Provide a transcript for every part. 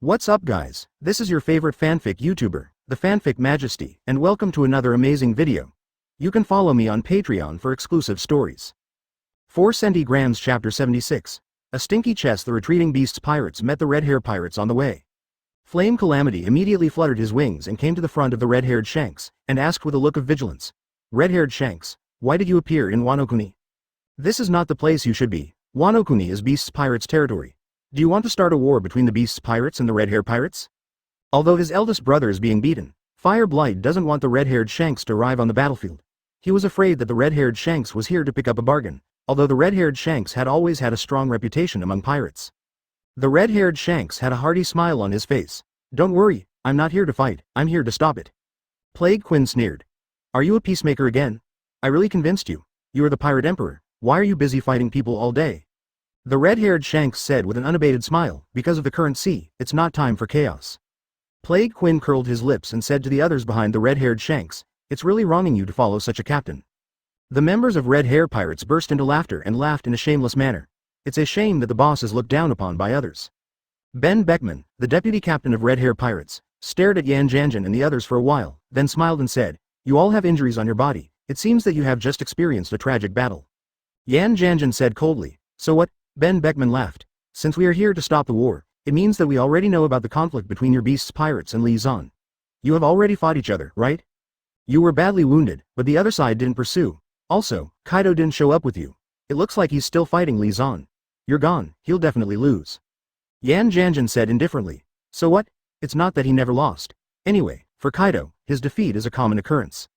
What's up guys, this is your favorite fanfic YouTuber, the Fanfic Majesty, and welcome to another amazing video. You can follow me on Patreon for exclusive stories. 4 Centigrams Chapter 76. A stinky chest. The retreating beasts pirates met the red-haired pirates on the way. Flame Calamity immediately fluttered his wings and came to the front of the red-haired Shanks, and asked with a look of vigilance. Red-haired Shanks, why did you appear in Wano-kuni? This is not the place you should be. Wano-kuni is beasts pirates territory. Do you want to start a war between the beasts pirates and the red-haired pirates? Although his eldest brother is being beaten, Fire Blight doesn't want the red-haired Shanks to arrive on the battlefield. He was afraid that the red-haired Shanks was here to pick up a bargain, although the red-haired Shanks had always had a strong reputation among pirates. The red-haired Shanks had a hearty smile on his face. Don't worry, I'm not here to fight, I'm here to stop it. Plague Quinn sneered. Are you a peacemaker again? I really convinced you. You are the pirate emperor, why are you busy fighting people all day? The red-haired Shanks said with an unabated smile, because of the current sea, it's not time for chaos. Plague Quinn curled his lips and said to the others behind the red-haired Shanks, it's really wronging you to follow such a captain. The members of Red Hair Pirates burst into laughter and laughed in a shameless manner. It's a shame that the boss is looked down upon by others. Ben Beckman, the deputy captain of Red Hair Pirates, stared at Yan Janjan and the others for a while, then smiled and said, you all have injuries on your body, it seems that you have just experienced a tragic battle. Yan Janjan said coldly, so what? Ben Beckman laughed. Since we are here to stop the war, it means that we already know about the conflict between your beasts pirates and Li Zan. You have already fought each other, right? You were badly wounded, but the other side didn't pursue. Also, Kaido didn't show up with you. It looks like he's still fighting Li Zan. You're gone, he'll definitely lose. Yan Janjan said indifferently. So what? It's not that he never lost. Anyway, for Kaido, his defeat is a common occurrence.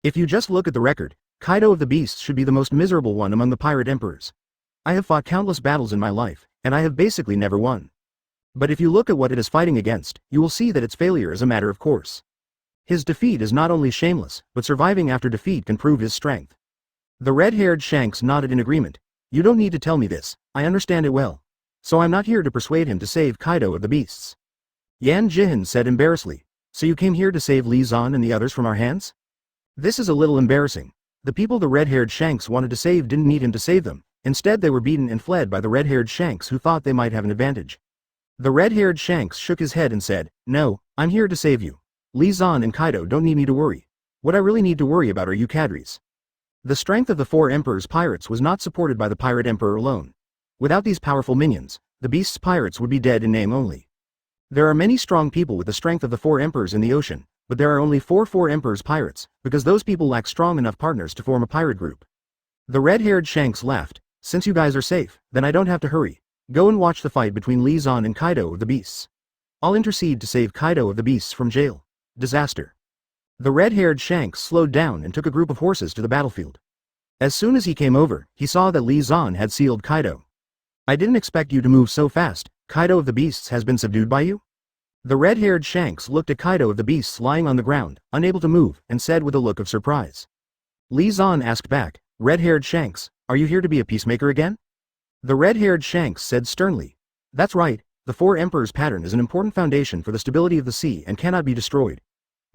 If you just look at the record, Kaido of the Beasts should be the most miserable one among the pirate emperors. I have fought countless battles in my life, and I have basically never won. But if you look at what it is fighting against, you will see that its failure is a matter of course. His defeat is not only shameless, but surviving after defeat can prove his strength. The red-haired Shanks nodded in agreement. You don't need to tell me this, I understand it well. So I'm not here to persuade him to save Kaido of the Beasts. Yan Jihin said embarrassedly. So you came here to save Li Zan and the others from our hands? This is a little embarrassing. The people the red-haired Shanks wanted to save didn't need him to save them. Instead they were beaten and fled by the red-haired Shanks who thought they might have an advantage. The red-haired Shanks shook his head and said, no, I'm here to save you. Li Zan and Kaido don't need me to worry. What I really need to worry about are you cadres. The strength of the 4 Emperor's pirates was not supported by the pirate emperor alone. Without these powerful minions, the beasts' pirates would be dead in name only. There are many strong people with the strength of the 4 Emperors in the ocean, but there are only 4 Emperor's pirates, because those people lack strong enough partners to form a pirate group. The red-haired Shanks laughed. Since you guys are safe, then I don't have to hurry. Go and watch the fight between Li Zan and Kaido of the Beasts. I'll intercede to save Kaido of the Beasts from jail. Disaster. The red-haired Shanks slowed down and took a group of horses to the battlefield. As soon as he came over, he saw that Li Zan had sealed Kaido. I didn't expect you to move so fast. Kaido of the Beasts has been subdued by you? The red-haired Shanks looked at Kaido of the Beasts lying on the ground, unable to move, and said with a look of surprise. Li Zan asked back, red-haired Shanks, are you here to be a peacemaker again? The red-haired Shanks said sternly. That's right, the 4 Emperors pattern is an important foundation for the stability of the sea and cannot be destroyed.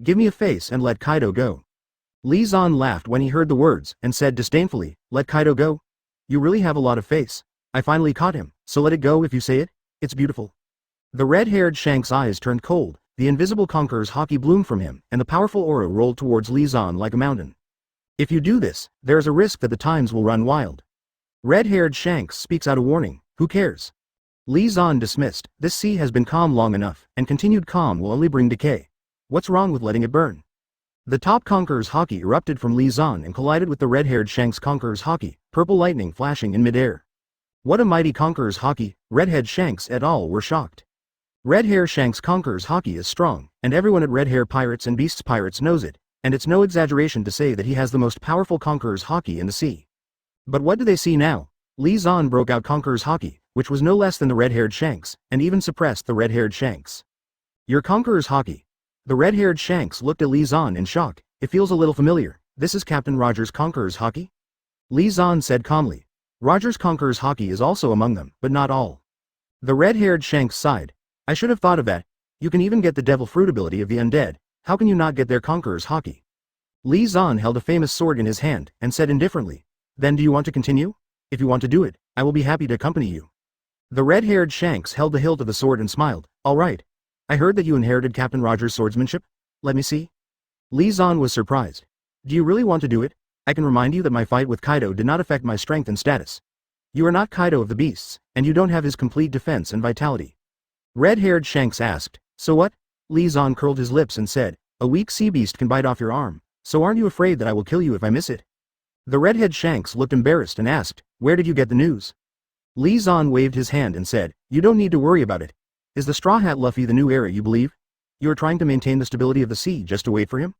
Give me a face and let Kaido go. Li Zan laughed when he heard the words, and said disdainfully, let Kaido go? You really have a lot of face. I finally caught him, so let it go if you say it. It's beautiful. The red-haired Shanks' eyes turned cold, the invisible conqueror's haki bloomed from him, and the powerful aura rolled towards Li Zan like a mountain. If you do this, there is a risk that the times will run wild. Red-haired Shanks speaks out a warning, who cares? Li Zan dismissed, this sea has been calm long enough, and continued calm will only bring decay. What's wrong with letting it burn? The top conqueror's haki erupted from Li Zan and collided with the red-haired Shanks' conqueror's haki, purple lightning flashing in midair. What a mighty conqueror's haki, Redhead Shanks et al. Were shocked. Red Hair Shanks' conqueror's haki is strong, and everyone at Red Hair Pirates and Beasts Pirates knows it. And it's no exaggeration to say that he has the most powerful conqueror's haki in the sea. But what do they see now? Li Zan broke out conqueror's haki, which was no less than the red-haired Shanks, and even suppressed the red-haired Shanks. Your conqueror's haki. The red-haired Shanks looked at Li Zan in shock. It feels a little familiar. This is Captain Roger's conqueror's haki? Li Zan said calmly. Roger's conqueror's haki is also among them, but not all. The red-haired Shanks sighed. I should have thought of that. You can even get the devil fruit ability of the undead. How can you not get their conqueror's haki? Li Zan held a famous sword in his hand, and said indifferently, then do you want to continue? If you want to do it, I will be happy to accompany you. The red-haired Shanks held the hilt of the sword and smiled. All right. I heard that you inherited Captain Roger's swordsmanship. Let me see. Li Zan was surprised. Do you really want to do it? I can remind you that my fight with Kaido did not affect my strength and status. You are not Kaido of the Beasts, and you don't have his complete defense and vitality. Red-haired Shanks asked, so what? Li Zan curled his lips and said, a weak sea beast can bite off your arm, so aren't you afraid that I will kill you if I miss it? The redhead Shanks looked embarrassed and asked, where did you get the news? Li Zan waved his hand and said, you don't need to worry about it. Is the Straw Hat Luffy the new era you believe? You are trying to maintain the stability of the sea just to wait for him?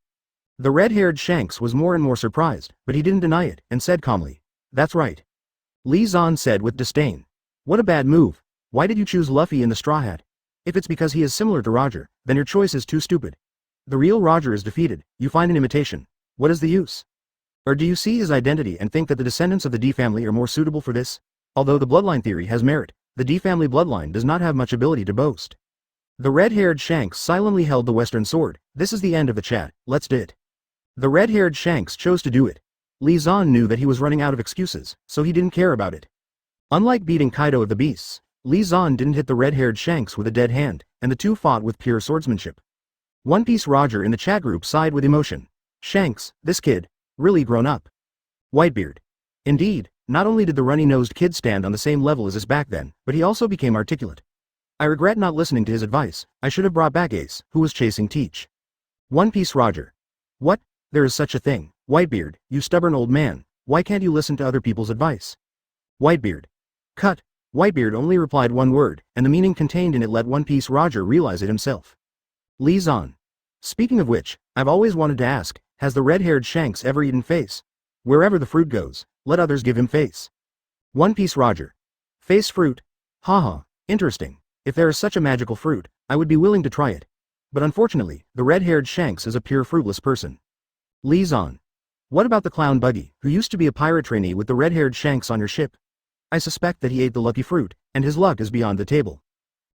The red-haired Shanks was more and more surprised, but he didn't deny it, and said calmly, that's right. Li Zan said with disdain, what a bad move. Why did you choose Luffy in the Straw Hat? If it's because he is similar to Roger, then your choice is too stupid. The real Roger is defeated, you find an imitation. What is the use? Or do you see his identity and think that the descendants of the D family are more suitable for this? Although the bloodline theory has merit, the D family bloodline does not have much ability to boast. The red-haired Shanks silently held the western sword. This is the end of the chat, let's do it. The red-haired Shanks chose to do it. Li Zan knew that he was running out of excuses, so he didn't care about it. Unlike beating Kaido of the Beasts, Li Zan didn't hit the red-haired Shanks with a dead hand, and the two fought with pure swordsmanship. One Piece Roger in the chat group sighed with emotion. Shanks, this kid, really grown up. Whitebeard. Indeed, not only did the runny-nosed kid stand on the same level as us back then, but he also became articulate. I regret not listening to his advice. I should have brought back Ace, who was chasing Teach. One Piece Roger. What? There is such a thing. Whitebeard, you stubborn old man, why can't you listen to other people's advice? Whitebeard. Cut. Whitebeard only replied one word, and the meaning contained in it let One Piece Roger realize it himself. Li Zan. Speaking of which, I've always wanted to ask, has the red-haired Shanks ever eaten face? Wherever the fruit goes, let others give him face. One Piece Roger. Face fruit? Haha, interesting. If there is such a magical fruit, I would be willing to try it. But unfortunately, the red-haired Shanks is a pure fruitless person. Li Zan. What about the clown Buggy, who used to be a pirate trainee with the red-haired Shanks on your ship? I suspect that he ate the lucky fruit, and his luck is beyond the table.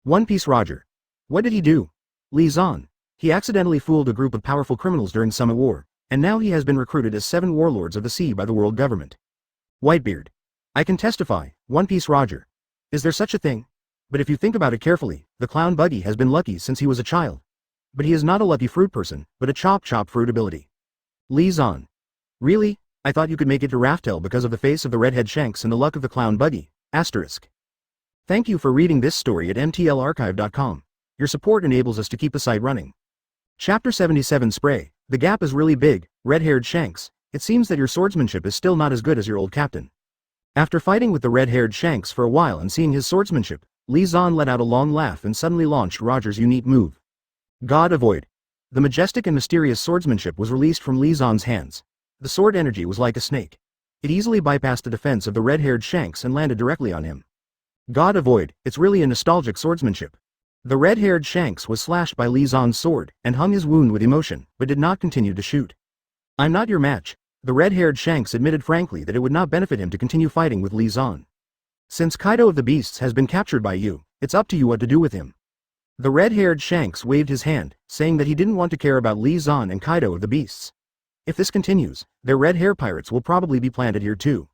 One Piece Roger. What did he do? Li Zan. He accidentally fooled a group of powerful criminals during Summit War, and now he has been recruited as 7 warlords of the sea by the world government. Whitebeard. I can testify, One Piece Roger. Is there such a thing? But if you think about it carefully, the clown Buggy has been lucky since he was a child. But he is not a lucky fruit person, but a chop fruit ability. Li Zan. Really? I thought you could make it to Raftel because of the face of the redhead Shanks and the luck of the clown Buggy. Asterisk. Thank you for reading this story at mtlarchive.com. Your support enables us to keep the site running. Chapter 77 Spray. The gap is really big, red-haired Shanks. It seems that your swordsmanship is still not as good as your old captain. After fighting with the red-haired Shanks for a while and seeing his swordsmanship, Li Zan let out a long laugh and suddenly launched Roger's unique move. God Avoid. The majestic and mysterious swordsmanship was released from Li Zan's hands. The sword energy was like a snake. It easily bypassed the defense of the red-haired Shanks and landed directly on him. God Avoid, it's really a nostalgic swordsmanship. The red-haired Shanks was slashed by Li Zan's sword and hung his wound with emotion, but did not continue to shoot. I'm not your match. The red-haired Shanks admitted frankly that it would not benefit him to continue fighting with Li Zan. Since Kaido of the Beasts has been captured by you, it's up to you what to do with him. The red-haired Shanks waved his hand, saying that he didn't want to care about Li Zan and Kaido of the Beasts. If this continues, their red hair pirates will probably be planted here too.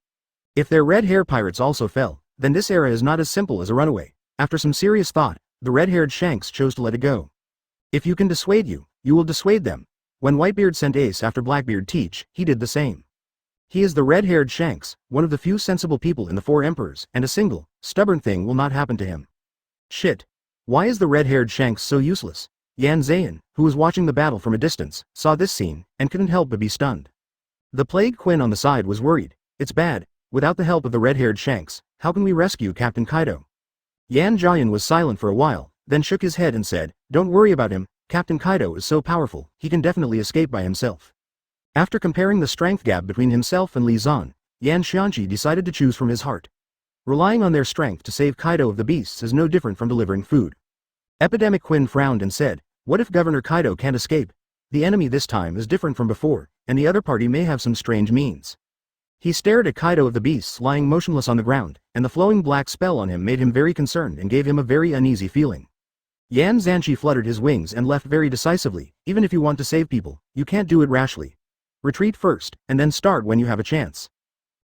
If their red hair pirates also fell, then this era is not as simple as a runaway. After some serious thought, the red-haired Shanks chose to let it go. If you can dissuade you, you will dissuade them. When Whitebeard sent Ace after Blackbeard Teach, he did the same. He is the red-haired Shanks, one of the few sensible people in the 4 emperors, and a single, stubborn thing will not happen to him. Shit. Why is the red-haired Shanks so useless? Yan Zayan, who was watching the battle from a distance, saw this scene, and couldn't help but be stunned. The Plague Quinn on the side was worried. It's bad. Without the help of the red-haired Shanks, how can we rescue Captain Kaido? Yan Jian was silent for a while, then shook his head and said, don't worry about him, Captain Kaido is so powerful, he can definitely escape by himself. After comparing the strength gap between himself and Li Zan, Yan Xianqi decided to choose from his heart. Relying on their strength to save Kaido of the Beasts is no different from delivering food. Epidemic Quinn frowned and said, what if Governor Kaido can't escape? The enemy this time is different from before, and the other party may have some strange means. He stared at Kaido of the Beasts lying motionless on the ground, and the flowing black spell on him made him very concerned and gave him a very uneasy feeling. Yan Zanchi fluttered his wings and left very decisively. Even if you want to save people, you can't do it rashly. Retreat first, and then start when you have a chance.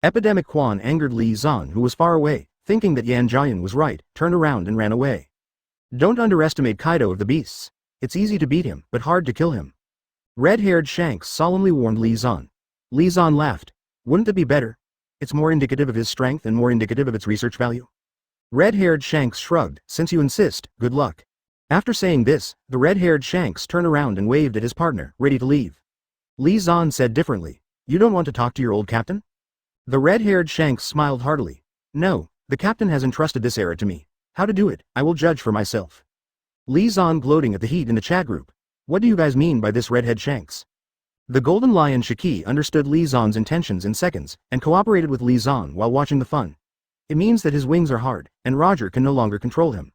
Epidemic Quan angered Li Zan, who was far away, thinking that Yan Jian was right, turned around and ran away. Don't underestimate Kaido of the Beasts. It's easy to beat him, but hard to kill him. Red-haired Shanks solemnly warned Li Zan. Li Zan laughed. Wouldn't it be better? It's more indicative of his strength and more indicative of its research value. Red-haired Shanks shrugged. Since you insist, good luck. After saying this, the red-haired Shanks turned around and waved at his partner, ready to leave. Li Zan said differently. You don't want to talk to your old captain? The red-haired Shanks smiled heartily. No, the captain has entrusted this errand to me. How to do it, I will judge for myself. Li Zan gloating at the heat in the chat group. What do you guys mean by this redhead Shanks? The Golden Lion Shiki understood Li Zan's intentions in seconds, and cooperated with Li Zan while watching the fun. It means that his wings are hard, and Roger can no longer control him.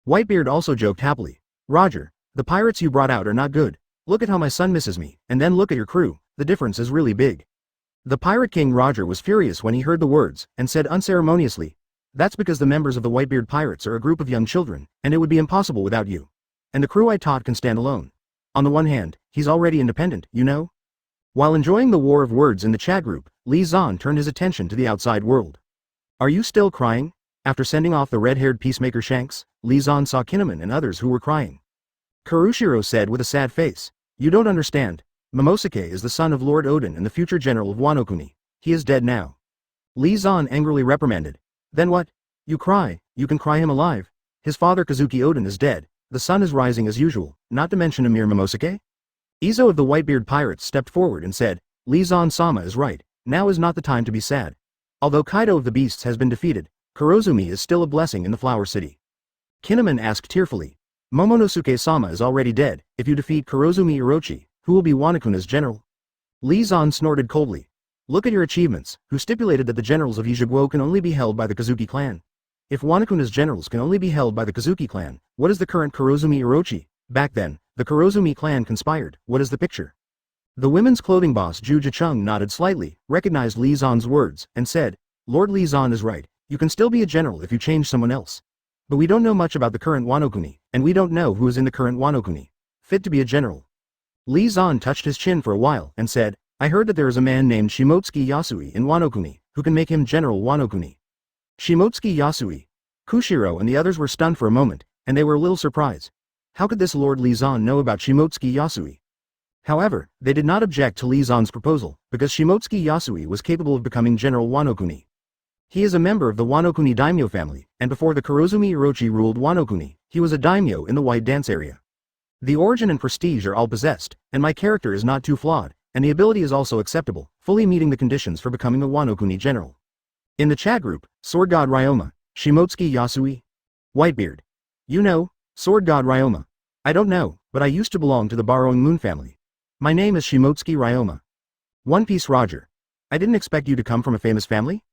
Whitebeard also joked happily. Roger, the pirates you brought out are not good. Look at how my son misses me, and then look at your crew, the difference is really big. The Pirate King Roger was furious when he heard the words, and said unceremoniously, that's because the members of the Whitebeard pirates are a group of young children, and it would be impossible without you. And the crew I taught can stand alone. On the one hand, he's already independent, you know? While enjoying the war of words in the chat group, Li Zan turned his attention to the outside world. Are you still crying? After sending off the red-haired peacemaker Shanks, Li Zan saw Kinemon and others who were crying. Kuroshiro said with a sad face, you don't understand. Momosuke is the son of Lord Odin and the future general of Wano Kuni. He is dead now. Li Zan angrily reprimanded. Then what? You cry, you can cry him alive. His father Kazuki Odin is dead, the sun is rising as usual, not to mention Emir Momosuke? Izo of the Whitebeard pirates stepped forward and said, Li Zan-sama is right, now is not the time to be sad. Although Kaido of the Beasts has been defeated, Kurozumi is still a blessing in the Flower City. Kinemon asked tearfully, Momonosuke-sama is already dead, if you defeat Kurozumi Orochi, who will be Wanakuna's general? Li Zan snorted coldly. Look at your achievements, who stipulated that the generals of Izuguo can only be held by the Kazuki clan. If Wanakuna's generals can only be held by the Kazuki clan, what is the current Kurozumi Orochi? Back then, the Kurozumi clan conspired, what is the picture? The women's clothing boss Ju Jicheng nodded slightly, recognized Li Zan's words, and said, Lord Li Zan is right, you can still be a general if you change someone else. But we don't know much about the current Wano Kuni, and we don't know who is in the current Wano Kuni. Fit to be a general. Li Zan touched his chin for a while, and said, I heard that there is a man named Shimotsuki Yasui in Wano Kuni, who can make him General Wano Kuni. Shimotsuki Yasui. Kushiro and the others were stunned for a moment, and they were a little surprised. How could this Lord Li Zan know about Shimotsuki Yasui? However, they did not object to Li Zan's proposal, because Shimotsuki Yasui was capable of becoming General Wano Kuni. He is a member of the Wano Kuni daimyo family, and before the Kurozumi Orochi ruled Wano Kuni, he was a daimyo in the White Dance area. The origin and prestige are all possessed, and my character is not too flawed, and the ability is also acceptable, fully meeting the conditions for becoming a Wano Kuni general. In the chat group, Sword God Ryoma, Shimotsuki Yasui, Whitebeard. You know, Sword God Ryoma. I don't know, but I used to belong to the Borrowing Moon family. My name is Shimotsuki Ryoma. One Piece Roger. I didn't expect you to come from a famous family?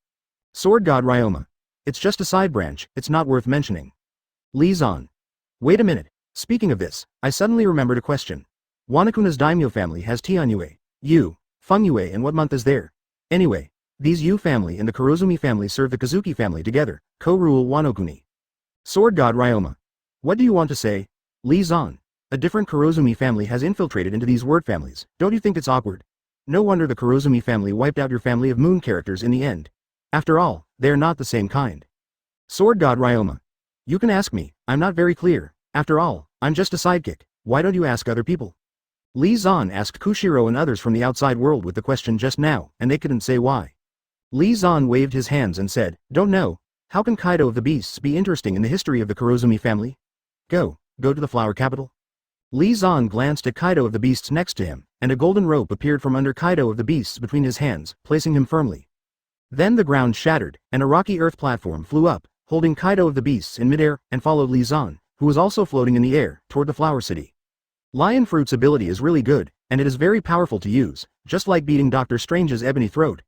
Sword God Ryoma. It's just a side branch, it's not worth mentioning. Li Zan. Wait a minute, speaking of this, I suddenly remembered a question. Wanakuna's daimyo family has Tianyue, Yu, Fengyue and what month is there? Anyway, these Yu family and the Kurozumi family serve the Kazuki family together, co-rule Wano Kuni. Sword God Ryoma. What do you want to say? Li Zan. A different Kurozumi family has infiltrated into these word families, don't you think it's awkward? No wonder the Kurozumi family wiped out your family of moon characters in the end. After all, they are not the same kind. Sword God Ryoma. You can ask me, I'm not very clear, after all, I'm just a sidekick, why don't you ask other people? Li Zan asked Kushiro and others from the outside world with the question just now, and they couldn't say why. Li Zan waved his hands and said, don't know, how can Kaido of the Beasts be interesting in the history of the Kurozumi family? Go to the flower capital. Li Zan glanced at Kaido of the Beasts next to him, and a golden rope appeared from under Kaido of the Beasts between his hands, placing him firmly. Then the ground shattered, and a rocky earth platform flew up, holding Kaido of the Beasts in midair, and followed Li Zan, who was also floating in the air, toward the Flower City. Lion Fruit's ability is really good, and it is very powerful to use, just like beating Dr. Strange's ebony throat.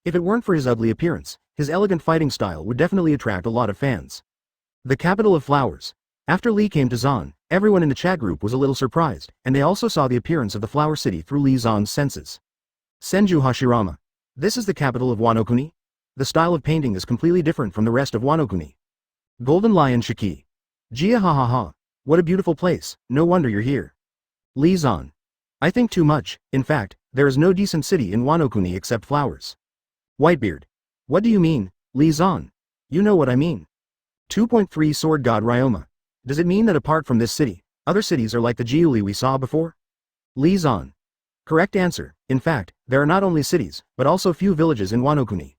If it weren't for his ugly appearance, his elegant fighting style would definitely attract a lot of fans. The capital of flowers. After Li came to Zan, everyone in the chat group was a little surprised, and they also saw the appearance of the Flower City through Li Zan's senses. Senju Hashirama. This is the capital of Wano Kuni? The style of painting is completely different from the rest of Wano Kuni. Golden Lion Shiki. Jia ha ha ha. What a beautiful place, no wonder you're here. Li Zan. I think too much, in fact, there is no decent city in Wano Kuni except flowers. Whitebeard. What do you mean, Li Zan? You know what I mean. 2.3 Sword God Ryoma. Does it mean that apart from this city, other cities are like the Jiuli we saw before? Li Zan. Correct answer. In fact, there are not only cities, but also few villages in Wano-kuni.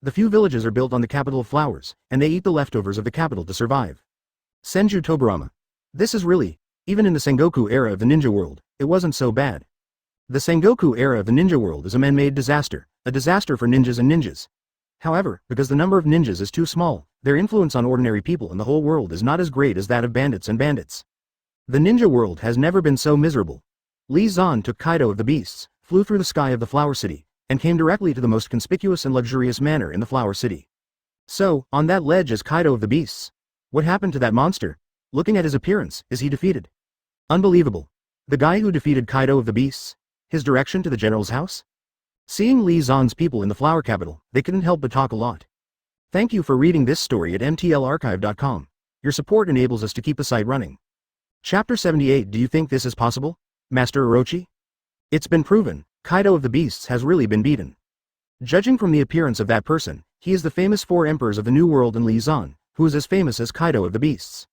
The few villages are built on the capital of flowers, and they eat the leftovers of the capital to survive. Senju Tobarama. This is really, even in the Sengoku era of the ninja world, it wasn't so bad. The Sengoku era of the ninja world is a man-made disaster, a disaster for ninjas and ninjas. However, because the number of ninjas is too small, their influence on ordinary people in the whole world is not as great as that of bandits and bandits. The ninja world has never been so miserable. Li Zan took Kaido of the Beasts, flew through the sky of the Flower City, and came directly to the most conspicuous and luxurious manor in the Flower City. So, on that ledge is Kaido of the Beasts. What happened to that monster? Looking at his appearance, is he defeated? Unbelievable. The guy who defeated Kaido of the Beasts? His direction to the general's house? Seeing Li Zan's people in the flower capital, they couldn't help but talk a lot. Thank you for reading this story at mtlarchive.com. Your support enables us to keep the site running. Chapter 78. Do you think this is possible, Master Orochi? It's been proven, Kaido of the Beasts has really been beaten. Judging from the appearance of that person, he is the famous four emperors of the New World and Li Zan, who is as famous as Kaido of the Beasts.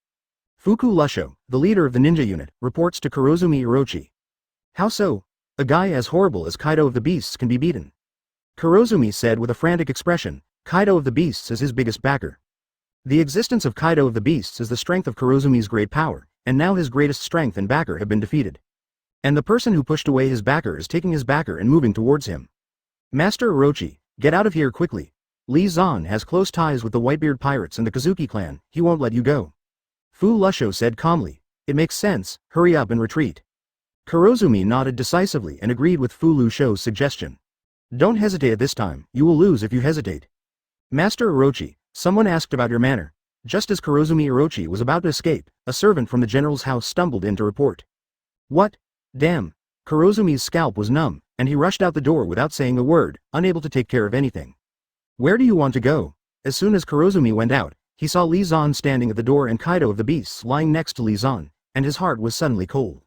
Fuku Lusho, the leader of the ninja unit, reports to Kurozumi Orochi. How so? A guy as horrible as Kaido of the Beasts can be beaten. Kurozumi said with a frantic expression, Kaido of the Beasts is his biggest backer. The existence of Kaido of the Beasts is the strength of Kurozumi's great power, and now his greatest strength and backer have been defeated. And the person who pushed away his backer is taking his backer and moving towards him. Master Orochi, get out of here quickly. Li Zan has close ties with the Whitebeard pirates and the Kazuki clan, he won't let you go. Fu Lusho said calmly, it makes sense, hurry up and retreat. Kurozumi nodded decisively and agreed with Fu Lusho's suggestion. Don't hesitate at this time, you will lose if you hesitate. Master Orochi, someone asked about your manner. Just as Kurozumi Orochi was about to escape, a servant from the general's house stumbled in to report. What? Damn. Kurozumi's scalp was numb, and he rushed out the door without saying a word, unable to take care of anything. Where do you want to go? As soon as Kurozumi went out, he saw Li Zan standing at the door and Kaido of the Beasts lying next to Li Zan, and his heart was suddenly cold.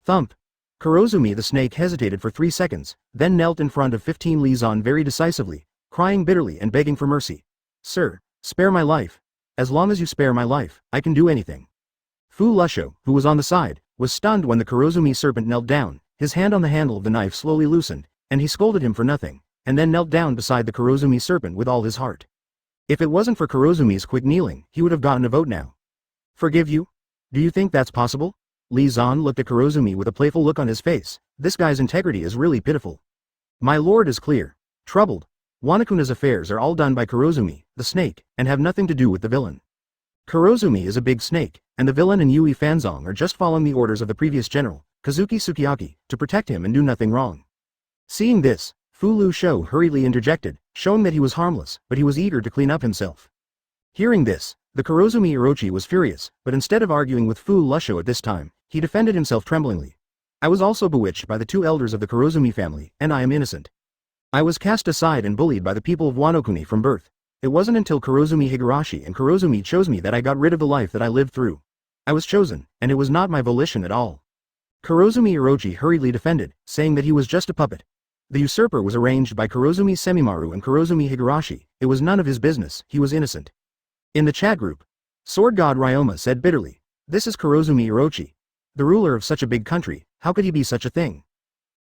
Thump. Kurozumi the snake hesitated for 3 seconds, then knelt in front of 15 Li Zan very decisively, crying bitterly and begging for mercy. Sir, spare my life. As long as you spare my life, I can do anything. Fu Lusho, who was on the side, was stunned when the Kurozumi serpent knelt down, his hand on the handle of the knife slowly loosened, and he scolded him for nothing, and then knelt down beside the Kurozumi serpent with all his heart. If it wasn't for Kurozumi's quick kneeling, he would have gotten a vote now. Forgive you? Do you think that's possible? Li Zan looked at Kurozumi with a playful look on his face. This guy's integrity is really pitiful. My lord is clear. Troubled. Wanakuna's affairs are all done by Kurozumi, the snake, and have nothing to do with the villain. Kurozumi is a big snake, and the villain and Yui Fanzong are just following the orders of the previous general, Kazuki Sukiyaki, to protect him and do nothing wrong. Seeing this, Fu Lusho hurriedly interjected, showing that he was harmless, but he was eager to clean up himself. Hearing this, the Kurozumi Orochi was furious, but instead of arguing with Fu Lusho at this time, he defended himself tremblingly. I was also bewitched by the 2 elders of the Kurozumi family, and I am innocent. I was cast aside and bullied by the people of Wano-kuni from birth. It wasn't until Kurozumi Higurashi and Kurozumi chose me that I got rid of the life that I lived through. I was chosen, and it was not my volition at all. Kurozumi Orochi hurriedly defended, saying that he was just a puppet. The usurper was arranged by Kurozumi Semimaru and Kurozumi Higurashi. It was none of his business, he was innocent. In the chat group, Sword God Ryoma said bitterly, this is Kurozumi Orochi. The ruler of such a big country, how could he be such a thing?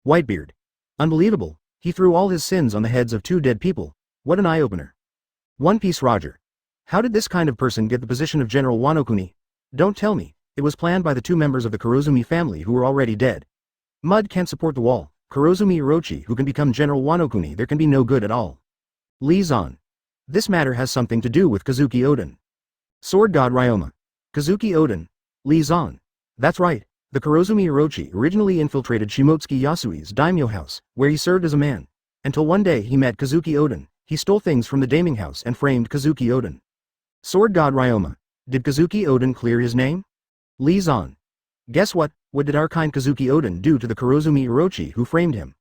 Whitebeard. Unbelievable, he threw all his sins on the heads of 2 dead people. What an eye-opener. One Piece Roger. How did this kind of person get the position of General Wano-kuni? Don't tell me, it was planned by the 2 members of the Kurozumi family who were already dead. Mud can't support the wall. Kurozumi Orochi who can become General Wano-kuni, there can be no good at all. Li Zan. This matter has something to do with Kazuki Oden. Sword God Ryoma. Kazuki Oden. Li Zan. That's right, the Kurozumi Orochi originally infiltrated Shimotsuki Yasui's daimyo house, where he served as a man. Until one day he met Kazuki Oden, he stole things from the daiming house and framed Kazuki Oden. Sword God Ryoma. Did Kazuki Oden clear his name? Li Zan. Guess what did our kind Kazuki Oden do to the Kurozumi Orochi who framed him?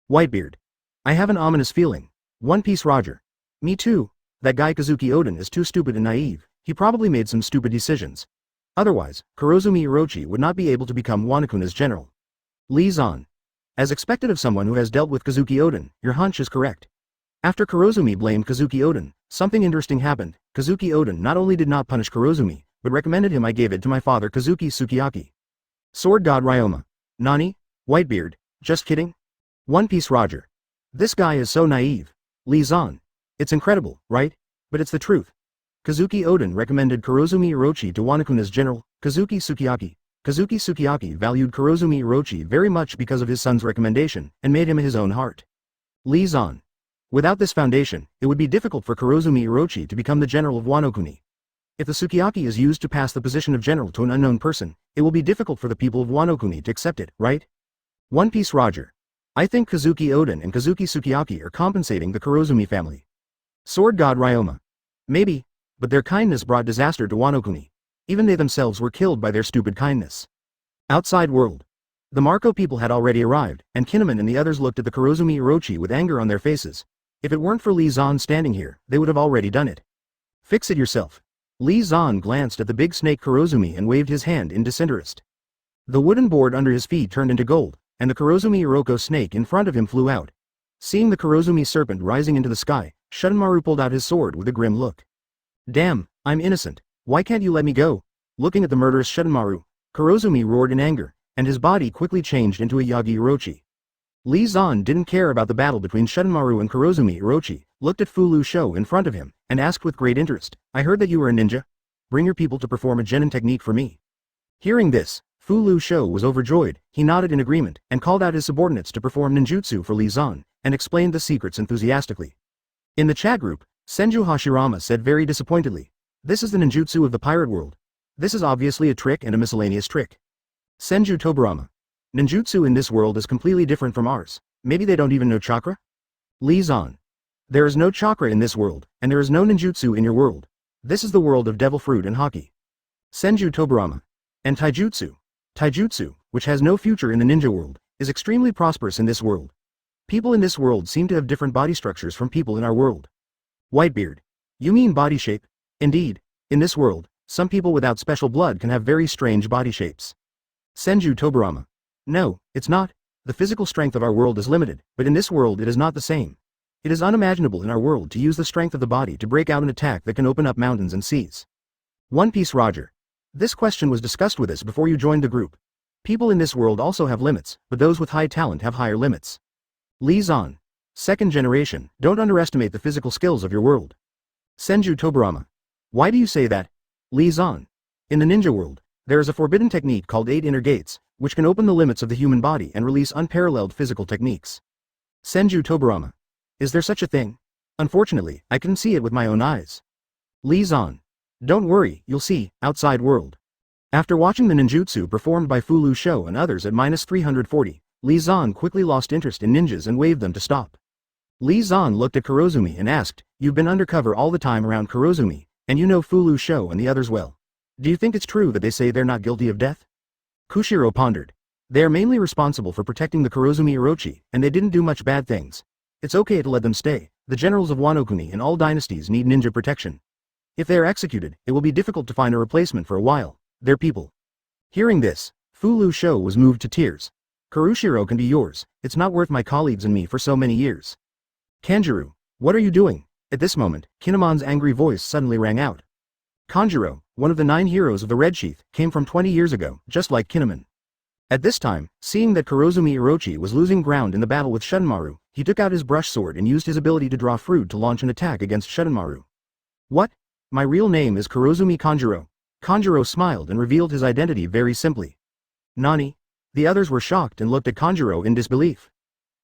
Whitebeard. I have an ominous feeling. One Piece Roger. Me too. That guy Kazuki Oden is too stupid and naive, he probably made some stupid decisions. Otherwise, Kurozumi Orochi would not be able to become Wanakuna's general. Li Zan. As expected of someone who has dealt with Kazuki Oden, your hunch is correct. After Kurozumi blamed Kazuki Oden, something interesting happened. Kazuki Oden not only did not punish Kurozumi, but recommended him I give it to my father Kazuki Sukiyaki. Sword God Ryoma. Nani? Whitebeard, just kidding? One Piece Roger. This guy is so naive. Lee Zan. It's incredible, right? But it's the truth. Kazuki Oden recommended Kurozumi Orochi to Wanokuna's general, Kazuki Sukiyaki. Kazuki Sukiyaki valued Kurozumi Orochi very much because of his son's recommendation, and made him his own heart. Lee Zan. Without this foundation, it would be difficult for Kurozumi Orochi to become the general of Wano Kuni. If the Sukiyaki is used to pass the position of general to an unknown person, it will be difficult for the people of Wano Kuni to accept it, right? One Piece Roger. I think Kazuki Oden and Kazuki Sukiyaki are compensating the Kurozumi family. Sword God Ryoma. Maybe, but their kindness brought disaster to Wano Kuni. Even they themselves were killed by their stupid kindness. Outside world. The Marco people had already arrived, and Kinemon and the others looked at the Kurozumi Orochi with anger on their faces. If it weren't for Lee Zan standing here, they would have already done it. Fix it yourself. Lee Zan glanced at the big snake Kurozumi and waved his hand in disinterest. The wooden board under his feet turned into gold, and the Kurozumi Iroko snake in front of him flew out. Seeing the Kurozumi serpent rising into the sky, Shunmaru pulled out his sword with a grim look. Damn, I'm innocent. Why can't you let me go? Looking at the murderous Shunmaru, Kurozumi roared in anger, and his body quickly changed into a Yagi Orochi. Lee Zan didn't care about the battle between Shunmaru and Kurozumi Orochi, looked at Fulu Sho in front of him, and asked with great interest, I heard that you were a ninja? Bring your people to perform a genin technique for me. Hearing this, Fulu Sho was overjoyed, he nodded in agreement, and called out his subordinates to perform ninjutsu for Lee Zan, and explained the secrets enthusiastically. In the chat group, Senju Hashirama said very disappointedly, this is the ninjutsu of the pirate world. This is obviously a trick and a miscellaneous trick. Senju Tobarama. Ninjutsu in this world is completely different from ours. Maybe they don't even know chakra? Lee Zan. There is no chakra in this world, and there is no ninjutsu in your world. This is the world of devil fruit and hockey. Senju Tobarama. And taijutsu. Taijutsu, which has no future in the ninja world, is extremely prosperous in this world. People in this world seem to have different body structures from people in our world. Whitebeard. You mean body shape? Indeed, in this world, some people without special blood can have very strange body shapes. Senju Tobarama. No, it's not. The physical strength of our world is limited, but in this world it is not the same. It is unimaginable in our world to use the strength of the body to break out an attack that can open up mountains and seas. One Piece Roger. This question was discussed with us before you joined the group. People in this world also have limits, but those with high talent have higher limits. Lee Zan. Second generation, don't underestimate the physical skills of your world. Senju Tobarama. Why do you say that? Lee Zan. In the ninja world, there is a forbidden technique called 8 Inner Gates, which can open the limits of the human body and release unparalleled physical techniques. Senju Tobarama. Is there such a thing? Unfortunately, I couldn't see it with my own eyes. Lee Zan. Don't worry, you'll see, outside world. After watching the ninjutsu performed by Fulu Sho and others at -340, Lee Zan quickly lost interest in ninjas and waved them to stop. Lee Zan looked at Kurozumi and asked, you've been undercover all the time around Kurozumi, and you know Fulu Sho and the others well. Do you think it's true that they say they're not guilty of death? Kushiro pondered. They are mainly responsible for protecting the Kurozumi Orochi, and they didn't do much bad things. It's okay to let them stay. The generals of Wano Kuni in all dynasties need ninja protection. If they are executed, it will be difficult to find a replacement for a while. They're people. Hearing this, Fulu Sho was moved to tears. Kurushiro can be yours, it's not worth my colleagues and me for so many years. Kanjuro, what are you doing? At this moment, Kinemon's angry voice suddenly rang out. Kanjuro, one of the 9 heroes of the Red Sheath, came from 20 years ago, just like Kinemon. At this time, seeing that Kurozumi Orochi was losing ground in the battle with Shunmaru, he took out his brush sword and used his ability to draw fruit to launch an attack against Shunmaru. What? My real name is Kurozumi Kanjuro. Kanjuro smiled and revealed his identity very simply. Nani? The others were shocked and looked at Kanjuro in disbelief.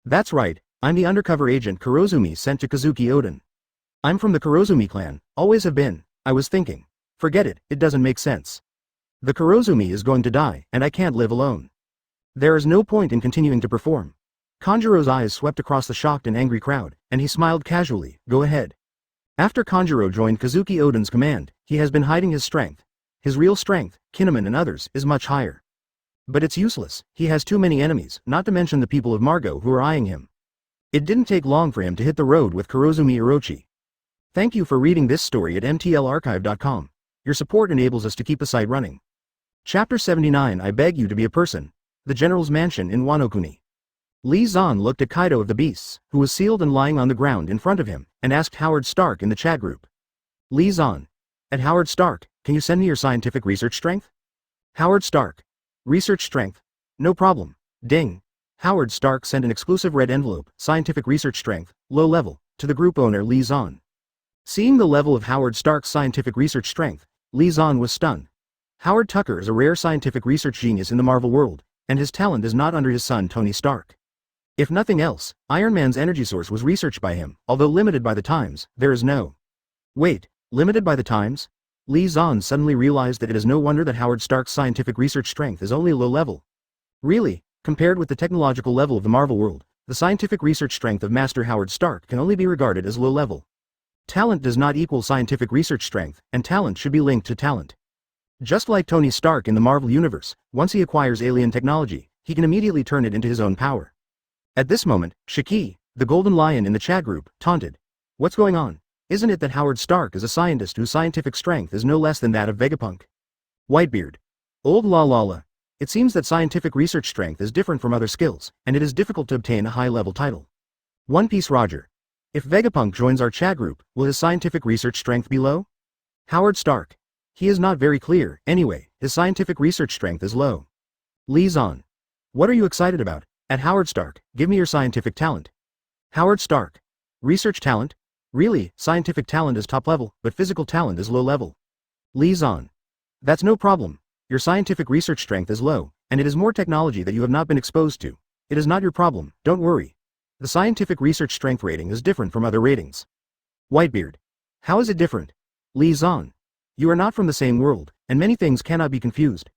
That's right, I'm the undercover agent Kurozumi sent to Kazuki Oden. I'm from the Kurozumi clan, always have been. I was thinking. Forget it, it doesn't make sense. The Kurozumi is going to die, and I can't live alone. There is no point in continuing to perform. Kanjuro's eyes swept across the shocked and angry crowd, and he smiled casually, go ahead. After Kanjuro joined Kazuki Oden's command, he has been hiding his strength. His real strength, Kinemon and others, is much higher. But it's useless, he has too many enemies, not to mention the people of Margo who are eyeing him. It didn't take long for him to hit the road with Kurozumi Orochi. Thank you for reading this story at mtlarchive.com. Your support enables us to keep the site running. Chapter 79 I beg you to be a person. The General's Mansion in Wano Kuni. Li Zan looked at Kaido of the Beasts, who was sealed and lying on the ground in front of him, and asked Howard Stark in the chat group. Li Zan. At Howard Stark, can you send me your scientific research strength? Howard Stark. Research strength. No problem. Ding. Howard Stark sent an exclusive red envelope, scientific research strength, low level, to the group owner Li Zan. Seeing the level of Howard Stark's scientific research strength, Li Zan was stunned. Howard Tucker is a rare scientific research genius in the Marvel world, and his talent is not under his son Tony Stark. If nothing else, Iron Man's energy source was researched by him, although limited by the times, there is no. Wait, limited by the times? Li Zan suddenly realized that it is no wonder that Howard Stark's scientific research strength is only low level. Really, compared with the technological level of the Marvel world, the scientific research strength of Master Howard Stark can only be regarded as low level. Talent does not equal scientific research strength, and talent should be linked to talent. Just like Tony Stark in the Marvel Universe, once he acquires alien technology, he can immediately turn it into his own power. At this moment, Shiki, the Golden Lion in the chat group, taunted. What's going on? Isn't it that Howard Stark is a scientist whose scientific strength is no less than that of Vegapunk? Whitebeard. Old la la la. It seems that scientific research strength is different from other skills, and it is difficult to obtain a high-level title. One Piece Roger. If Vegapunk joins our chat group, will his scientific research strength be low? Howard Stark. He is not very clear, anyway, his scientific research strength is low. Li Zan. What are you excited about? At Howard Stark, give me your scientific talent. Howard Stark. Research talent? Really, scientific talent is top level, but physical talent is low level. Li Zan. That's no problem. Your scientific research strength is low, and it is more technology that you have not been exposed to. It is not your problem, don't worry. The scientific research strength rating is different from other ratings. Whitebeard. How is it different? Li Zan. You are not from the same world, and many things cannot be confused.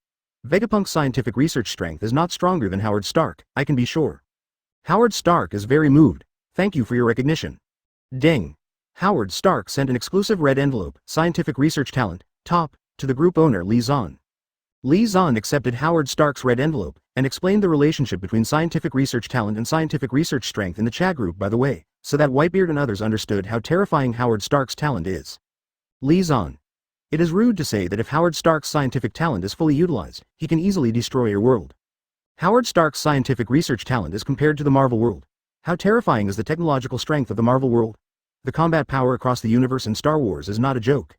Vegapunk's scientific research strength is not stronger than Howard Stark, I can be sure. Howard Stark is very moved. Thank you for your recognition. Ding. Howard Stark sent an exclusive red envelope, scientific research talent, top, to the group owner Li Zan. Li Zan accepted Howard Stark's red envelope, and explained the relationship between scientific research talent and scientific research strength in the chat group by the way, so that Whitebeard and others understood how terrifying Howard Stark's talent is. Li Zan. It is rude to say that if Howard Stark's scientific talent is fully utilized, he can easily destroy your world. Howard Stark's scientific research talent is compared to the Marvel world. How terrifying is the technological strength of the Marvel world? The combat power across the universe in Star Wars is not a joke.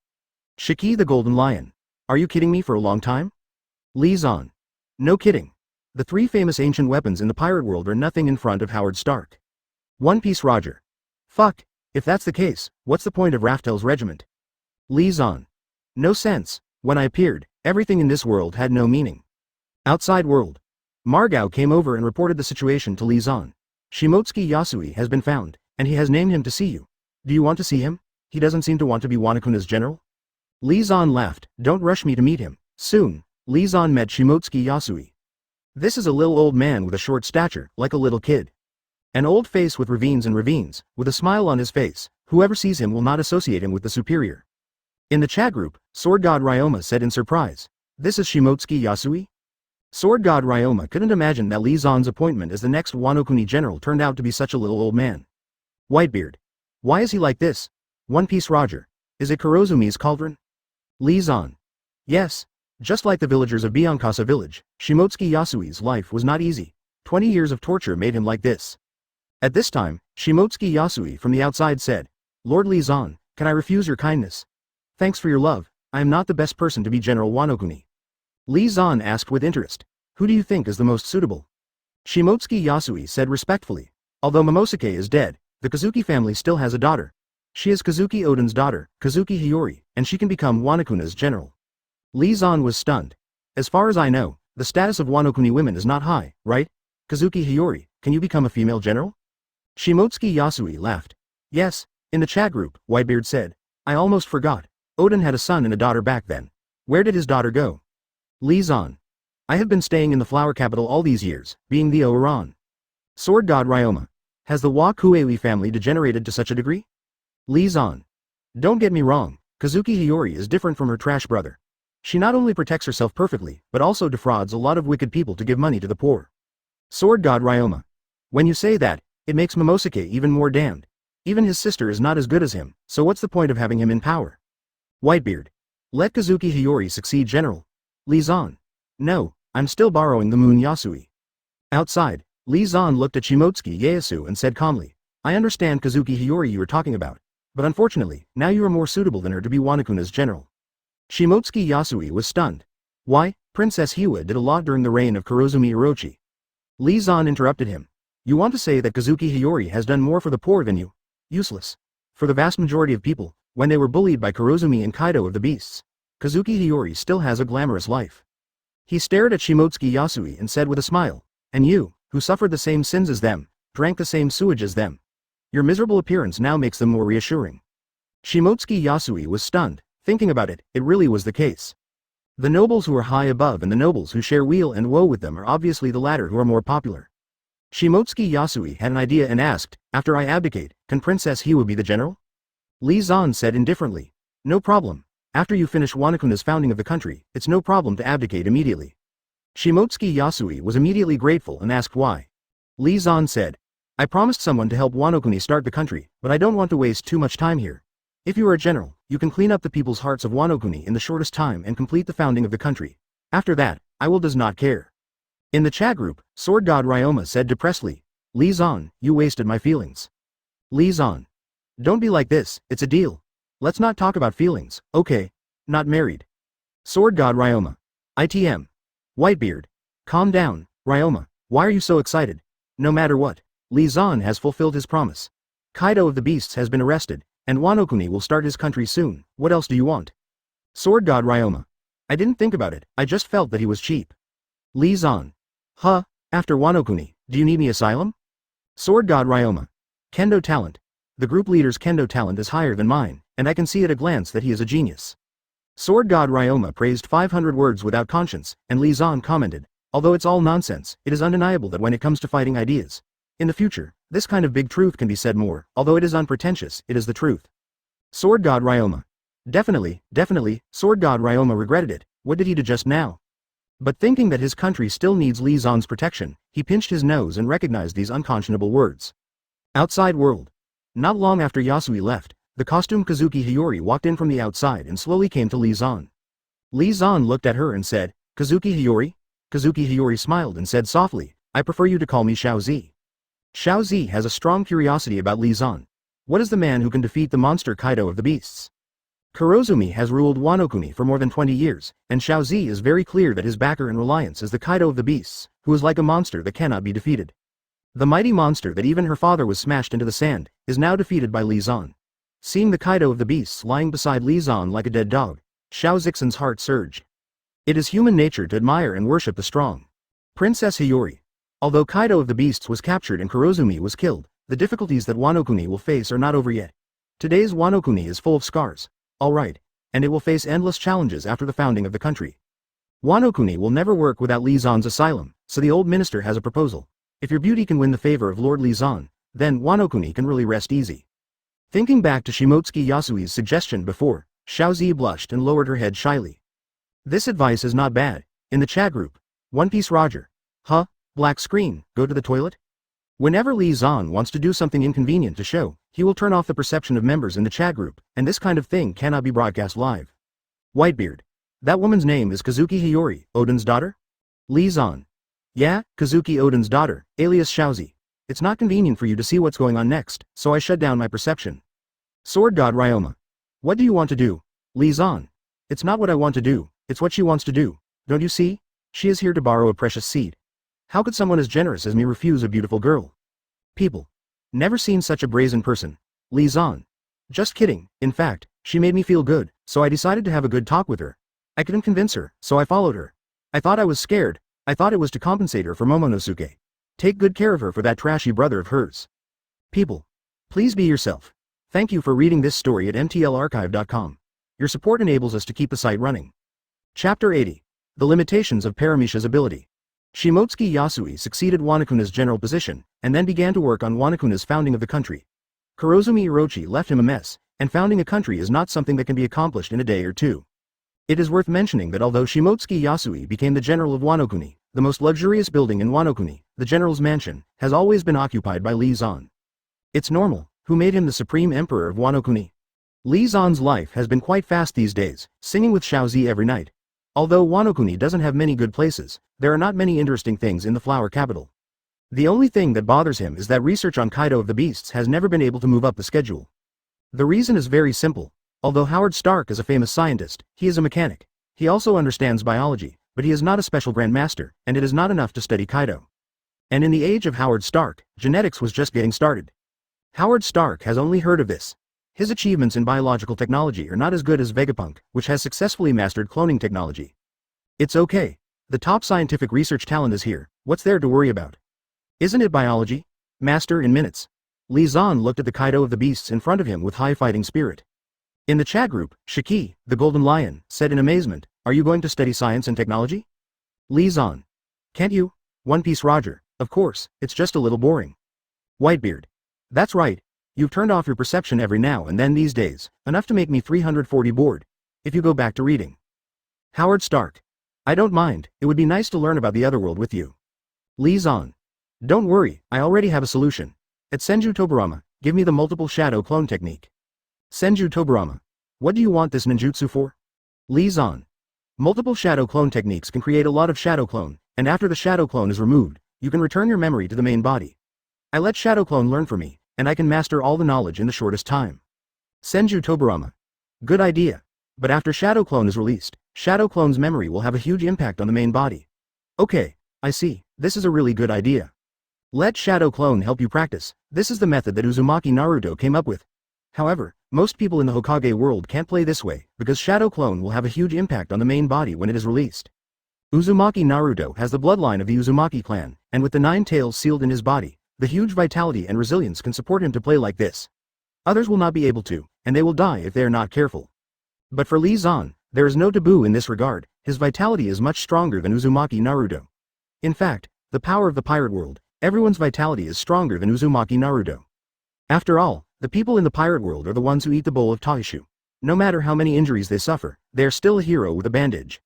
Shiki the Golden Lion. Are you kidding me for a long time? Li Zan. No kidding. The three famous ancient weapons in the pirate world are nothing in front of Howard Stark. One Piece Roger. Fuck, if that's the case, what's the point of Raftel's regiment? Li Zan. No sense. When I appeared, everything in this world had no meaning. Outside world. Margao came over and reported the situation to Li Zan. Shimotsuki Yasui has been found, and he has named him to see you. Do you want to see him? He doesn't seem to want to be Wanakuna's general. Li Zan laughed. Don't rush me to meet him. Soon, Li Zan met Shimotsuki Yasui. This is a little old man with a short stature, like a little kid. An old face with ravines and ravines, with a smile on his face. Whoever sees him will not associate him with the superior. In the chat group, Sword God Ryoma said in surprise, "This is Shimotsuki Yasui?" Sword God Ryoma couldn't imagine that Li Zan's appointment as the next Wano-kuni general turned out to be such a little old man. Whitebeard. Why is he like this? One Piece Roger. Is it Kurozumi's cauldron? Li Zan. Yes. Just like the villagers of Byankasa village, Shimotsuki Yasui's life was not easy. 20 years of torture made him like this. At this time, Shimotsuki Yasui from the outside said, Lord Li Zan, can I refuse your kindness? Thanks for your love, I am not the best person to be General Wano-kuni. Li Zan asked with interest, who do you think is the most suitable? Shimotsuki Yasui said respectfully, although Momosuke is dead, the Kazuki family still has a daughter. She is Kazuki Oden's daughter, Kazuki Hiyori, and she can become Wano-kuna's general. Li Zan was stunned. As far as I know, the status of Wano-kuni women is not high, right? Kazuki Hiyori, can you become a female general? Shimotsuki Yasui laughed. Yes, in the chat group, Whitebeard said. I almost forgot. Oden had a son and a daughter back then. Where did his daughter go? Li Zan. I have been staying in the flower capital all these years, being the Oran. Sword God Ryoma. Has the Wa Kuewi family degenerated to such a degree? Li Zan. Don't get me wrong, Kazuki Hiyori is different from her trash brother. She not only protects herself perfectly, but also defrauds a lot of wicked people to give money to the poor. Sword God Ryoma. When you say that, it makes Momosuke even more damned. Even his sister is not as good as him, so what's the point of having him in power? Whitebeard. Let Kazuki Hiyori succeed general. Li Zan. No, I'm still borrowing the moon Yasui. Outside, Li Zan looked at Shimotsuki Ieyasu and said calmly, I understand Kazuki Hiyori you are talking about. But unfortunately, now you are more suitable than her to be Wanokuna's general. Shimotsuki Yasui was stunned. Why, Princess Hiwa did a lot during the reign of Kurozumi Orochi. Li Zan interrupted him. You want to say that Kazuki Hiyori has done more for the poor than you? Useless. For the vast majority of people, when they were bullied by Kurozumi and Kaido of the Beasts, Kazuki Hiyori still has a glamorous life. He stared at Shimotsuki Yasui and said with a smile, and you, who suffered the same sins as them, drank the same sewage as them. Your miserable appearance now makes them more reassuring. Shimotsuki Yasui was stunned. Thinking about it, it really was the case. The nobles who are high above and the nobles who share weal and woe with them are obviously the latter who are more popular. Shimotsuki Yasui had an idea and asked, after I abdicate, can Princess Hiwa be the general? Li Zan said indifferently. No problem. After you finish Wanokuna's founding of the country, it's no problem to abdicate immediately. Shimotsuki Yasui was immediately grateful and asked why. Li Zan said, I promised someone to help Wanokuni start the country, but I don't want to waste too much time here. If you are a general, you can clean up the people's hearts of Wanokuni in the shortest time and complete the founding of the country. After that, I will does not care. In the chat group, Sword God Ryoma said depressedly, Li Zan, you wasted my feelings. Li Zan. Don't be like this, it's a deal. Let's not talk about feelings, okay? Not married. Sword God Ryoma. ITM. Whitebeard. Calm down, Ryoma, why are you so excited? No matter what, Li Zan has fulfilled his promise. Kaido of the Beasts has been arrested, and Wanokuni will start his country soon, what else do you want? Sword God Ryoma. I didn't think about it, I just felt that he was cheap. Li Zan. Huh, after Wanokuni, do you need me asylum? Sword God Ryoma. Kendo talent. The group leader's kendo talent is higher than mine, and I can see at a glance that he is a genius. Sword God Ryoma praised 500 words without conscience, and Li Zan commented, although it's all nonsense, it is undeniable that when it comes to fighting ideas, in the future, this kind of big truth can be said more, although it is unpretentious, it is the truth. Sword God Ryoma. Definitely, Sword God Ryoma regretted it, what did he do just now? But thinking that his country still needs Li Zan's protection, he pinched his nose and recognized these unconscionable words. Outside world. Not long after Yasui left, the costumed Kazuki Hiyori walked in from the outside and slowly came to Li Zan. Li Zan looked at her and said, Kazuki Hiyori? Kazuki Hiyori smiled and said softly, I prefer you to call me Xiao Zi. Xiao Zi has a strong curiosity about Li Zan. What is the man who can defeat the monster Kaido of the Beasts? Kurozumi has ruled Wanokuni for more than 20 years, and Xiao Zi is very clear that his backer and reliance is the Kaido of the Beasts, who is like a monster that cannot be defeated. The mighty monster that even her father was smashed into the sand, is now defeated by Li Zan. Seeing the Kaido of the Beasts lying beside Li Zan like a dead dog, Xiao Zixan's heart surged. It is human nature to admire and worship the strong. Princess Hiyori. Although Kaido of the Beasts was captured and Kurozumi was killed, the difficulties that Wanokuni will face are not over yet. Today's Wanokuni is full of scars. Alright, and it will face endless challenges after the founding of the country. Wanokuni will never work without Li Zan's asylum, so the old minister has a proposal. If your beauty can win the favor of Lord Li Zan, then Wanokuni can really rest easy. Thinking back to Shimotsuki Yasui's suggestion before, Xiao Zi blushed and lowered her head shyly. This advice is not bad. In the chat group, One Piece Roger. Huh? Black screen, go to the toilet? Whenever Li Zan wants to do something inconvenient to show, he will turn off the perception of members in the chat group, and this kind of thing cannot be broadcast live. Whitebeard. That woman's name is Kazuki Hiyori, Odin's daughter? Li Zan. Yeah, Kazuki Odin's daughter, alias Xiaozi. It's not convenient for you to see what's going on next, so I shut down my perception. Sword God Ryoma. What do you want to do? Li Zan. It's not what I want to do, it's what she wants to do. Don't you see? She is here to borrow a precious seed. How could someone as generous as me refuse a beautiful girl? People. Never seen such a brazen person. Li Zan. Just kidding, in fact, she made me feel good, so I decided to have a good talk with her. I couldn't convince her, so I followed her. I thought I was scared, I thought it was to compensate her for Momonosuke. Take good care of her for that trashy brother of hers. People. Please be yourself. Thank you for reading this story at mtlarchive.com. Your support enables us to keep the site running. Chapter 80. The Limitations of Paramecia's Ability. Shimotsuki Yasui succeeded Wanokuna's general position, and then began to work on Wanokuna's founding of the country. Kurozumi Orochi left him a mess, and founding a country is not something that can be accomplished in a day or two. It is worth mentioning that although Shimotsuki Yasui became the general of Wanokuni, the most luxurious building in Wanokuni, the general's mansion, has always been occupied by Li Zan. It's normal, who made him the supreme emperor of Wanokuni. Li Zan's life has been quite fast these days, singing with Xiao Zi every night. Although Wanokuni doesn't have many good places, there are not many interesting things in the flower capital. The only thing that bothers him is that research on Kaido of the Beasts has never been able to move up the schedule. The reason is very simple. Although Howard Stark is a famous scientist, he is a mechanic. He also understands biology, but he is not a special grandmaster, and it is not enough to study Kaido. And in the age of Howard Stark, genetics was just getting started. Howard Stark has only heard of this. His achievements in biological technology are not as good as Vegapunk, which has successfully mastered cloning technology. It's okay. The top scientific research talent is here, what's there to worry about? Isn't it biology? Master in minutes. Li Zan looked at the Kaido of the Beasts in front of him with high fighting spirit. In the chat group, Shiki, the Golden Lion, said in amazement, "Are you going to study science and technology?" Li Zan. "Can't you? One Piece Roger, of course, it's just a little boring." Whitebeard. "That's right. You've turned off your perception every now and then these days, enough to make me 340 bored. If you go back to reading." Howard Stark. "I don't mind, it would be nice to learn about the other world with you." Li Zan. "Don't worry, I already have a solution. At Senju Tobarama, give me the multiple shadow clone technique." Senju Tobarama. "What do you want this ninjutsu for?" Li Zan. "Multiple shadow clone techniques can create a lot of shadow clone, and after the shadow clone is removed, you can return your memory to the main body. I let shadow clone learn for me, and I can master all the knowledge in the shortest time." Senju Tobarama. "Good idea. But after shadow clone is released, shadow clone's memory will have a huge impact on the main body." "Okay, I see, this is a really good idea. Let shadow clone help you practice. This is the method that Uzumaki Naruto came up with. However, most people in the Hokage world can't play this way, because shadow clone will have a huge impact on the main body when it is released. Uzumaki Naruto has the bloodline of the Uzumaki clan, and with the 9 tails sealed in his body, the huge vitality and resilience can support him to play like this. Others will not be able to, and they will die if they are not careful. But for Li Zan, there is no taboo in this regard. His vitality is much stronger than Uzumaki Naruto. In fact, the power of the pirate world, everyone's vitality is stronger than Uzumaki Naruto. After all, the people in the pirate world are the ones who eat the bowl of Taishu. No matter how many injuries they suffer, they are still a hero with a bandage.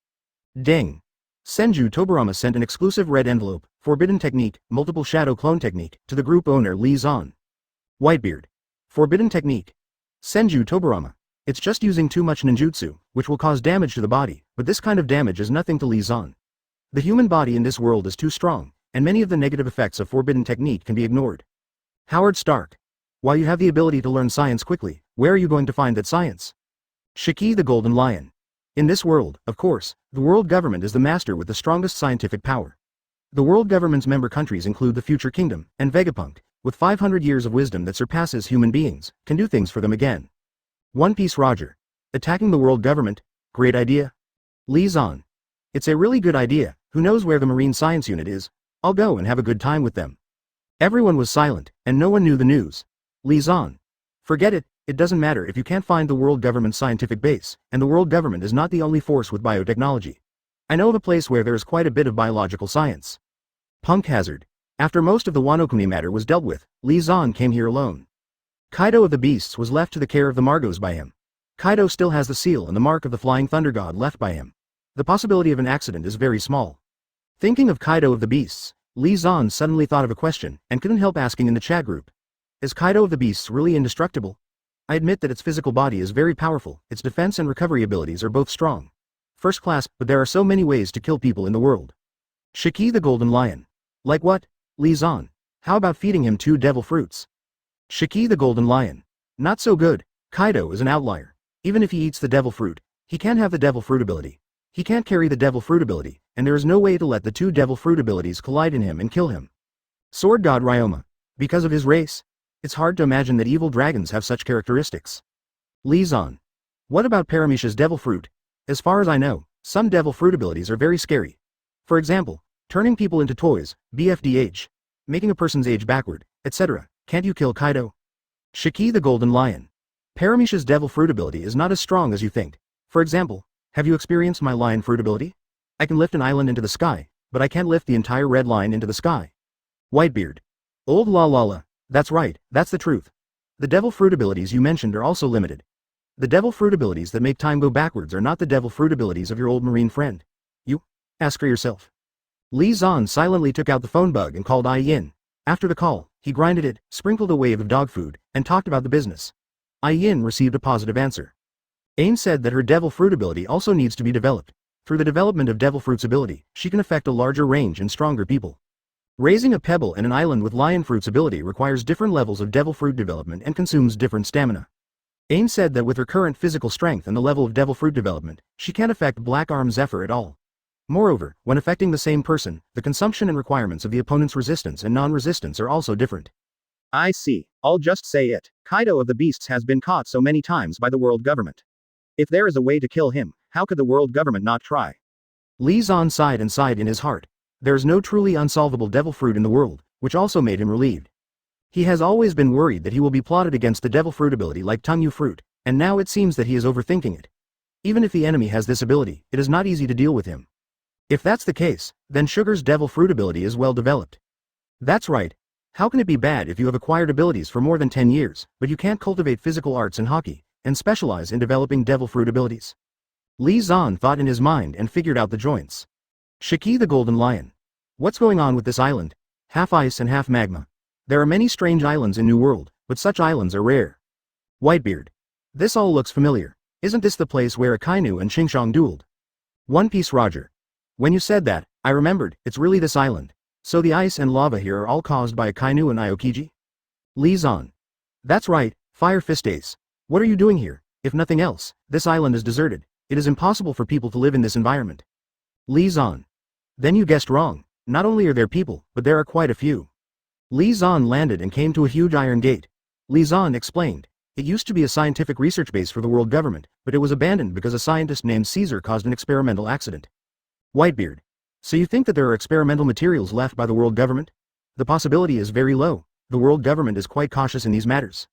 Deng. Senju Tobarama sent an exclusive red envelope, Forbidden Technique, Multiple Shadow Clone Technique, to the group owner Li Zan. Whitebeard. Forbidden Technique. Senju Tobarama. It's just using too much ninjutsu, which will cause damage to the body, but this kind of damage is nothing to Li Zan. The human body in this world is too strong, and many of the negative effects of Forbidden Technique can be ignored. Howard Stark. While you have the ability to learn science quickly, where are you going to find that science? Shiki the Golden Lion. In this world, of course, the world government is the master with the strongest scientific power. The world government's member countries include the Future Kingdom, and Vegapunk, with 500 years of wisdom that surpasses human beings, can do things for them again. One Piece Roger. Attacking the world government? Great idea. Li Zan. It's a really good idea. Who knows where the Marine Science Unit is? I'll go and have a good time with them. Everyone was silent, and no one knew the news. Li Zan. Forget it, it doesn't matter if you can't find the world government's scientific base, and the world government is not the only force with biotechnology. I know of a place where there is quite a bit of biological science. Punk Hazard. After most of the Wano Kuni matter was dealt with, Li Zan came here alone. Kaido of the Beasts was left to the care of the Margos by him. Kaido still has the seal and the mark of the Flying Thunder God left by him. The possibility of an accident is very small. Thinking of Kaido of the Beasts, Li Zan suddenly thought of a question, and couldn't help asking in the chat group. Is Kaido of the Beasts really indestructible? I admit that its physical body is very powerful, its defense and recovery abilities are both strong. First class, but there are so many ways to kill people in the world. Shiki the Golden Lion. Like what? Li Zan. How about feeding him 2 devil fruits? Shiki the Golden Lion. Not so good. Kaido is an outlier. Even if he eats the devil fruit, he can't have the devil fruit ability. He can't carry the devil fruit ability, and there is no way to let the 2 devil fruit abilities collide in him and kill him. Sword God Ryoma. Because of his race? It's hard to imagine that evil dragons have such characteristics. Li Zan. What about Paramisha's devil fruit? As far as I know, some devil fruit abilities are very scary. For example, turning people into toys, BFDH, making a person's age backward, etc. Can't you kill Kaido? Shiki the Golden Lion. Paramisha's devil fruit ability is not as strong as you think. For example, have you experienced my lion fruit ability? I can lift an island into the sky, but I can't lift the entire red line into the sky. Whitebeard. Old la la la. That's right, that's the truth. The devil fruit abilities you mentioned are also limited. The devil fruit abilities that make time go backwards are not the devil fruit abilities of your old marine friend. You? Ask for yourself. Li Zan silently took out the phone bug and called Ai Yin. After the call, he grinded it, sprinkled a wave of dog food, and talked about the business. Ai Yin received a positive answer. Ain said that her devil fruit ability also needs to be developed. Through the development of devil fruit's ability, she can affect a larger range and stronger people. Raising a pebble in an island with lion fruit's ability requires different levels of devil fruit development and consumes different stamina. Aim said that with her current physical strength and the level of devil fruit development, she can't affect Black Arm Zephyr at all. Moreover, when affecting the same person, the consumption and requirements of the opponent's resistance and non-resistance are also different. I see. I'll just say it. Kaido of the Beasts has been caught so many times by the world government. If there is a way to kill him, how could the world government not try? Li Zan sighed and sighed in his heart. There is no truly unsolvable devil fruit in the world, which also made him relieved. He has always been worried that he will be plotted against the devil fruit ability like Tungyu fruit, and now it seems that he is overthinking it. Even if the enemy has this ability, it is not easy to deal with him. If that's the case, then Sugar's devil fruit ability is well developed. That's right. How can it be bad if you have acquired abilities for more than 10 years, but you can't cultivate physical arts and hockey, and specialize in developing devil fruit abilities? Li Zan thought in his mind and figured out the joints. Shiki the Golden Lion. What's going on with this island? Half ice and half magma. There are many strange islands in New World, but such islands are rare. Whitebeard. This all looks familiar. Isn't this the place where Akainu and Xingqiang dueled? One Piece Roger. When you said that, I remembered, it's really this island. So the ice and lava here are all caused by Akainu and Aokiji? Li Zan. That's right, Fire Fist Ace. What are you doing here? If nothing else, this island is deserted. It is impossible for people to live in this environment. Li Zan. Then you guessed wrong. Not only are there people, but there are quite a few. Li Zan landed and came to a huge iron gate. Li Zan explained. It used to be a scientific research base for the world government, but it was abandoned because a scientist named Caesar caused an experimental accident. Whitebeard. So you think that there are experimental materials left by the world government? The possibility is very low. The world government is quite cautious in these matters.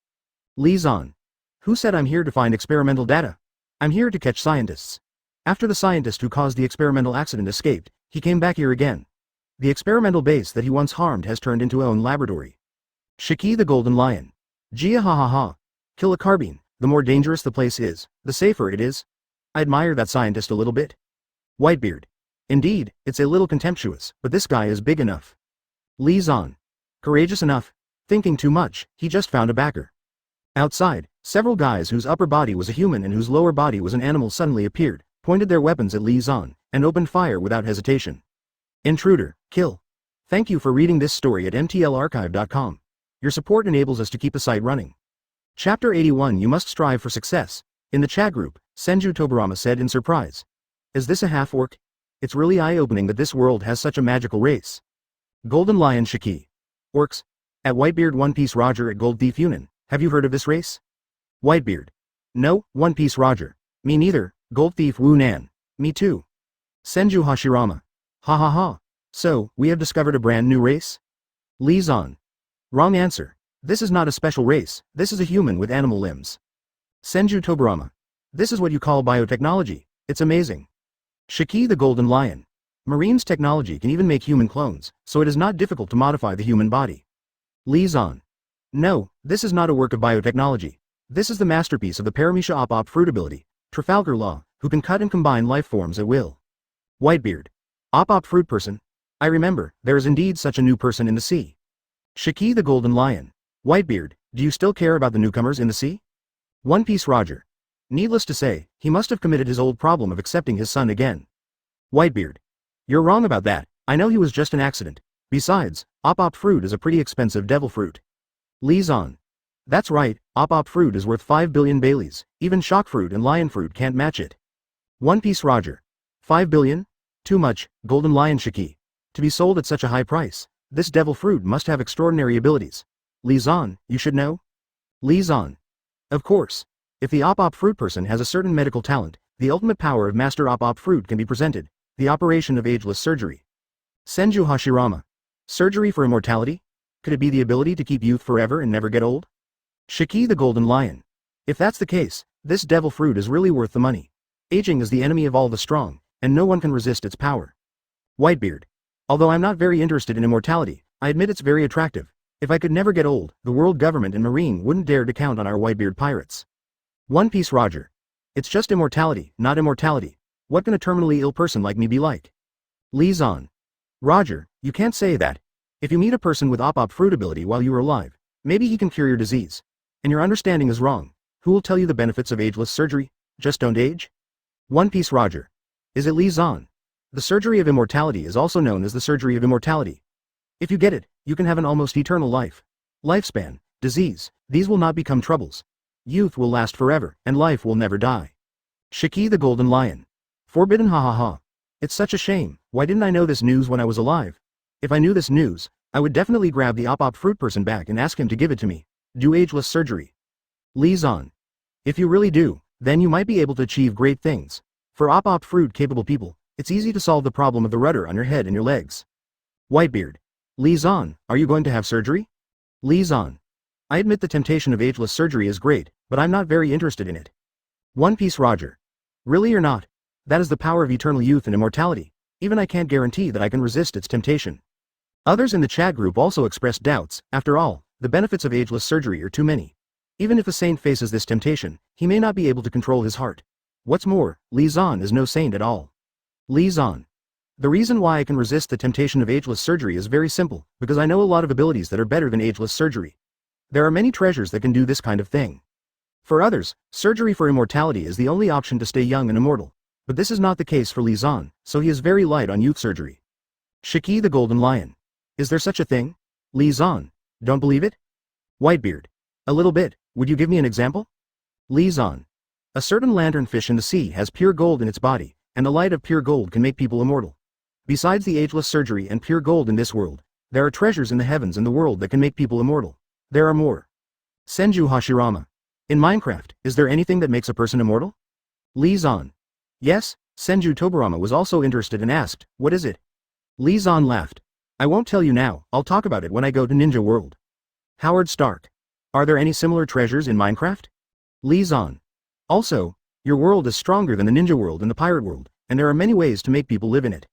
Li Zan. Who said I'm here to find experimental data? I'm here to catch scientists. After the scientist who caused the experimental accident escaped, he came back here again. The experimental base that he once harmed has turned into a own laboratory. Shiki the Golden Lion. Gia ha ha ha. Kill a carbine. The more dangerous the place is, the safer it is. I admire that scientist a little bit. Whitebeard. Indeed, it's a little contemptuous, but this guy is big enough. Li Zan. Courageous enough. Thinking too much, he just found a backer. Outside, several guys whose upper body was a human and whose lower body was an animal suddenly appeared, pointed their weapons at Li Zan, and opened fire without hesitation. Intruder, kill. Thank you for reading this story at mtlarchive.com. Your support enables us to keep the site running. Chapter 81 You must strive for success. In the chat group, Senju Hashirama said in surprise. Is this a half-orc? It's really eye-opening that this world has such a magical race. Golden Lion Shiki. Orcs. At Whitebeard One Piece Roger at Gold Thief Yunin. Have you heard of this race? Whitebeard. No, One Piece Roger. Me neither. Gold Thief Wu Nan. Me too. Senju Hashirama. Ha ha ha. So, we have discovered a brand new race? Li Zan. Wrong answer. This is not a special race, this is a human with animal limbs. Senju Hashirama. This is what you call biotechnology. It's amazing. Shiki the Golden Lion. Marine's technology can even make human clones, so it is not difficult to modify the human body. Li Zan. No, this is not a work of biotechnology. This is the masterpiece of the Paramecia Op fruit ability, Trafalgar Law, who can cut and combine life forms at will. Whitebeard. Op fruit person. I remember, there is indeed such a new person in the sea. Shiki the Golden Lion. Whitebeard, do you still care about the newcomers in the sea? One Piece Roger. Needless to say, he must have committed his old problem of accepting his son again. Whitebeard. You're wrong about that, I know he was just an accident. Besides, Op fruit is a pretty expensive devil fruit. Li Zan. That's right, Op fruit is worth 5 billion Baileys, even shock fruit and lion fruit can't match it. One Piece Roger. 5 billion? Too much, Golden Lion Shiki. To be sold at such a high price, this devil fruit must have extraordinary abilities. Li Zan, you should know? Li Zan. Of course. If the Op fruit person has a certain medical talent, the ultimate power of Master Op fruit can be presented, the operation of ageless surgery. Senju Hashirama. Surgery for immortality? Could it be the ability to keep youth forever and never get old? Shiki the Golden Lion. If that's the case, this devil fruit is really worth the money. Aging is the enemy of all the strong, and no one can resist its power. Whitebeard. Although I'm not very interested in immortality, I admit it's very attractive. If I could never get old, the world government and Marine wouldn't dare to count on our Whitebeard pirates. One Piece Roger. It's just immortality, not immortality. What can a terminally ill person like me be like? Li Zan. Roger, you can't say that. If you meet a person with Op fruit ability while you are alive, maybe he can cure your disease. And your understanding is wrong. Who will tell you the benefits of ageless surgery? Just don't age? One Piece Roger. Is it Li Zan? The surgery of immortality is also known as the surgery of immortality. If you get it, you can have an almost eternal life. Lifespan, disease, these will not become troubles. Youth will last forever, and life will never die. Shiki the Golden Lion. Forbidden, ha ha ha. It's such a shame, why didn't I know this news when I was alive? If I knew this news, I would definitely grab the op fruit person back and ask him to give it to me. Do ageless surgery. Li Zan. If you really do, then you might be able to achieve great things. For op fruit capable people, it's easy to solve the problem of the rudder on your head and your legs. Whitebeard. Li Zan, are you going to have surgery? Li Zan. I admit the temptation of ageless surgery is great, but I'm not very interested in it. One Piece Roger. Really or not? That is the power of eternal youth and immortality. Even I can't guarantee that I can resist its temptation. Others in the chat group also expressed doubts. After all, the benefits of ageless surgery are too many. Even if a saint faces this temptation, he may not be able to control his heart. What's more, Li Zan is no saint at all. Li Zan. The reason why I can resist the temptation of ageless surgery is very simple, because I know a lot of abilities that are better than ageless surgery. There are many treasures that can do this kind of thing. For others, surgery for immortality is the only option to stay young and immortal. But this is not the case for Li Zan, so he is very light on youth surgery. Shiki the Golden Lion. Is there such a thing? Li Zan. Don't believe it? Whitebeard. A little bit, would you give me an example? Li Zan. A certain lanternfish in the sea has pure gold in its body, and the light of pure gold can make people immortal. Besides the ageless surgery and pure gold in this world, there are treasures in the heavens and the world that can make people immortal. There are more. Senju Hashirama. In Minecraft, is there anything that makes a person immortal? Li Zan. Yes, Senju Tobarama was also interested and asked, what is it? Li Zan laughed. I won't tell you now, I'll talk about it when I go to Ninja World. Howard Stark. Are there any similar treasures in Minecraft? Li Zan. Also, your world is stronger than the Ninja World and the Pirate World, and there are many ways to make people live in it.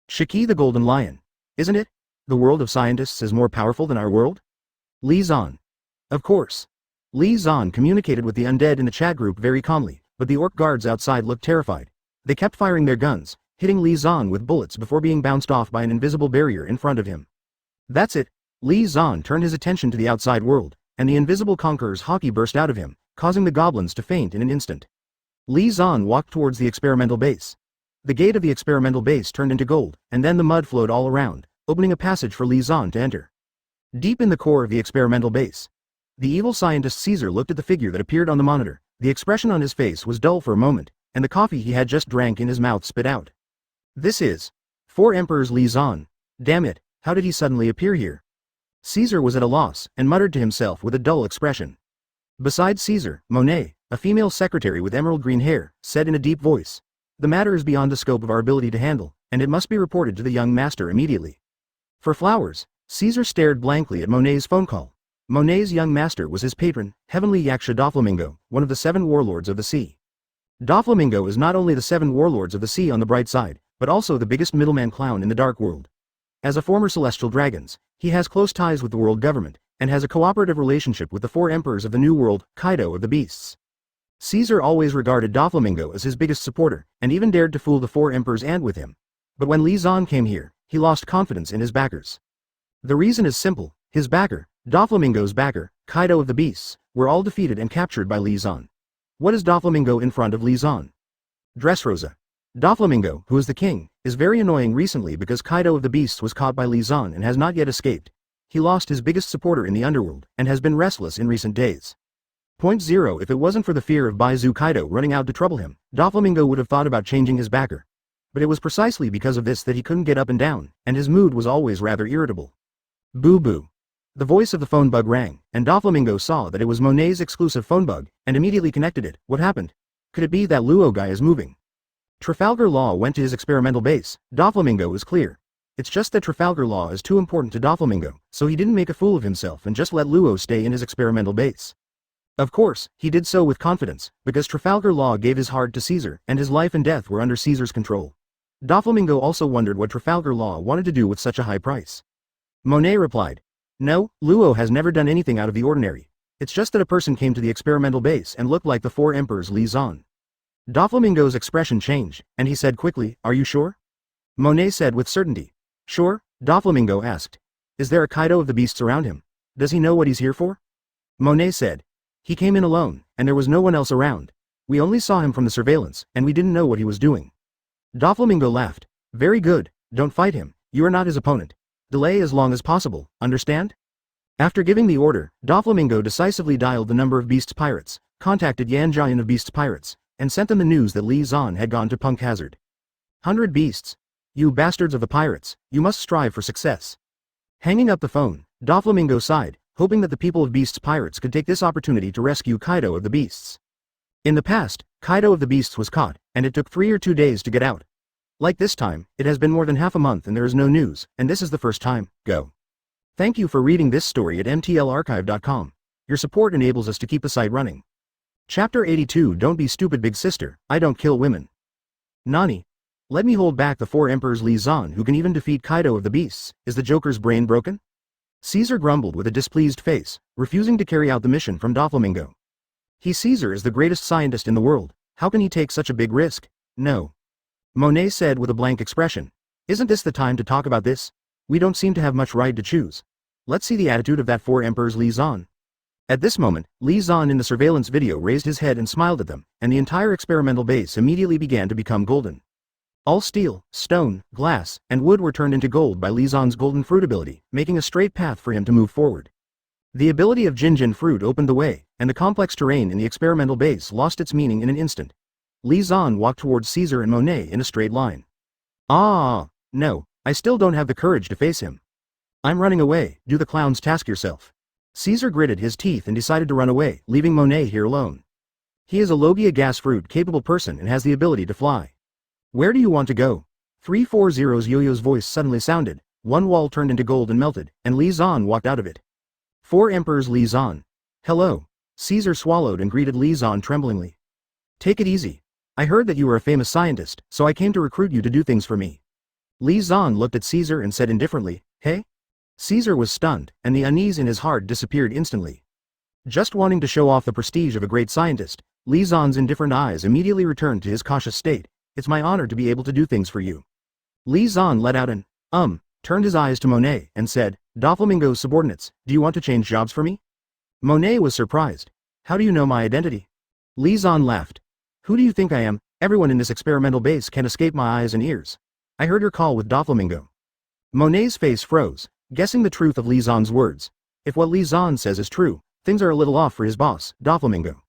Shiki the Golden Lion. Isn't it? The world of scientists is more powerful than our world? Li Zan. Of course. Li Zan communicated with the undead in the chat group very calmly, but the orc guards outside looked terrified. They kept firing their guns, hitting Li Zan with bullets before being bounced off by an invisible barrier in front of him. That's it. Li Zan turned his attention to the outside world, and the invisible conqueror's haki burst out of him, causing the goblins to faint in an instant. Li Zan walked towards the experimental base. The gate of the experimental base turned into gold, and then the mud flowed all around, opening a passage for Li Zan to enter. Deep in the core of the experimental base, the evil scientist Caesar looked at the figure that appeared on the monitor. The expression on his face was dull for a moment, and the coffee he had just drank in his mouth spit out. This is 4 Emperors Li Zan. Damn it, how did he suddenly appear here? Caesar was at a loss, and muttered to himself with a dull expression. Besides Caesar, Monet, a female secretary with emerald green hair, said in a deep voice, the matter is beyond the scope of our ability to handle, and it must be reported to the young master immediately. For flowers, Caesar stared blankly at Monet's phone call. Monet's young master was his patron, Heavenly Yaksha Doflamingo, one of the 7 warlords of the sea. Doflamingo is not only the 7 warlords of the sea on the bright side, but also the biggest middleman clown in the dark world. As a former celestial dragons, he has close ties with the world government, and has a cooperative relationship with the 4 emperors of the new world, Kaido of the beasts. Caesar always regarded Doflamingo as his biggest supporter, and even dared to fool the 4 emperors and with him. But when Li Zan came here, he lost confidence in his backers. The reason is simple, his backer, Doflamingo's backer, Kaido of the beasts, were all defeated and captured by Li Zan. What is Doflamingo in front of Li Zan? Dressrosa. Doflamingo, who is the king, is very annoying recently because Kaido of the beasts was caught by Li Zan and has not yet escaped. He lost his biggest supporter in the underworld, and has been restless in recent days. Point 0 If it wasn't for the fear of Baizu Kaido running out to trouble him, Doflamingo would have thought about changing his backer. But it was precisely because of this that he couldn't get up and down, and his mood was always rather irritable. Boo boo. The voice of the phone bug rang, and Doflamingo saw that it was Monet's exclusive phone bug, and immediately connected it. What happened? Could it be that Luo guy is moving? Trafalgar Law went to his experimental base. Doflamingo is clear. It's just that Trafalgar Law is too important to Doflamingo, so he didn't make a fool of himself and just let Luo stay in his experimental base. Of course, he did so with confidence, because Trafalgar Law gave his heart to Caesar, and his life and death were under Caesar's control. Doflamingo also wondered what Trafalgar Law wanted to do with such a high price. Monet replied, no, Luo has never done anything out of the ordinary. It's just that a person came to the experimental base and looked like the 4 emperors Li Zan. Doflamingo's expression changed, and he said quickly, are you sure? Monet said with certainty. Sure, Doflamingo asked. Is there a Kaido of the beasts around him? Does he know what he's here for? Monet said. He came in alone, and there was no one else around. We only saw him from the surveillance, and we didn't know what he was doing. Doflamingo laughed. Very good, don't fight him, you are not his opponent. Delay as long as possible, understand? After giving the order, Doflamingo decisively dialed the number of Beast's pirates, contacted Yan Jian of Beast's pirates, and sent them the news that Li Zan had gone to Punk Hazard. 100 Beasts. You bastards of the pirates, you must strive for success. Hanging up the phone, Doflamingo sighed, hoping that the people of Beast's pirates could take this opportunity to rescue Kaido of the Beasts. In the past, Kaido of the Beasts was caught, and it took 3 or 2 days to get out. Like this time, it has been more than half a month and there is no news, and this is the first time. Go. Thank you for reading this story at mtlarchive.com. Your support enables us to keep the site running. Chapter 82. Don't be stupid, big sister, I don't kill women. Nani? Let me hold back the 4 emperors. Li Zan, who can even defeat Kaido of the Beasts. Is the Joker's brain broken? Caesar grumbled with a displeased face, refusing to carry out the mission from Doflamingo. Caesar is the greatest scientist in the world, how can he take such a big risk? No. Monet said with a blank expression. Isn't this the time to talk about this? We don't seem to have much right to choose. Let's see the attitude of that 4 emperors. Li Zan. At this moment, Li Zan in the surveillance video raised his head and smiled at them, and the entire experimental base immediately began to become golden. All steel, stone, glass, and wood were turned into gold by Li Zan's golden fruit ability, making a straight path for him to move forward. The ability of Jinjin fruit opened the way, and the complex terrain in the experimental base lost its meaning in an instant. Li Zan walked towards Caesar and Monet in a straight line. No, I still don't have the courage to face him. I'm running away, do the clown's task yourself. Caesar gritted his teeth and decided to run away, leaving Monet here alone. He is a Logia gas fruit capable person and has the ability to fly. Where do you want to go? 340's Yo-Yo's voice suddenly sounded, one wall turned into gold and melted, and Li Zan walked out of it. 4 emperors. Li Zan. Hello. Caesar swallowed and greeted Li Zan tremblingly. Take it easy. I heard that you were a famous scientist, so I came to recruit you to do things for me. Li Zan looked at Caesar and said indifferently, hey? Caesar was stunned, and the unease in his heart disappeared instantly. Just wanting to show off the prestige of a great scientist, Li Zan's indifferent eyes immediately returned to his cautious state. It's my honor to be able to do things for you. Li Zan let out an, turned his eyes to Monet, and said, Doflamingo's subordinates, do you want to change jobs for me? Monet was surprised. How do you know my identity? Li Zan laughed. Who do you think I am? Everyone in this experimental base can escape my eyes and ears. I heard your call with Doflamingo. Monet's face froze, guessing the truth of Li Zan's words. If what Li Zan says is true, things are a little off for his boss, Doflamingo.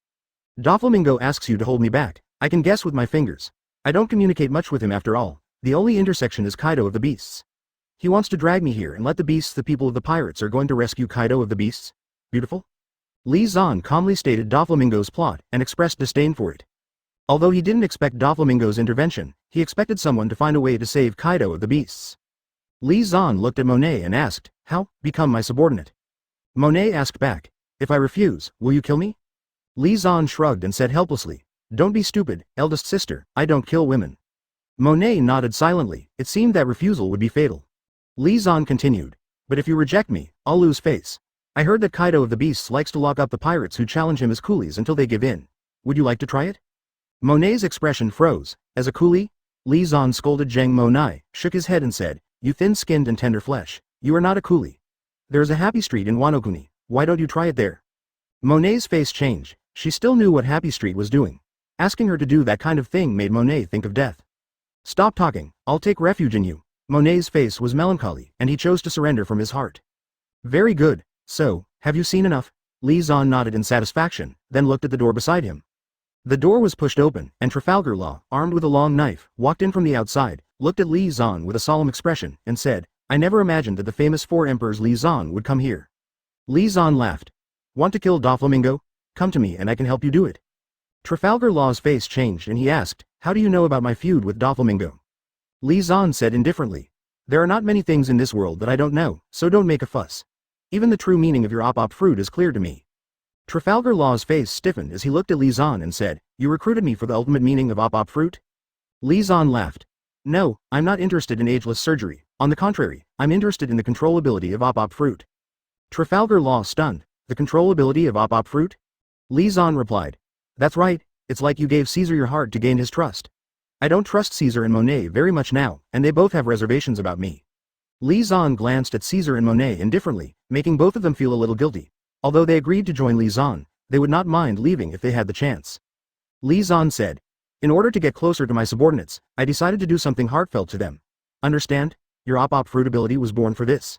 Doflamingo asks you to hold me back. I can guess with my fingers. I don't communicate much with him after all. The only intersection is Kaido of the Beasts. He wants to drag me here and let the Beasts, the people of the pirates, are going to rescue Kaido of the Beasts. Beautiful? Li Zan calmly stated Doflamingo's plot and expressed disdain for it. Although he didn't expect Doflamingo's intervention, he expected someone to find a way to save Kaido of the Beasts. Li Zan looked at Monet and asked, how? Become my subordinate. Monet asked back, if I refuse, will you kill me? Li Zan shrugged and said helplessly, don't be stupid, eldest sister, I don't kill women. Monet nodded silently, it seemed that refusal would be fatal. Li Zan continued, but if you reject me, I'll lose face. I heard that Kaido of the Beasts likes to lock up the pirates who challenge him as coolies until they give in. Would you like to try it? Monet's expression froze. As a coolie? Li Zan scolded Zheng Monai, shook his head and said, you thin-skinned and tender flesh, you are not a coolie. There is a Happy Street in Wanokuni, why don't you try it there? Monet's face changed, she still knew what Happy Street was doing. Asking her to do that kind of thing made Monet think of death. Stop talking, I'll take refuge in you. Monet's face was melancholy, and he chose to surrender from his heart. Very good, so, have you seen enough? Li Zan nodded in satisfaction, then looked at the door beside him. The door was pushed open, and Trafalgar Law, armed with a long knife, walked in from the outside, looked at Li Zan with a solemn expression, and said, I never imagined that the famous 4 emperors Li Zan would come here. Li Zan laughed. Want to kill Doflamingo? Come to me and I can help you do it. Trafalgar Law's face changed and he asked, how do you know about my feud with Doflamingo? Li Zan said indifferently, there are not many things in this world that I don't know, so don't make a fuss. Even the true meaning of your op fruit is clear to me. Trafalgar Law's face stiffened as he looked at Li Zan and said, you recruited me for the ultimate meaning of op fruit? Li Zan laughed. No, I'm not interested in ageless surgery, on the contrary, I'm interested in the controllability of op fruit. Trafalgar Law stunned, the controllability of op fruit? Li Zan replied, that's right, it's like you gave Caesar your heart to gain his trust. I don't trust Caesar and Monet very much now, and they both have reservations about me. Li Zan glanced at Caesar and Monet indifferently, making both of them feel a little guilty. Although they agreed to join Li Zan, they would not mind leaving if they had the chance. Li Zan said, in order to get closer to my subordinates, I decided to do something heartfelt to them. Understand? Your op fruit ability was born for this.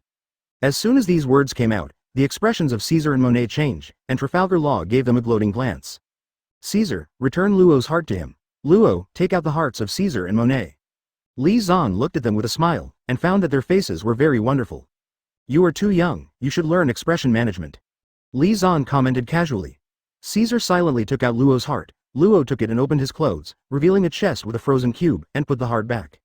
As soon as these words came out, the expressions of Caesar and Monet changed, and Trafalgar Law gave them a gloating glance. Caesar, return Luo's heart to him. Luo, take out the hearts of Caesar and Monet. Li Zan looked at them with a smile, and found that their faces were very wonderful. You are too young, you should learn expression management. Li Zan commented casually. Caesar silently took out Luo's heart. Luo took it and opened his clothes, revealing a chest with a frozen cube, and put the heart back.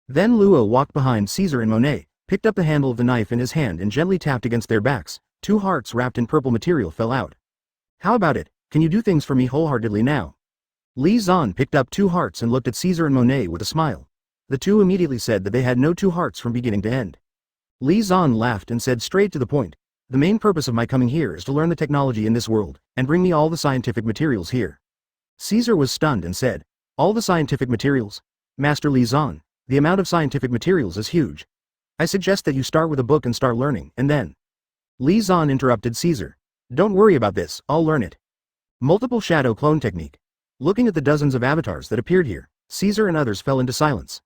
Then Luo walked behind Caesar and Monet, picked up the handle of the knife in his hand and gently tapped against their backs. 2 hearts wrapped in purple material fell out. How about it, can you do things for me wholeheartedly now? Li Zan picked up 2 hearts and looked at Caesar and Monet with a smile. The two immediately said that they had no 2 hearts from beginning to end. Li Zan laughed and said straight to the point. The main purpose of my coming here is to learn the technology in this world, and bring me all the scientific materials here. Caesar was stunned and said, all the scientific materials? Master Li Zan, the amount of scientific materials is huge. I suggest that you start with a book and start learning, and then. Li Zan interrupted Caesar. Don't worry about this, I'll learn it. Multiple shadow clone technique. Looking at the dozens of avatars that appeared here, Caesar and others fell into silence.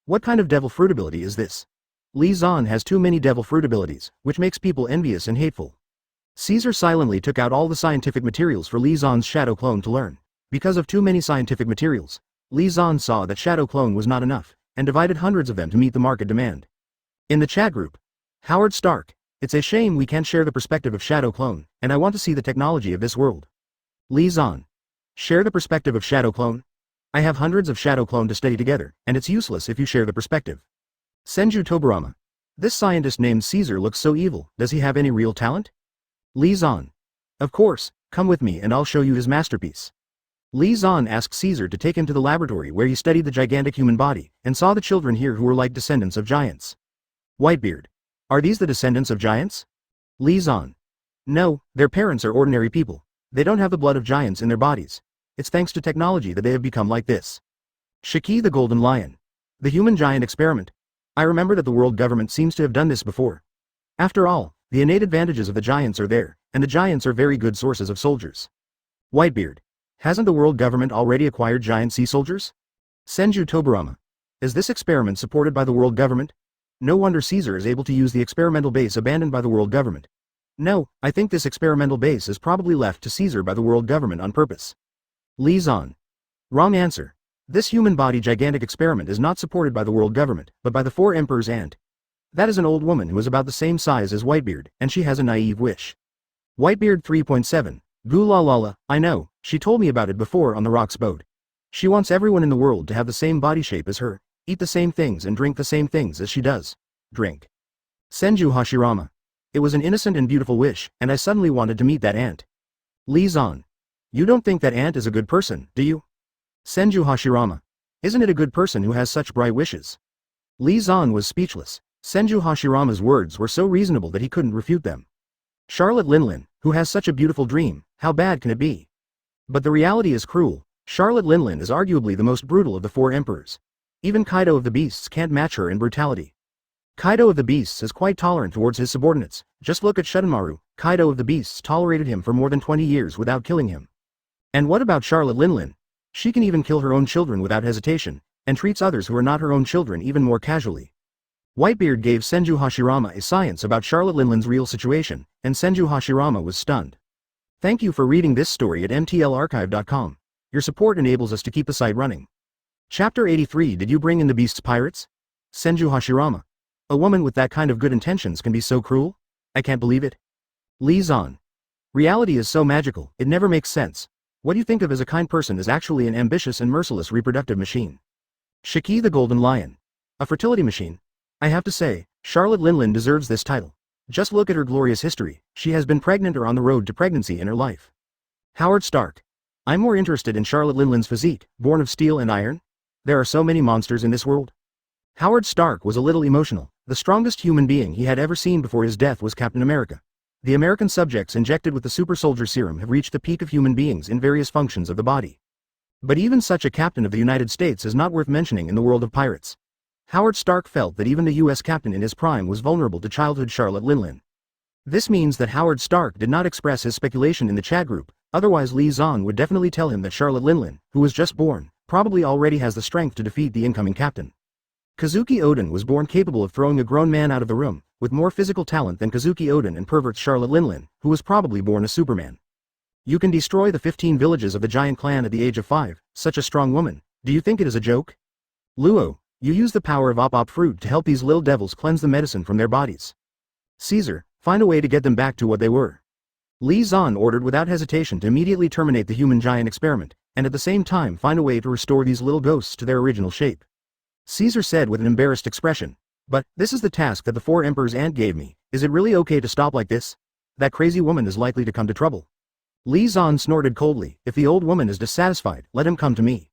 What kind of devil fruit ability is this? Li Zan has too many devil fruit abilities, which makes people envious and hateful. Caesar silently took out all the scientific materials for Li Zan's shadow clone to learn. Because of too many scientific materials, Li Zan saw that shadow clone was not enough, and divided hundreds of them to meet the market demand. In the chat group, Howard Stark, it's a shame we can't share the perspective of shadow clone, and I want to see the technology of this world. Li Zan. Share the perspective of shadow clone? I have hundreds of shadow clone to study together, and it's useless if you share the perspective. Senju Hashirama. This scientist named Caesar looks so evil, does he have any real talent? Li Zan. Of course, come with me and I'll show you his masterpiece. Li Zan asked Caesar to take him to the laboratory where he studied the gigantic human body, and saw the children here who were like descendants of giants. Whitebeard. Are these the descendants of giants? Li Zan. No, their parents are ordinary people. They don't have the blood of giants in their bodies. It's thanks to technology that they have become like this. Shiki the Golden Lion. The human giant experiment. I remember that the world government seems to have done this before. After all, the innate advantages of the giants are there, and the giants are very good sources of soldiers. Whitebeard. Hasn't the world government already acquired giant sea soldiers? Senju Hashirama. Is this experiment supported by the world government? No wonder Caesar is able to use the experimental base abandoned by the world government. No, I think this experimental base is probably left to Caesar by the world government on purpose. Li Zan. Wrong answer. This human body gigantic experiment is not supported by the world government, but by the 4 emperors' aunt. That is an old woman who is about the same size as Whitebeard, and she has a naive wish. Whitebeard 3.7. Goo la la la, I know, she told me about it before on the Rocks boat. She wants everyone in the world to have the same body shape as her, eat the same things and drink the same things as she does. Drink. Senju Hashirama. It was an innocent and beautiful wish, and I suddenly wanted to meet that aunt. Li Zan. You don't think that aunt is a good person, do you? Senju Hashirama. Isn't it a good person who has such bright wishes? Li Zan was speechless. Senju Hashirama's words were so reasonable that he couldn't refute them. Charlotte Linlin, who has such a beautiful dream, how bad can it be? But the reality is cruel. Charlotte Linlin is arguably the most brutal of the 4 emperors. Even Kaido of the Beasts can't match her in brutality. Kaido of the Beasts is quite tolerant towards his subordinates. Just look at Shudenmaru. Kaido of the Beasts tolerated him for more than 20 years without killing him. And what about Charlotte Linlin? She can even kill her own children without hesitation, and treats others who are not her own children even more casually. Whitebeard gave Senju Hashirama a science about Charlotte Linlin's real situation, and Senju Hashirama was stunned. Thank you for reading this story at mtlarchive.com. Your support enables us to keep the site running. Chapter 83. Did you bring in the beast's pirates? Senju Hashirama. A woman with that kind of good intentions can be so cruel? I can't believe it. Li Zan. Reality is so magical, it never makes sense. What you think of as a kind person is actually an ambitious and merciless reproductive machine. Shiki the Golden Lion. A fertility machine. I have to say, Charlotte Linlin deserves this title. Just look at her glorious history. She has been pregnant or on the road to pregnancy in her life. Howard Stark. I'm more interested in Charlotte Linlin's physique, born of steel and iron. There are so many monsters in this world. Howard Stark was a little emotional. The strongest human being he had ever seen before his death was Captain America. The American subjects injected with the super soldier serum have reached the peak of human beings in various functions of the body. But even such a captain of the United States is not worth mentioning in the world of pirates. Howard Stark felt that even the US captain in his prime was vulnerable to childhood Charlotte Linlin. This means that Howard Stark did not express his speculation in the chat group, otherwise Li Zan would definitely tell him that Charlotte Linlin, who was just born, probably already has the strength to defeat the incoming captain. Kazuki Oden was born capable of throwing a grown man out of the room, with more physical talent than Kazuki Oden and pervert Charlotte Linlin, who was probably born a Superman. You can destroy the 15 villages of the giant clan at the age of 5, such a strong woman. Do you think it is a joke? Luo, you use the power of op fruit to help these little devils cleanse the medicine from their bodies. Caesar, find a way to get them back to what they were. Li Zan ordered without hesitation to immediately terminate the human giant experiment, and at the same time find a way to restore these little ghosts to their original shape. Caesar said with an embarrassed expression, "But, this is the task that the 4 emperors aunt gave me. Is it really okay to stop like this? That crazy woman is likely to come to trouble." Li Zan snorted coldly, "If the old woman is dissatisfied, let him come to me."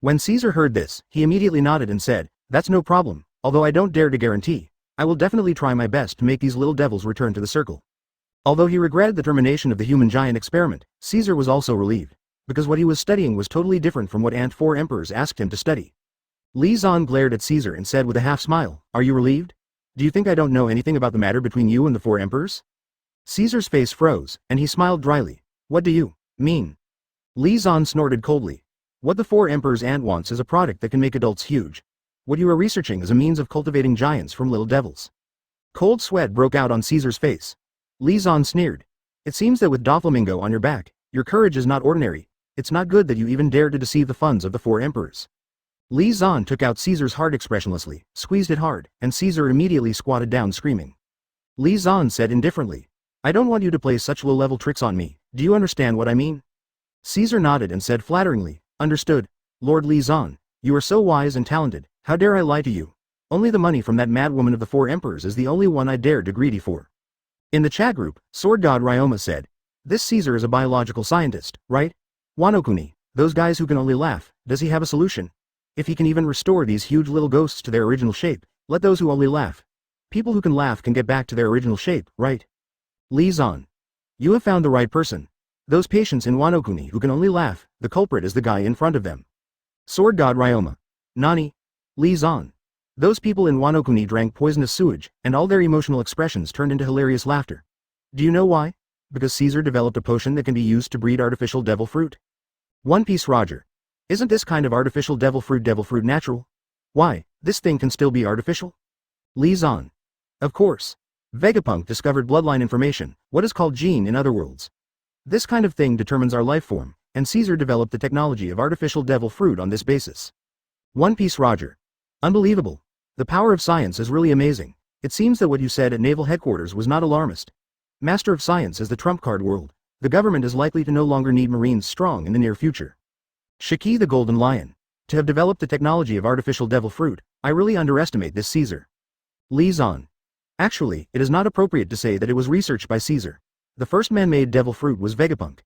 When Caesar heard this, he immediately nodded and said, "That's no problem, although I don't dare to guarantee. I will definitely try my best to make these little devils return to the circle." Although he regretted the termination of the human giant experiment, Caesar was also relieved, because what he was studying was totally different from what Aunt 4 emperors asked him to study. Li Zan glared at Caesar and said with a half-smile, "Are you relieved? Do you think I don't know anything about the matter between you and the 4 emperors?" Caesar's face froze, and he smiled dryly. "What do you mean?" Li Zan snorted coldly. "What the 4 emperors aunt wants is a product that can make adults huge. What you are researching is a means of cultivating giants from little devils." Cold sweat broke out on Caesar's face. Li Zan sneered. "It seems that with Doflamingo on your back, your courage is not ordinary. It's not good that you even dare to deceive the funds of the 4 emperors." Li Zan took out Caesar's heart expressionlessly, squeezed it hard, and Caesar immediately squatted down screaming. Li Zan said indifferently, "I don't want you to play such low-level tricks on me, do you understand what I mean?" Caesar nodded and said flatteringly, "Understood, Lord Li Zan, you are so wise and talented, how dare I lie to you? Only the money from that mad woman of the 4 emperors is the only one I dare to greedy for." In the chat group, Sword God Ryoma said, "This Caesar is a biological scientist, right? Wano-kuni, those guys who can only laugh, does he have a solution? If he can even restore these huge little ghosts to their original shape, let those who only laugh. People who can laugh can get back to their original shape, right?" Li Zan. "You have found the right person. Those patients in Wano-kuni who can only laugh, the culprit is the guy in front of them." Sword God Ryoma. "Nani?" Li Zan. "Those people in Wano-kuni drank poisonous sewage, and all their emotional expressions turned into hilarious laughter. Do you know why? Because Caesar developed a potion that can be used to breed artificial devil fruit." One Piece Roger. "Isn't this kind of artificial devil fruit natural? Why, this thing can still be artificial?" Li Zan. "Of course. Vegapunk discovered bloodline information, what is called gene in other worlds. This kind of thing determines our life form, and Caesar developed the technology of artificial devil fruit on this basis." One Piece Roger. "Unbelievable. The power of science is really amazing. It seems that what you said at Naval Headquarters was not alarmist. Master of Science is the trump card world. The government is likely to no longer need Marines strong in the near future." Shiki the Golden Lion. "To have developed the technology of artificial devil fruit, I really underestimate this Caesar." Li Zan. "Actually, it is not appropriate to say that it was researched by Caesar. The first man-made devil fruit was Vegapunk.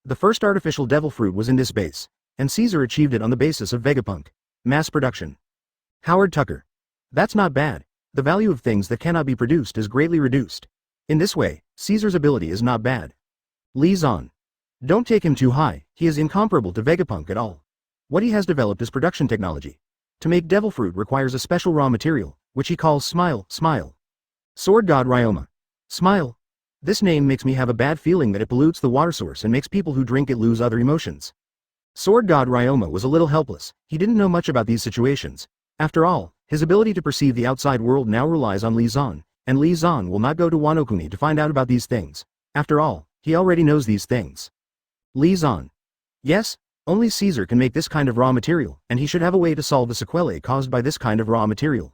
The first artificial devil fruit was in this base, and Caesar achieved it on the basis of Vegapunk. Mass production." Howard Tucker. "That's not bad. The value of things that cannot be produced is greatly reduced. In this way, Caesar's ability is not bad." Li Zan. "Don't take him too high, he is incomparable to Vegapunk at all. What he has developed is production technology. To make devil fruit requires a special raw material, which he calls smile. Sword God Ryoma. "Smile? This name makes me have a bad feeling that it pollutes the water source and makes people who drink it lose other emotions." Sword God Ryoma was a little helpless, he didn't know much about these situations. After all, his ability to perceive the outside world now relies on Li Zan, and Li Zan will not go to Wano-kuni to find out about these things. After all, he already knows these things. Li Zan. "Yes, only Caesar can make this kind of raw material, and he should have a way to solve the sequelae caused by this kind of raw material."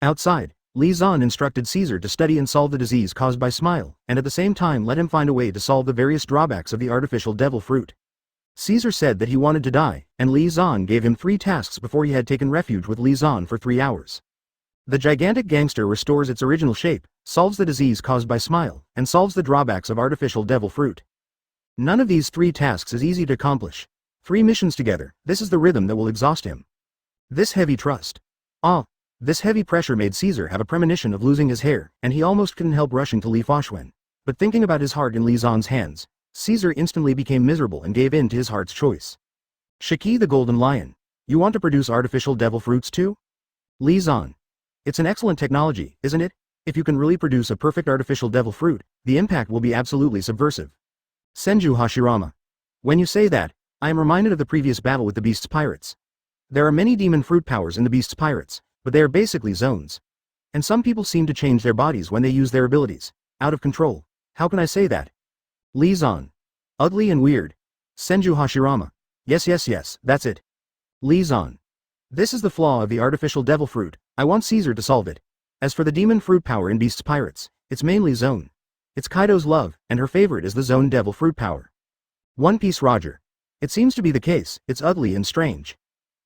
Outside, Li Zan instructed Caesar to study and solve the disease caused by smile, and at the same time let him find a way to solve the various drawbacks of the artificial devil fruit. Caesar said that he wanted to die, and Li Zan gave him 3 tasks before he had taken refuge with Li Zan for 3 hours. The gigantic gangster restores its original shape, solves the disease caused by smile, and solves the drawbacks of artificial devil fruit. None of these 3 tasks is easy to accomplish. 3 missions together, this is the rhythm that will exhaust him. This heavy trust. This heavy pressure made Caesar have a premonition of losing his hair, and he almost couldn't help rushing to leave Xuan. But thinking about his heart in Li Zan's hands, Caesar instantly became miserable and gave in to his heart's choice. Shiki the Golden Lion. "You want to produce artificial devil fruits too?" Li Zan. "It's an excellent technology, isn't it? If you can really produce a perfect artificial devil fruit, the impact will be absolutely subversive." Senju Hashirama. "When you say that, I am reminded of the previous battle with the Beast's pirates. There are many demon fruit powers in the Beast's pirates, but they are basically zones. And some people seem to change their bodies when they use their abilities. Out of control. How can I say that? Li Zan. Ugly and weird. Senju Hashirama. Yes, that's it. Li Zan. This is the flaw of the artificial devil fruit. I want Caesar to solve it. As for the demon fruit power in Beast's Pirates, it's mainly zone. It's Kaido's love, and her favorite is the zone devil fruit power. One Piece Roger. It seems to be the case, it's ugly and strange.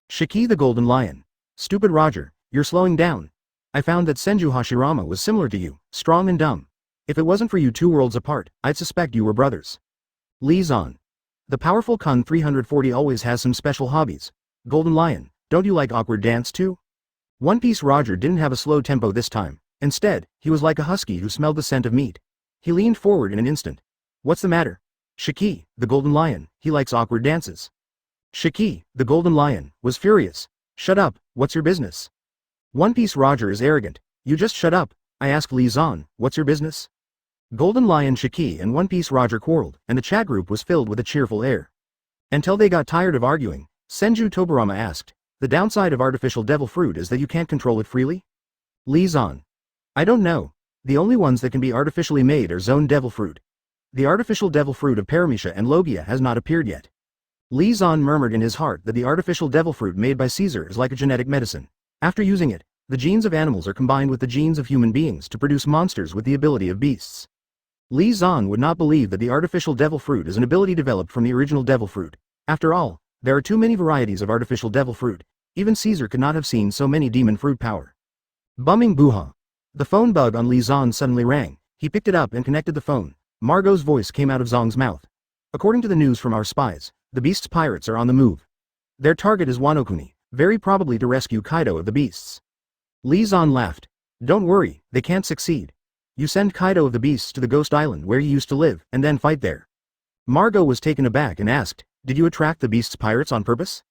Shiki the Golden Lion. Stupid Roger, you're slowing down. I found that Senju Hashirama was similar to you, strong and dumb. If it wasn't for you 2 worlds apart, I'd suspect you were brothers. Li Zan. The powerful Kun 340 always has some special hobbies. Golden Lion, don't you like awkward dance too? One Piece Roger didn't have a slow tempo this time. Instead, he was like a husky who smelled the scent of meat. He leaned forward in an instant. What's the matter? Shiki, the Golden Lion, he likes awkward dances. Shiki, the Golden Lion, was furious. Shut up, what's your business? One Piece Roger is arrogant. You just shut up. I asked Li Zan, what's your business? Golden Lion Shiki and One Piece Roger quarreled, and the chat group was filled with a cheerful air. Until they got tired of arguing, Senju Tobarama asked, the downside of artificial devil fruit is that you can't control it freely? Li Zan. I don't know. The only ones that can be artificially made are zone devil fruit. The artificial devil fruit of Paramecia and Logia has not appeared yet. Li Zan murmured in his heart that the artificial devil fruit made by Caesar is like a genetic medicine. After using it, the genes of animals are combined with the genes of human beings to produce monsters with the ability of beasts. Li Zan would not believe that the artificial devil fruit is an ability developed from the original devil fruit. After all, there are too many varieties of artificial devil fruit. Even Caesar could not have seen so many demon fruit power. Bumming boo-ha. The phone bug on Li Zan suddenly rang. He picked it up and connected the phone. Margot's voice came out of Zong's mouth. According to the news from our spies, the Beast's pirates are on the move. Their target is Wano Kuni, very probably to rescue Kaido of the Beasts. Li Zan laughed. Don't worry, they can't succeed. You send Kaido of the Beasts to the Ghost Island where he used to live, and then fight there. Margot was taken aback and asked, did you attract the Beast's pirates on purpose?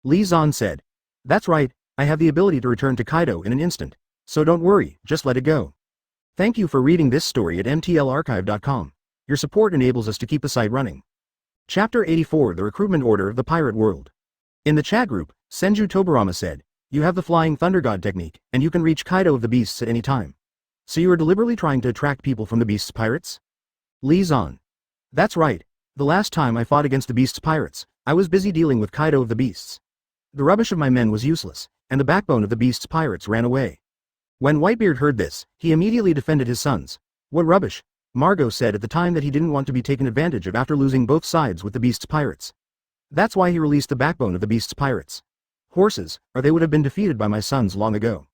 Li Zan said. That's right, I have the ability to return to Kaido in an instant. So don't worry, just let it go. Thank you for reading this story at mtlarchive.com. Your support enables us to keep the site running. Chapter 84 The Recruitment Order of the Pirate World. In the chat group, Senju Tobarama said, you have the Flying Thunder God technique, and you can reach Kaido of the Beasts at any time. So you are deliberately trying to attract people from the Beast's pirates? Li Zan. That's right. The last time I fought against the Beast's pirates, I was busy dealing with Kaido of the Beasts. The rubbish of my men was useless, and the backbone of the Beast's pirates ran away. When Whitebeard heard this, he immediately defended his sons. What rubbish? Margot said at the time that he didn't want to be taken advantage of after losing both sides with the Beast's pirates. That's why he released the backbone of the Beast's pirates. Horses, or they would have been defeated by my sons long ago.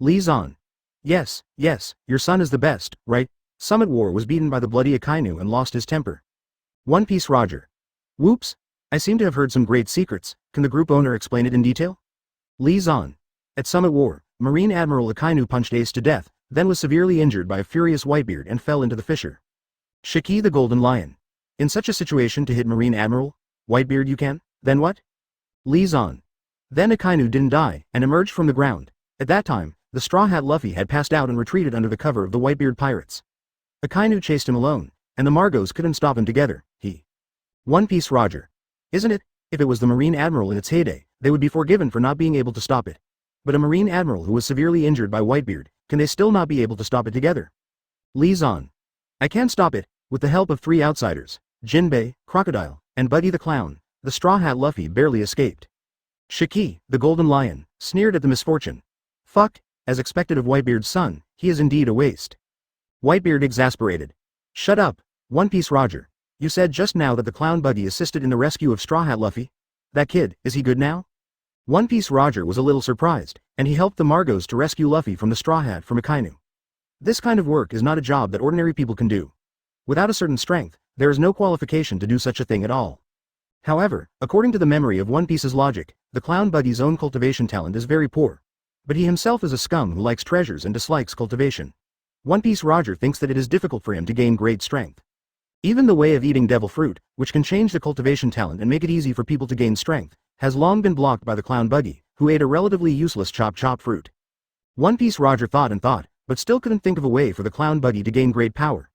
Li Zan. Yes, your son is the best, right? Summit War was beaten by the bloody Akainu and lost his temper. One Piece Roger. Whoops. I seem to have heard some great secrets. Can the group owner explain it in detail? Li Zan. At Summit War, Marine Admiral Akainu punched Ace to death, then was severely injured by a furious Whitebeard and fell into the fissure. Shiki the Golden Lion. In such a situation to hit Marine Admiral? Whitebeard you can? Then what? Li Zan. Then Akainu didn't die, and emerged from the ground. At that time, the Straw Hat Luffy had passed out and retreated under the cover of the Whitebeard pirates. Akainu chased him alone, and the Margos couldn't stop him together. One Piece Roger. Isn't it? If it was the Marine Admiral in its heyday, they would be forgiven for not being able to stop it. But a Marine Admiral who was severely injured by Whitebeard, can they still not be able to stop it together? Li Zan. I can stop it, with the help of 3 outsiders, Jinbei, Crocodile, and Buddy the Clown. The Straw Hat Luffy barely escaped. Shiki, the Golden Lion, sneered at the misfortune. Fuck, as expected of Whitebeard's son, he is indeed a waste. Whitebeard exasperated. Shut up, One Piece Roger. You said just now that the clown buggy assisted in the rescue of Straw Hat Luffy? That kid, is he good now? One Piece Roger was a little surprised, and he helped the Margos to rescue Luffy from the Straw Hat from Akainu. This kind of work is not a job that ordinary people can do. Without a certain strength, there is no qualification to do such a thing at all. However, according to the memory of One Piece's logic, the clown buggy's own cultivation talent is very poor. But he himself is a scum who likes treasures and dislikes cultivation. One Piece Roger thinks that it is difficult for him to gain great strength. Even the way of eating devil fruit, which can change the cultivation talent and make it easy for people to gain strength, has long been blocked by the clown buggy, who ate a relatively useless chop fruit. One Piece Roger thought and thought, but still couldn't think of a way for the clown buggy to gain great power.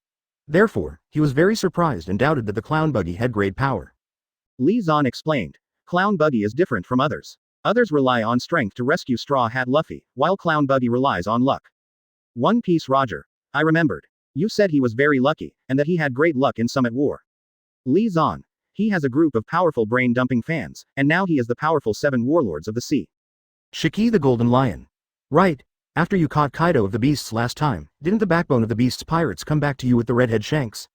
Therefore, he was very surprised and doubted that the clown buggy had great power. Li Zan explained, clown buggy is different from others. Others rely on strength to rescue Straw Hat Luffy, while Clown Buggy relies on luck. One Piece Roger. I remembered. You said he was very lucky, and that he had great luck in Summit War. Lee Zahn. He has a group of powerful brain-dumping fans, and now he is the powerful 7 warlords of the sea. Shiki the Golden Lion. Right. After you caught Kaido of the Beasts last time, didn't the backbone of the Beasts pirates come back to you with the redhead Shanks?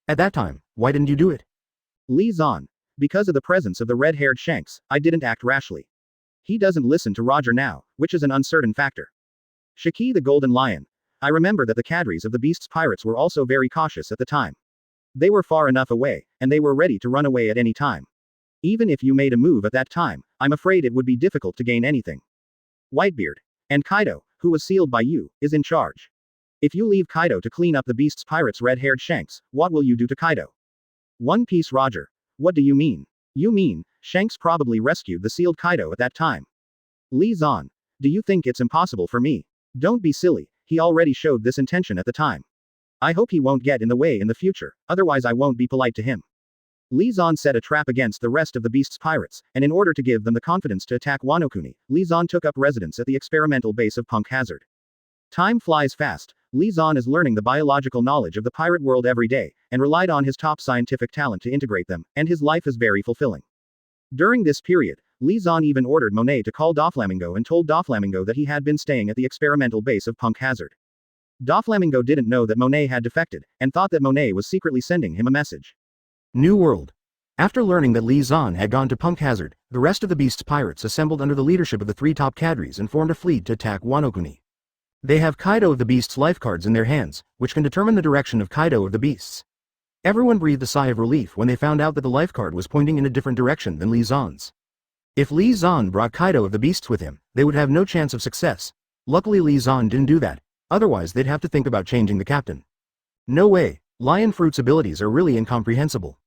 At that time, why didn't you do it? Lee Zahn. Because of the presence of the red-haired Shanks, I didn't act rashly. He doesn't listen to Roger now, which is an uncertain factor. Shiki the Golden Lion. I remember that the cadres of the Beasts pirates were also very cautious at the time. They were far enough away, and they were ready to run away at any time. Even if you made a move at that time, I'm afraid it would be difficult to gain anything. Whitebeard. And Kaido, who was sealed by you, is in charge. If you leave Kaido to clean up the Beasts pirates' red-haired Shanks, what will you do to Kaido? One Piece Roger. What do you mean? You mean, Shanks probably rescued the sealed Kaido at that time. Lee Zahn. Do you think it's impossible for me? Don't be silly, he already showed this intention at the time. I hope he won't get in the way in the future, otherwise I won't be polite to him. Lee Zahn set a trap against the rest of the Beasts pirates, and in order to give them the confidence to attack Wano Kuni, Lee Zahn took up residence at the experimental base of Punk Hazard. Time flies fast. Lee Zahn is learning the biological knowledge of the pirate world every day, and relied on his top scientific talent to integrate them, and his life is very fulfilling. During this period, Lee Zahn even ordered Monet to call Doflamingo and told Doflamingo that he had been staying at the experimental base of Punk Hazard. Doflamingo didn't know that Monet had defected, and thought that Monet was secretly sending him a message. New World. After learning that Lee Zahn had gone to Punk Hazard, the rest of the Beasts pirates assembled under the leadership of the 3 top cadres and formed a fleet to attack Wano Kuni. They have Kaido of the Beasts lifecards in their hands, which can determine the direction of Kaido of the Beasts. Everyone breathed a sigh of relief when they found out that the lifecard was pointing in a different direction than Lee Zahn's. If Lee Zahn brought Kaido of the Beasts with him, they would have no chance of success. Luckily Lee Zahn didn't do that, otherwise they'd have to think about changing the captain. No way, Lion Fruit's abilities are really incomprehensible.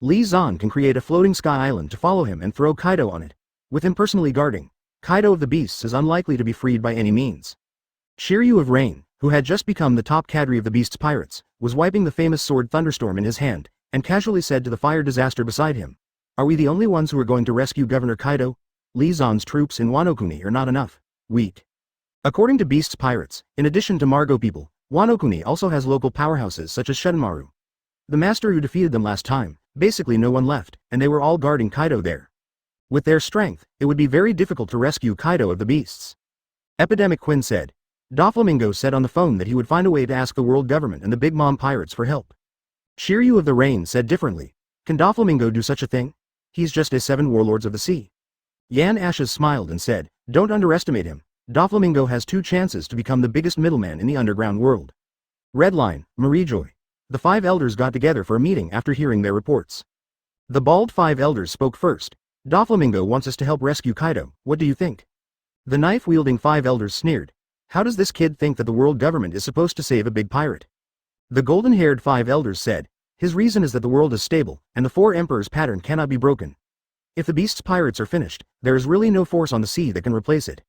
Lee Zahn can create a floating sky island to follow him and throw Kaido on it. With him personally guarding, Kaido of the Beasts is unlikely to be freed by any means. Shiryu of Rain, who had just become the top cadre of the Beasts pirates, was wiping the famous sword Thunderstorm in his hand, and casually said to the fire disaster beside him, "Are we the only ones who are going to rescue Governor Kaido? Lee Zahn's troops in Wano Kuni are not enough. Weak." According to Beasts pirates, in addition to Margo people, Wano Kuni also has local powerhouses such as Shudenmaru. The master who defeated them last time, basically no one left, and they were all guarding Kaido there. With their strength, it would be very difficult to rescue Kaido of the Beasts. Epidemic Quinn said. Doflamingo said on the phone that he would find a way to ask the world government and the Big Mom pirates for help. Shiryu of the Rain said differently. Can Doflamingo do such a thing? He's just as 7 warlords of the sea. Yan Ashes smiled and said, don't underestimate him. Doflamingo has 2 chances to become the biggest middleman in the underground world. Redline, Mariejoy. The 5 elders got together for a meeting after hearing their reports. The bald 5 elders spoke first. Doflamingo wants us to help rescue Kaido, what do you think? The knife-wielding 5 elders sneered. How does this kid think that the world government is supposed to save a big pirate? The golden-haired 5 elders said, his reason is that the world is stable, and the 4 emperors pattern cannot be broken. If the Beast's pirates are finished, there is really no force on the sea that can replace it.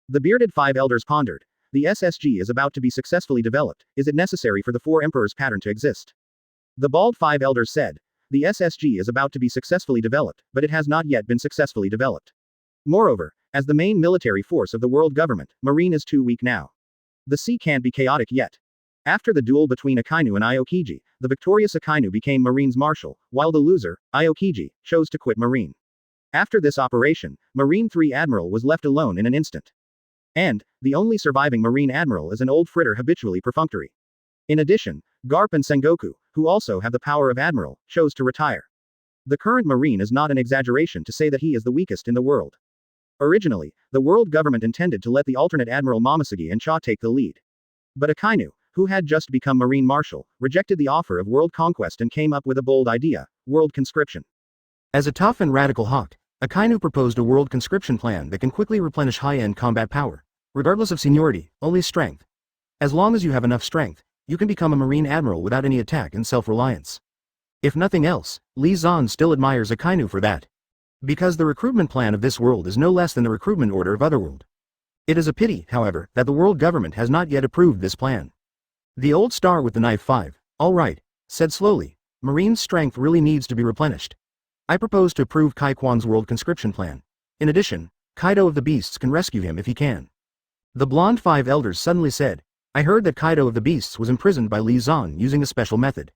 The bearded 5 elders pondered. The SSG is about to be successfully developed, is it necessary for the 4 emperors pattern to exist? The bald 5 elders said, the SSG is about to be successfully developed, but it has not yet been successfully developed. Moreover, as the main military force of the world government, Marine is too weak now. The sea can't be chaotic yet. After the duel between Akainu and Aokiji, the victorious Akainu became Marine's marshal, while the loser, Aokiji, chose to quit Marine. After this operation, Marine 3 Admiral was left alone in an instant. And, the only surviving Marine Admiral is an old fritter habitually perfunctory. In addition, Garp and Sengoku, who also have the power of Admiral, chose to retire. The current Marine is not an exaggeration to say that he is the weakest in the world. Originally, the world government intended to let the alternate Admiral Momosuge and Cha take the lead. But Akainu, who had just become Marine Marshal, rejected the offer of world conquest and came up with a bold idea, world conscription. As a tough and radical hawk, Akainu proposed a world conscription plan that can quickly replenish high-end combat power, regardless of seniority, only strength. As long as you have enough strength, you can become a Marine Admiral without any attack and self-reliance. If nothing else, Lee Zahn still admires Akainu for that. Because the recruitment plan of this world is no less than the recruitment order of Otherworld. It is a pity, however, that the world government has not yet approved this plan. The old star with the knife 5, all right, said slowly, Marine's strength really needs to be replenished. I propose to approve Kai Kwan's world conscription plan. In addition, Kaido of the Beasts can rescue him if he can. The blonde five elders suddenly said, I heard that Kaido of the Beasts was imprisoned by Li Zan using a special method.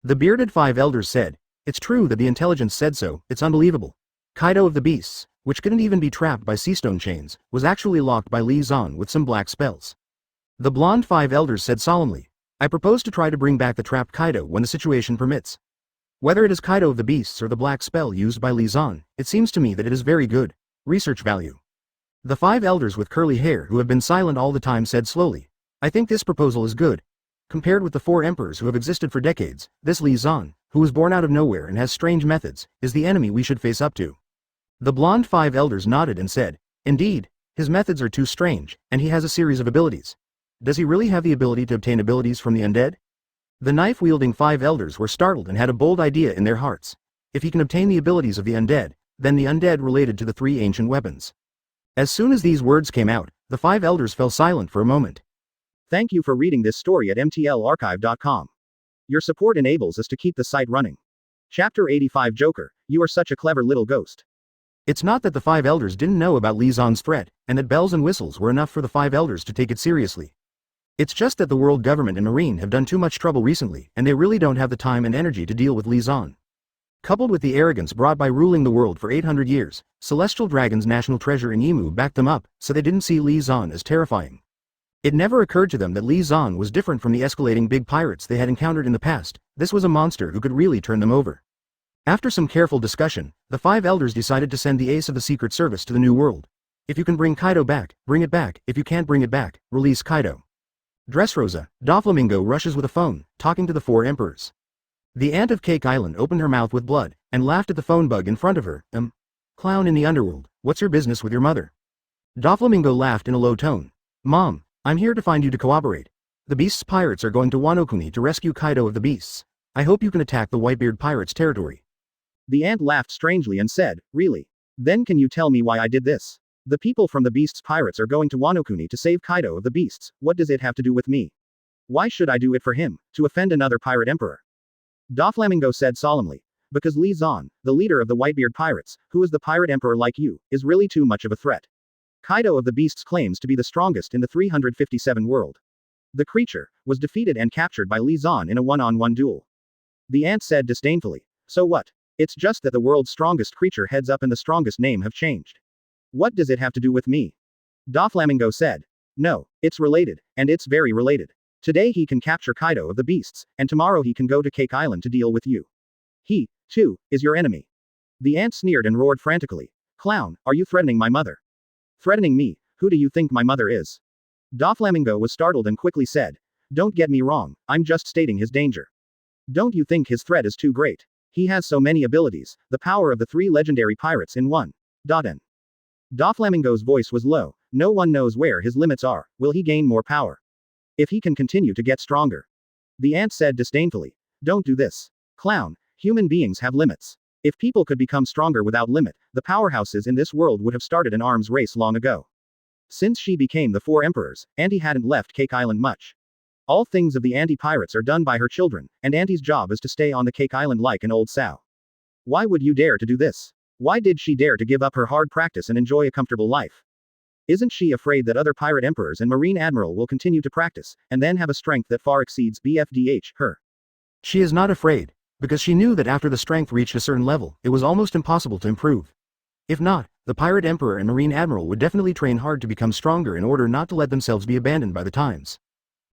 The bearded five elders said, it's true that the intelligence said so, it's unbelievable. Kaido of the Beasts, which couldn't even be trapped by seastone chains, was actually locked by Li Zan with some black spells. The blonde five elders said solemnly, I propose to try to bring back the trapped Kaido when the situation permits. Whether it is Kaido of the Beasts or the black spell used by Li Zan, it seems to me that it is very good. Research value. The five elders with curly hair who have been silent all the time said slowly, I think this proposal is good. Compared with the four emperors who have existed for decades, this Li Zan, who was born out of nowhere and has strange methods, is the enemy we should face up to. The blonde five elders nodded and said, indeed, his methods are too strange, and he has a series of abilities. Does he really have the ability to obtain abilities from the undead? The knife-wielding five elders were startled and had a bold idea in their hearts. If he can obtain the abilities of the undead, then the undead related to the three ancient weapons. As soon as these words came out, the five elders fell silent for a moment. Thank you for reading this story at mtlarchive.com. Your support enables us to keep the site running. Chapter 85 Joker, you are such a clever little ghost. It's not that the five elders didn't know about Li Zan's threat, and that bells and whistles were enough for the five elders to take it seriously. It's just that the world government and Marine have done too much trouble recently, and they really don't have the time and energy to deal with Li Zan. Coupled with the arrogance brought by ruling the world for 800 years, Celestial Dragon's national treasure in Yimu backed them up, so they didn't see Li Zan as terrifying. It never occurred to them that Li Zan was different from the escalating big pirates they had encountered in the past. This was a monster who could really turn them over. After some careful discussion, the five elders decided to send the ace of the Secret Service to the New World. If you can bring Kaido back, bring it back. If you can't bring it back, release Kaido. Dressrosa, Doflamingo rushes with a phone, talking to the four emperors. The ant of Cake Island opened her mouth with blood, and laughed at the phone bug in front of her. Clown in the underworld, what's your business with your mother? Doflamingo laughed in a low tone. Mom, I'm here to find you to cooperate. The Beasts pirates are going to Wano Kuni to rescue Kaido of the Beasts. I hope you can attack the Whitebeard pirates' territory. The ant laughed strangely and said, really? Then can you tell me why I did this? The people from the Beasts pirates are going to Wano Kuni to save Kaido of the Beasts. What does it have to do with me? Why should I do it for him, to offend another pirate emperor? Doflamingo said solemnly. Because Li Zan, the leader of the Whitebeard pirates, who is the pirate emperor like you, is really too much of a threat. Kaido of the Beasts claims to be the strongest in the 357 world. The creature was defeated and captured by Li Zan in a one-on-one duel. The ant said disdainfully. So what? It's just that the world's strongest creature heads up and the strongest name have changed. What does it have to do with me? Doflamingo said. No, it's related, and it's very related. Today he can capture Kaido of the Beasts, and tomorrow he can go to Cake Island to deal with you. He, too, is your enemy. The ant sneered and roared frantically. Clown, are you threatening my mother? Threatening me? Who do you think my mother is? Doflamingo was startled and quickly said. Don't get me wrong, I'm just stating his danger. Don't you think his threat is too great? He has so many abilities, the power of the three legendary pirates in one. Doflamingo's voice was low. No one knows where his limits are. Will he gain more power? If he can continue to get stronger. The ant said disdainfully. Don't do this. Clown, human beings have limits. If people could become stronger without limit, the powerhouses in this world would have started an arms race long ago. Since she became the four emperors, Auntie hadn't left Cake Island much. All things of the anti-pirates are done by her children, and Auntie's job is to stay on the Cake Island like an old sow. Why would you dare to do this? Why did she dare to give up her hard practice and enjoy a comfortable life? Isn't she afraid that other pirate emperors and marine admiral will continue to practice, and then have a strength that far exceeds BFDH, her? She is not afraid, because she knew that after the strength reached a certain level, it was almost impossible to improve. If not, the pirate emperor and marine admiral would definitely train hard to become stronger in order not to let themselves be abandoned by the times.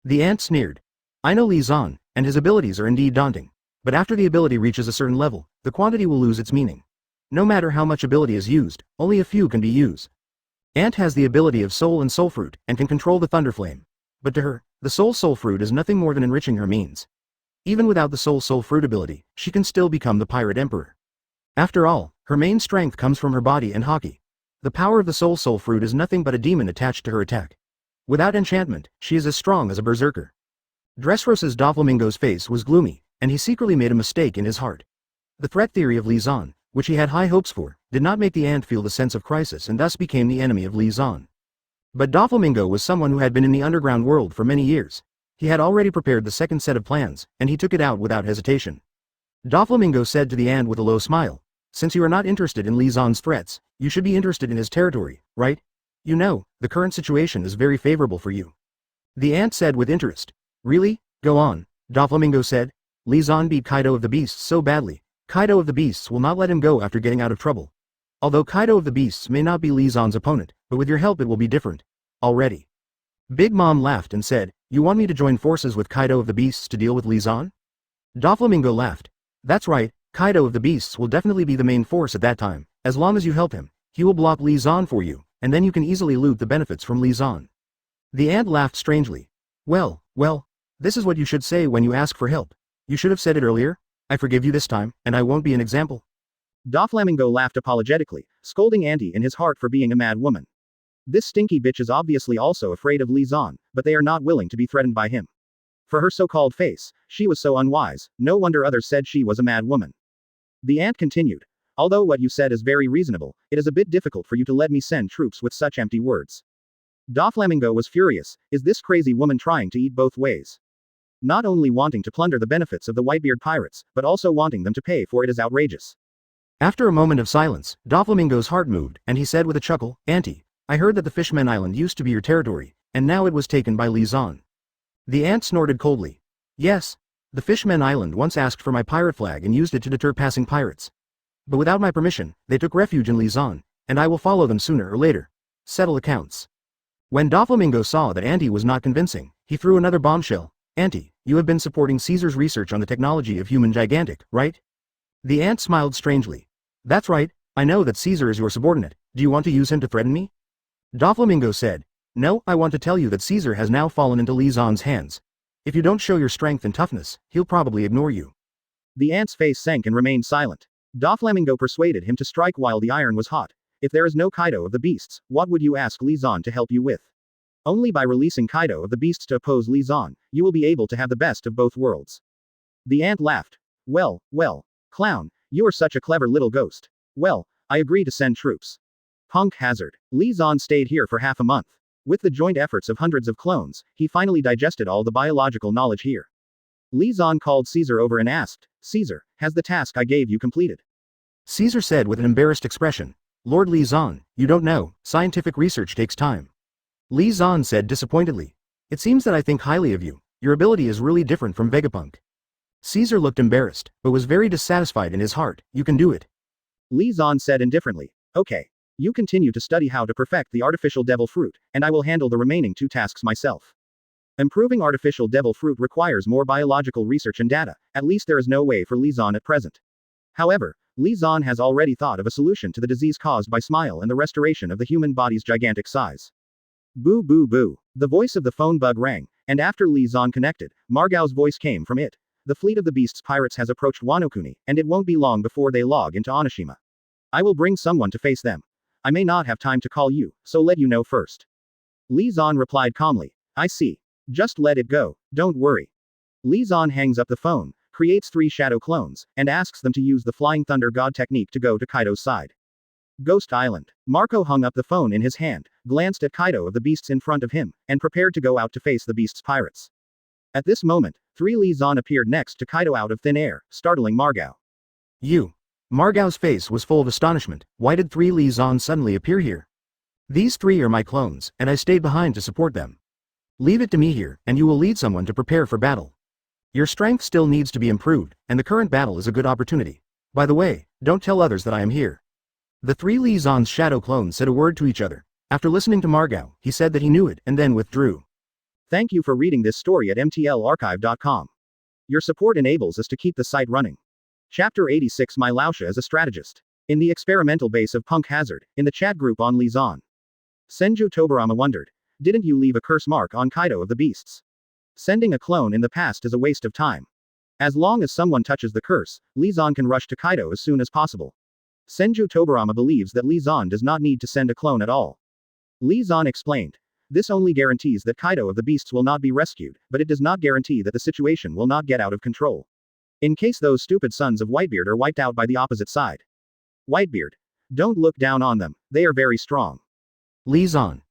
The ant sneered. I know Li Zan, and his abilities are indeed daunting. But after the ability reaches a certain level, the quantity will lose its meaning. No matter how much ability is used, only a few can be used. Ant has the ability of soul and soul fruit, and can control the thunder flame. But to her, the soul fruit is nothing more than enriching her means. Even without the soul fruit ability, she can still become the pirate emperor. After all, her main strength comes from her body and haki. The power of the soul fruit is nothing but a demon attached to her attack. Without enchantment, she is as strong as a berserker. Dressrosa's Doflamingo's face was gloomy, and he secretly made a mistake in his heart. The threat theory of Li Zan, which he had high hopes for, did not make the ant feel the sense of crisis and thus became the enemy of Li Zan. But Doflamingo was someone who had been in the underground world for many years. He had already prepared the second set of plans, and he took it out without hesitation. Doflamingo said to the ant with a low smile, Since you are not interested in Li Zan's threats, you should be interested in his territory, right? You know, the current situation is very favorable for you. The ant said with interest. Really? Go on, Doflamingo said. Li Zan beat Kaido of the Beasts so badly, Kaido of the Beasts will not let him go after getting out of trouble. Although Kaido of the Beasts may not be Li Zan's opponent, but with your help it will be different. Already. Big Mom laughed and said, you want me to join forces with Kaido of the Beasts to deal with Li Zan? Doflamingo laughed. That's right, Kaido of the Beasts will definitely be the main force at that time. As long as you help him, he will block Li Zan for you, and then you can easily loot the benefits from Li Zan. The ant laughed strangely. Well, this is what you should say when you ask for help. You should have said it earlier. I forgive you this time, and I won't be an example. Doflamingo laughed apologetically, scolding Auntie in his heart for being a mad woman. This stinky bitch is obviously also afraid of Li Zan, but they are not willing to be threatened by him. For her so-called face, she was so unwise, no wonder others said she was a mad woman. The ant continued. Although what you said is very reasonable, it is a bit difficult for you to let me send troops with such empty words. Doflamingo was furious. Is this crazy woman trying to eat both ways? Not only wanting to plunder the benefits of the Whitebeard pirates, but also wanting them to pay for it is outrageous. After a moment of silence, Doflamingo's heart moved, and he said with a chuckle, Auntie, I heard that the Fishman Island used to be your territory, and now it was taken by Li Zan. The ant snorted coldly. Yes. The Fishman Island once asked for my pirate flag and used it to deter passing pirates. But without my permission, they took refuge in Li Zan, and I will follow them sooner or later. Settle accounts. When Doflamingo saw that Auntie was not convincing, he threw another bombshell. Auntie, you have been supporting Caesar's research on the technology of human gigantic, right? The ant smiled strangely. That's right, I know that Caesar is your subordinate. Do you want to use him to threaten me? Doflamingo said. No, I want to tell you that Caesar has now fallen into Li Zan's hands. If you don't show your strength and toughness, he'll probably ignore you. The ant's face sank and remained silent. Doflamingo persuaded him to strike while the iron was hot. If there is no Kaido of the Beasts, what would you ask Li Zan to help you with? Only by releasing Kaido of the Beasts to oppose Li Zan, you will be able to have the best of both worlds. The ant laughed. Well, clown, you are such a clever little ghost. Well, I agree to send troops. Punk hazard. Li Zan stayed here for half a month. With the joint efforts of hundreds of clones, he finally digested all the biological knowledge here. Li Zan called Caesar over and asked, Caesar, has the task I gave you completed? Caesar said with an embarrassed expression, Lord Li Zan, you don't know, scientific research takes time. Li Zan said disappointedly, it seems that I think highly of you, your ability is really different from Vegapunk. Caesar looked embarrassed, but was very dissatisfied in his heart, you can do it. Li Zan said indifferently, okay. You continue to study how to perfect the artificial devil fruit, and I will handle the remaining 2 tasks myself. Improving artificial devil fruit requires more biological research and data, at least there is no way for Li Zan at present. However, Li Zan has already thought of a solution to the disease caused by smile and the restoration of the human body's gigantic size. Boo boo boo. The voice of the phone bug rang, and after Li Zan connected, Margau's voice came from it. The fleet of the Beast's pirates has approached Wano Kuni, and it won't be long before they log into Onishima. I will bring someone to face them. I may not have time to call you, so let you know first. Li Zan replied calmly. I see. Just let it go, don't worry. Li Zan hangs up the phone, creates 3 shadow clones, and asks them to use the Flying Thunder God technique to go to Kaido's side. Ghost Island. Marco hung up the phone in his hand, glanced at Kaido of the Beasts in front of him, and prepared to go out to face the Beast's pirates. At this moment, 3 Li Zan appeared next to Kaido out of thin air, startling Margao. You. Margau's face was full of astonishment. Why did 3 Li Zan suddenly appear here? These 3 are my clones, and I stayed behind to support them. Leave it to me here, and you will lead someone to prepare for battle. Your strength still needs to be improved, and the current battle is a good opportunity. By the way, don't tell others that I am here. The 3 Li Zan's shadow clones said a word to each other. After listening to Margao, he said that he knew it, and then withdrew. Thank you for reading this story at mtlarchive.com. Your support enables us to keep the site running. Chapter 86 My Lausha is a strategist. In the experimental base of Punk Hazard, in the chat group on Li Zan. Senju Hashirama wondered. Didn't you leave a curse mark on Kaido of the Beasts? Sending a clone in the past is a waste of time. As long as someone touches the curse, Li Zan can rush to Kaido as soon as possible. Senju Hashirama believes that Li Zan does not need to send a clone at all. Li Zan explained. This only guarantees that Kaido of the Beasts will not be rescued, but it does not guarantee that the situation will not get out of control. In case those stupid sons of Whitebeard are wiped out by the opposite side. Whitebeard. Don't look down on them, they are very strong. Li Zan.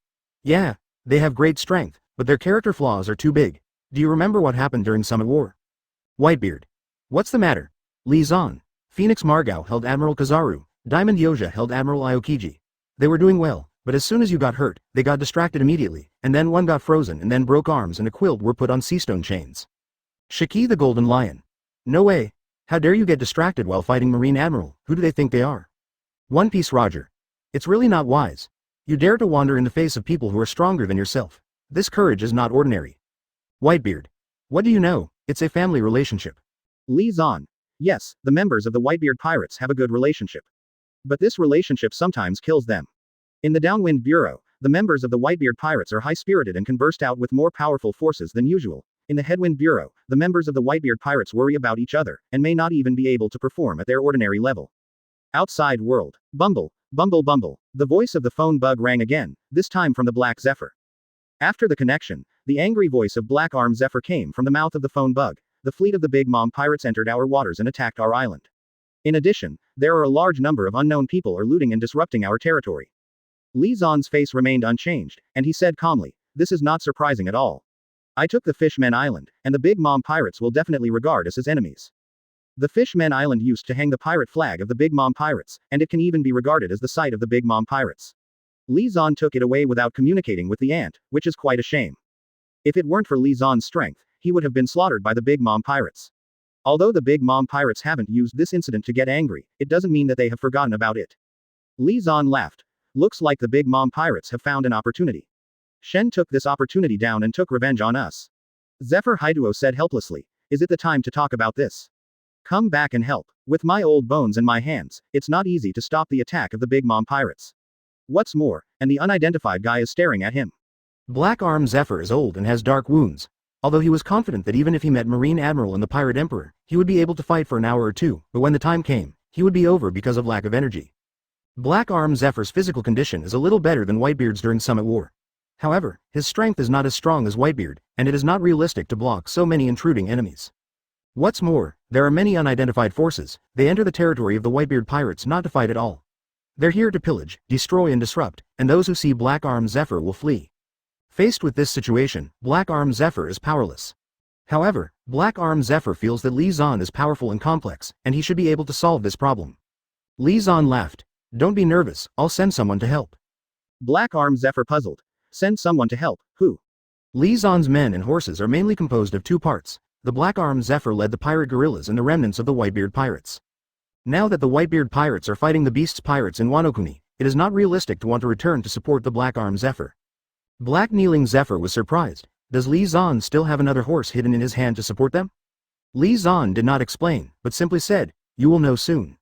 Yeah, they have great strength, but their character flaws are too big. Do you remember what happened during Summit War? Whitebeard. What's the matter? Li Zan. Phoenix Margao held Admiral Kizaru, Diamond Yoja held Admiral Aokiji. They were doing well, but as soon as you got hurt, they got distracted immediately, and then one got frozen and then broke arms and a quilt were put on seastone chains. Shiki the Golden Lion. No way. How dare you get distracted while fighting Marine Admiral, who do they think they are? One Piece Roger. It's really not wise. You dare to wander in the face of people who are stronger than yourself. This courage is not ordinary. Whitebeard. What do you know? It's a family relationship. Li Zan. Yes, the members of the Whitebeard pirates have a good relationship. But this relationship sometimes kills them. In the Downwind Bureau, the members of the Whitebeard pirates are high-spirited and can burst out with more powerful forces than usual. In the Headwind Bureau, the members of the Whitebeard pirates worry about each other, and may not even be able to perform at their ordinary level. Outside world. Bumble, bumble bumble. The voice of the phone bug rang again, this time from the Black Zephyr. After the connection, the angry voice of Black Arm Zephyr came from the mouth of the phone bug. The fleet of the Big Mom pirates entered our waters and attacked our island. In addition, there are a large number of unknown people are looting and disrupting our territory. Li Zan's face remained unchanged, and he said calmly, "This is not surprising at all. I took the Fishman Island, and the Big Mom pirates will definitely regard us as enemies. The Fishman Island used to hang the pirate flag of the Big Mom pirates, and it can even be regarded as the site of the Big Mom pirates. Li Zan took it away without communicating with the ant, which is quite a shame. If it weren't for Li Zan's strength, he would have been slaughtered by the Big Mom pirates. Although the Big Mom pirates haven't used this incident to get angry, it doesn't mean that they have forgotten about it." Li Zan laughed. "Looks like the Big Mom pirates have found an opportunity. Shen took this opportunity down and took revenge on us." Zephyr Haiduo said helplessly, "Is it the time to talk about this? Come back and help. With my old bones in my hands, it's not easy to stop the attack of the Big Mom pirates. What's more," and the unidentified guy is staring at him. Black Arm Zephyr is old and has dark wounds. Although he was confident that even if he met Marine Admiral and the Pirate Emperor, he would be able to fight for an hour or two, but when the time came, he would be over because of lack of energy. Black Arm Zephyr's physical condition is a little better than Whitebeard's during Summit War. However, his strength is not as strong as Whitebeard, and it is not realistic to block so many intruding enemies. What's more, there are many unidentified forces. They enter the territory of the Whitebeard pirates not to fight at all. They're here to pillage, destroy and disrupt, and those who see Black Arm Zephyr will flee. Faced with this situation, Black Arm Zephyr is powerless. However, Black Arm Zephyr feels that Li Zan is powerful and complex, and he should be able to solve this problem. Li Zan laughed. "Don't be nervous, I'll send someone to help." Black Arm Zephyr puzzled. "Send someone to help, who?" Li Zan's men and horses are mainly composed of two parts. The Black Arm Zephyr led the pirate guerrillas and the remnants of the Whitebeard pirates. Now that the Whitebeard pirates are fighting the Beast's pirates in Wano-kuni, it is not realistic to want to return to support the Black Arm Zephyr. Black Kneeling Zephyr was surprised. Does Li Zan still have another horse hidden in his hand to support them? Li Zan did not explain, but simply said, "You will know soon."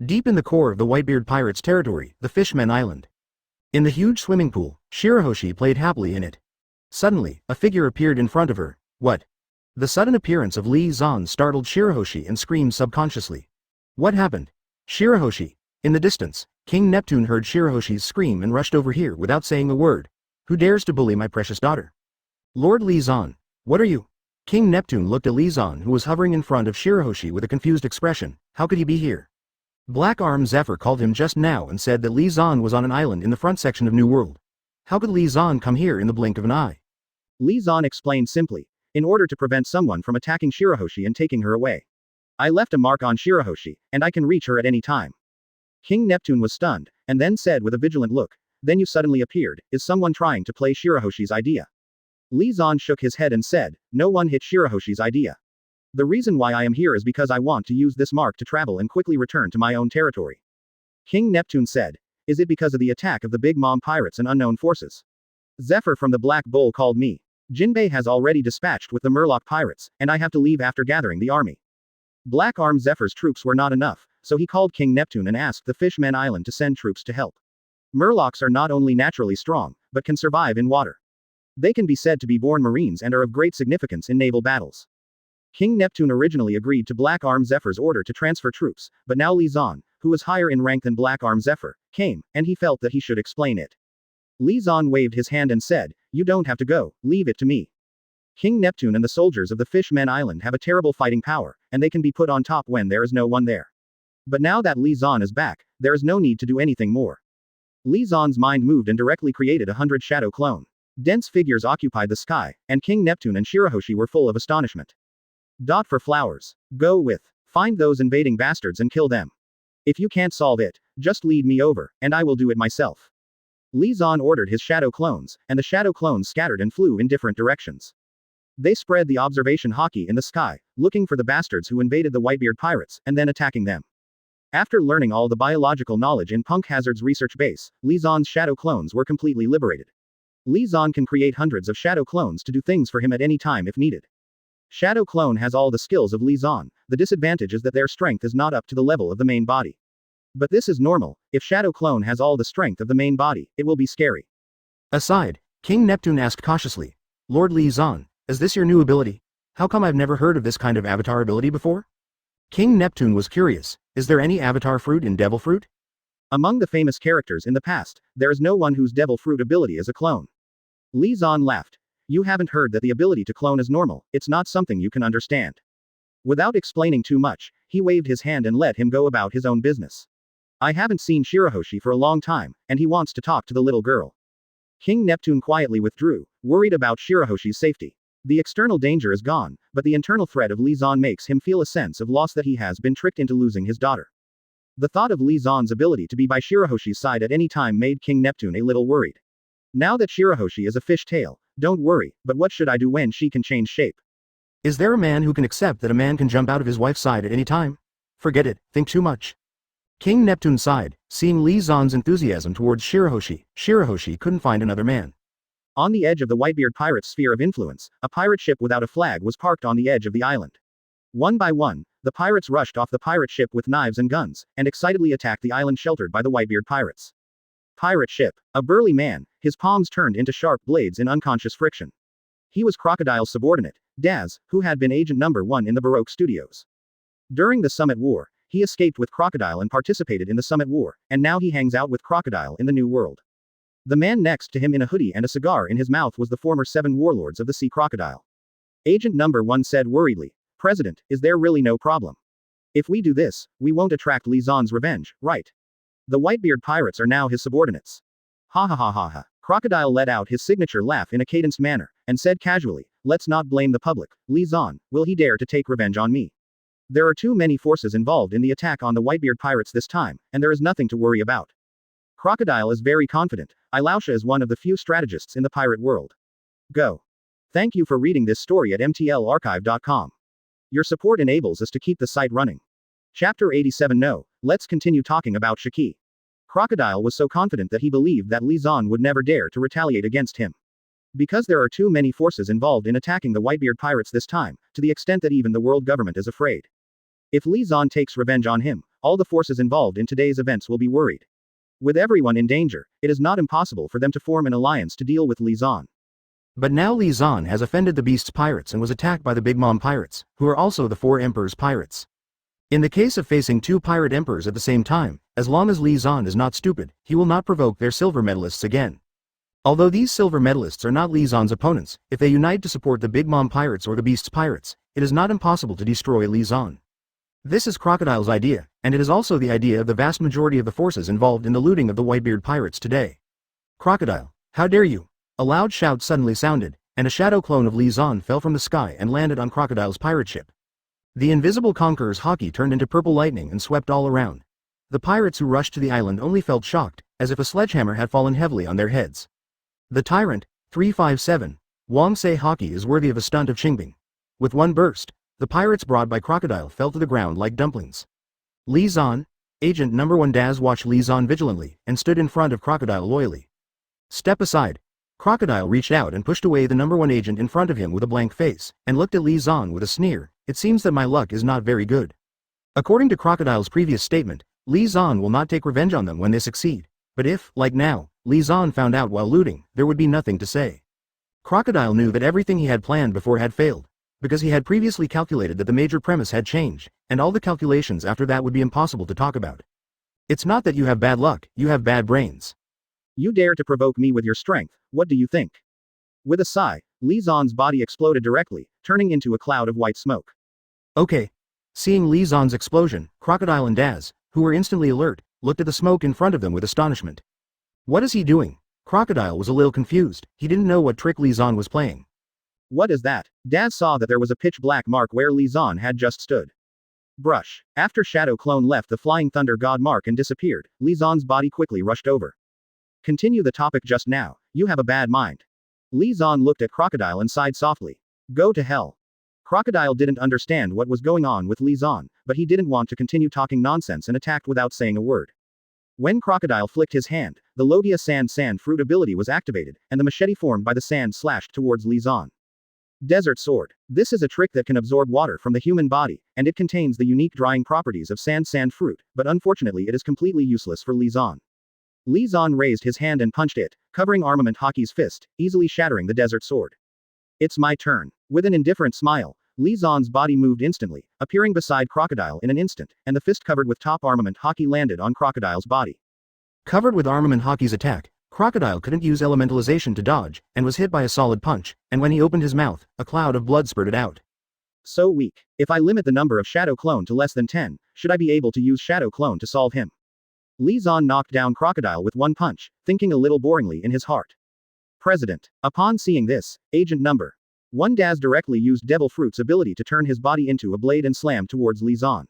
Deep in the core of the Whitebeard pirates' territory, the Fishman Island. In the huge swimming pool, Shirahoshi played happily in it. Suddenly, a figure appeared in front of her. What? The sudden appearance of Li Zan startled Shirahoshi and screamed subconsciously. What happened? Shirahoshi. In the distance, King Neptune heard Shirahoshi's scream and rushed over here without saying a word. Who dares to bully my precious daughter? Lord Li Zan. What are you? King Neptune looked at Li Zan, who was hovering in front of Shirahoshi with a confused expression. How could he be here? Black Arm Zephyr called him just now and said that Li Zan was on an island in the front section of New World. How could Li Zan come here in the blink of an eye? Li Zan explained simply. In order to prevent someone from attacking Shirahoshi and taking her away. I left a mark on Shirahoshi, and I can reach her at any time. King Neptune was stunned, and then said with a vigilant look, "Then you suddenly appeared. Is someone trying to play Shirahoshi's idea?" Li Zan shook his head and said, "No one hit Shirahoshi's idea. The reason why I am here is because I want to use this mark to travel and quickly return to my own territory." King Neptune said, "Is it because of the attack of the Big Mom pirates and unknown forces? Zephyr from the Black Bull called me. Jinbei has already dispatched with the Murloc pirates, and I have to leave after gathering the army." Black Arm Zephyr's troops were not enough, so he called King Neptune and asked the Fishman Island to send troops to help. Murlocs are not only naturally strong, but can survive in water. They can be said to be born marines and are of great significance in naval battles. King Neptune originally agreed to Black Arm Zephyr's order to transfer troops, but now Li Zan, who was higher in rank than Black Arm Zephyr, came, and he felt that he should explain it. Li Zan waved his hand and said, "You don't have to go, leave it to me. King Neptune and the soldiers of the Fishman Island have a terrible fighting power, and they can be put on top when there is no one there. But now that Li Zan is back, there is no need to do anything more." Li Zan's mind moved and directly created 100 shadow clone. Dense figures occupied the sky, and King Neptune and Shirahoshi were full of astonishment. For flowers. Go with Find those invading bastards and kill them. If you can't solve it, just lead me over, and I will do it myself. Li Zan ordered his shadow clones, and the shadow clones scattered and flew in different directions. They spread the observation haki in the sky, looking for the bastards who invaded the Whitebeard pirates, and then attacking them. After learning all the biological knowledge in Punk Hazard's research base, Li Zan's shadow clones were completely liberated. Li Zan can create hundreds of shadow clones to do things for him at any time if needed. Shadow clone has all the skills of Li Zan, the disadvantage is that their strength is not up to the level of the main body. But this is normal, if shadow clone has all the strength of the main body, it will be scary. Aside, King Neptune asked cautiously, Lord Li Zan, is this your new ability? How come I've never heard of this kind of avatar ability before? King Neptune was curious, is there any avatar fruit in devil fruit? Among the famous characters in the past, there is no one whose devil fruit ability is a clone. Li Zan laughed. You haven't heard that the ability to clone is normal, it's not something you can understand. Without explaining too much, he waved his hand and let him go about his own business. I haven't seen Shirahoshi for a long time, and he wants to talk to the little girl. King Neptune quietly withdrew, worried about Shirahoshi's safety. The external danger is gone, but the internal threat of Li Zan makes him feel a sense of loss that he has been tricked into losing his daughter. The thought of Li Zan's ability to be by Shirahoshi's side at any time made King Neptune a little worried. Now that Shirahoshi is a fish tail, don't worry, but what should I do when she can change shape? Is there a man who can accept that a man can jump out of his wife's side at any time? Forget it, think too much. King Neptune sighed, seeing Li Zan's enthusiasm towards Shirahoshi. Shirahoshi couldn't find another man. On the edge of the Whitebeard pirate's sphere of influence, a pirate ship without a flag was parked on the edge of the island. One by one, the pirates rushed off the pirate ship with knives and guns, and excitedly attacked the island sheltered by the Whitebeard pirates. Pirate ship. A burly man, his palms turned into sharp blades in unconscious friction. He was Crocodile's subordinate, Daz, who had been Agent Number 1 in the Baroque studios. During the Summit War, he escaped with Crocodile and participated in the Summit War, and now he hangs out with Crocodile in the New World. The man next to him in a hoodie and a cigar in his mouth was the former 7 warlords of the Sea Crocodile. Agent Number 1 said worriedly, President, is there really no problem? If we do this, we won't attract Li Zan's revenge, right? The Whitebeard pirates are now his subordinates. Ha ha ha ha ha. Crocodile let out his signature laugh in a cadenced manner, and said casually, let's not blame the public. Li Zan, will he dare to take revenge on me? There are too many forces involved in the attack on the Whitebeard pirates this time, and there is nothing to worry about. Crocodile is very confident. Ilausha is one of the few strategists in the pirate world. Go. Thank you for reading this story at mtlarchive.com. Your support enables us to keep the site running. Chapter 87. No, let's continue talking about Shiki. Crocodile was so confident that he believed that Li Zan would never dare to retaliate against him. Because there are too many forces involved in attacking the Whitebeard pirates this time, to the extent that even the world government is afraid. If Li Zan takes revenge on him, all the forces involved in today's events will be worried. With everyone in danger, it is not impossible for them to form an alliance to deal with Li Zan. But now Li Zan has offended the Beast's pirates and was attacked by the Big Mom pirates, who are also the 4 Emperor's pirates. In the case of facing 2 pirate emperors at the same time, as long as Li Zan is not stupid, he will not provoke their silver medalists again. Although these silver medalists are not Li Zan's opponents, if they unite to support the Big Mom pirates or the Beast's pirates, it is not impossible to destroy Li Zan. This is Crocodile's idea, and it is also the idea of the vast majority of the forces involved in the looting of the Whitebeard pirates today. Crocodile, how dare you? A loud shout suddenly sounded, and a shadow clone of Li Zan fell from the sky and landed on Crocodile's pirate ship. The invisible conqueror's haki turned into purple lightning and swept all around. The pirates who rushed to the island only felt shocked, as if a sledgehammer had fallen heavily on their heads. The tyrant, 357, Wang Sei haki is worthy of a stunt of Qingbing. With one burst, the pirates brought by Crocodile fell to the ground like dumplings. Li Zan, Agent Number 1 Daz watched Li Zan vigilantly, and stood in front of Crocodile loyally. Step aside. Crocodile reached out and pushed away the Number 1 agent in front of him with a blank face, and looked at Li Zan with a sneer. It seems that my luck is not very good. According to Crocodile's previous statement, Li Zan will not take revenge on them when they succeed. But if, like now, Li Zan found out while looting, there would be nothing to say. Crocodile knew that everything he had planned before had failed, because he had previously calculated that the major premise had changed, and all the calculations after that would be impossible to talk about. It's not that you have bad luck, you have bad brains. You dare to provoke me with your strength, what do you think? With a sigh, Li Zan's body exploded directly, turning into a cloud of white smoke. Okay. Seeing Li Zan's explosion, Crocodile and Daz, who were instantly alert, looked at the smoke in front of them with astonishment. What is he doing? Crocodile was a little confused, he didn't know what trick Li Zan was playing. What is that? Daz saw that there was a pitch black mark where Li Zan had just stood. Brush. After Shadow Clone left the Flying Thunder God mark and disappeared, Li Zan's body quickly rushed over. Continue the topic just now, you have a bad mind. Li Zan looked at Crocodile and sighed softly. Go to hell. Crocodile didn't understand what was going on with Li Zan, but he didn't want to continue talking nonsense and attacked without saying a word. When Crocodile flicked his hand, the Logia Sand Fruit ability was activated, and the machete formed by the sand slashed towards Li Zan. Desert Sword. This is a trick that can absorb water from the human body, and it contains the unique drying properties of sand fruit, but unfortunately it is completely useless for Li Zan. Li Zan raised his hand and punched it, covering Armament Hockey's fist, easily shattering the Desert Sword. It's my turn. With an indifferent smile, Li Zan's body moved instantly, appearing beside Crocodile in an instant, and the fist covered with top Armament Hockey landed on Crocodile's body. Covered with Armament Hockey's attack, Crocodile couldn't use elementalization to dodge, and was hit by a solid punch, and when he opened his mouth, a cloud of blood spurted out. So weak. If I limit the number of Shadow Clone to less than 10, should I be able to use Shadow Clone to solve him? Li Zan knocked down Crocodile with one punch, thinking a little boringly in his heart. President. Upon seeing this, Agent Number 1 Daz directly used Devil Fruit's ability to turn his body into a blade and slam towards Li Zan.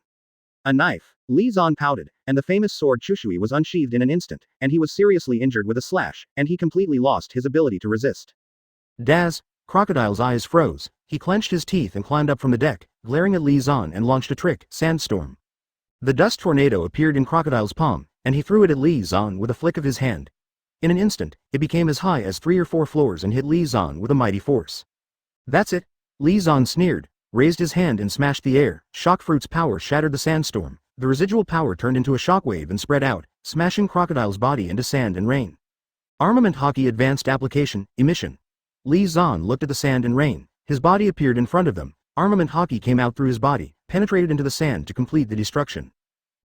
A knife. Li Zan pouted, and the famous sword Chushui was unsheathed in an instant, and he was seriously injured with a slash, and he completely lost his ability to resist. Daz. Crocodile's eyes froze, he clenched his teeth and climbed up from the deck, glaring at Li Zan and launched a trick, Sandstorm. The dust tornado appeared in Crocodile's palm, and he threw it at Li Zan with a flick of his hand. In an instant, it became as high as 3 or 4 floors and hit Li Zan with a mighty force. That's it. Li Zan sneered, raised his hand and smashed the air. Shock Fruit's power shattered the sandstorm. The residual power turned into a shockwave and spread out, smashing Crocodile's body into sand and rain. Armament Hockey Advanced Application, Emission. Li Zan looked at the sand and rain. His body appeared in front of them. Armament Hockey came out through his body, penetrated into the sand to complete the destruction.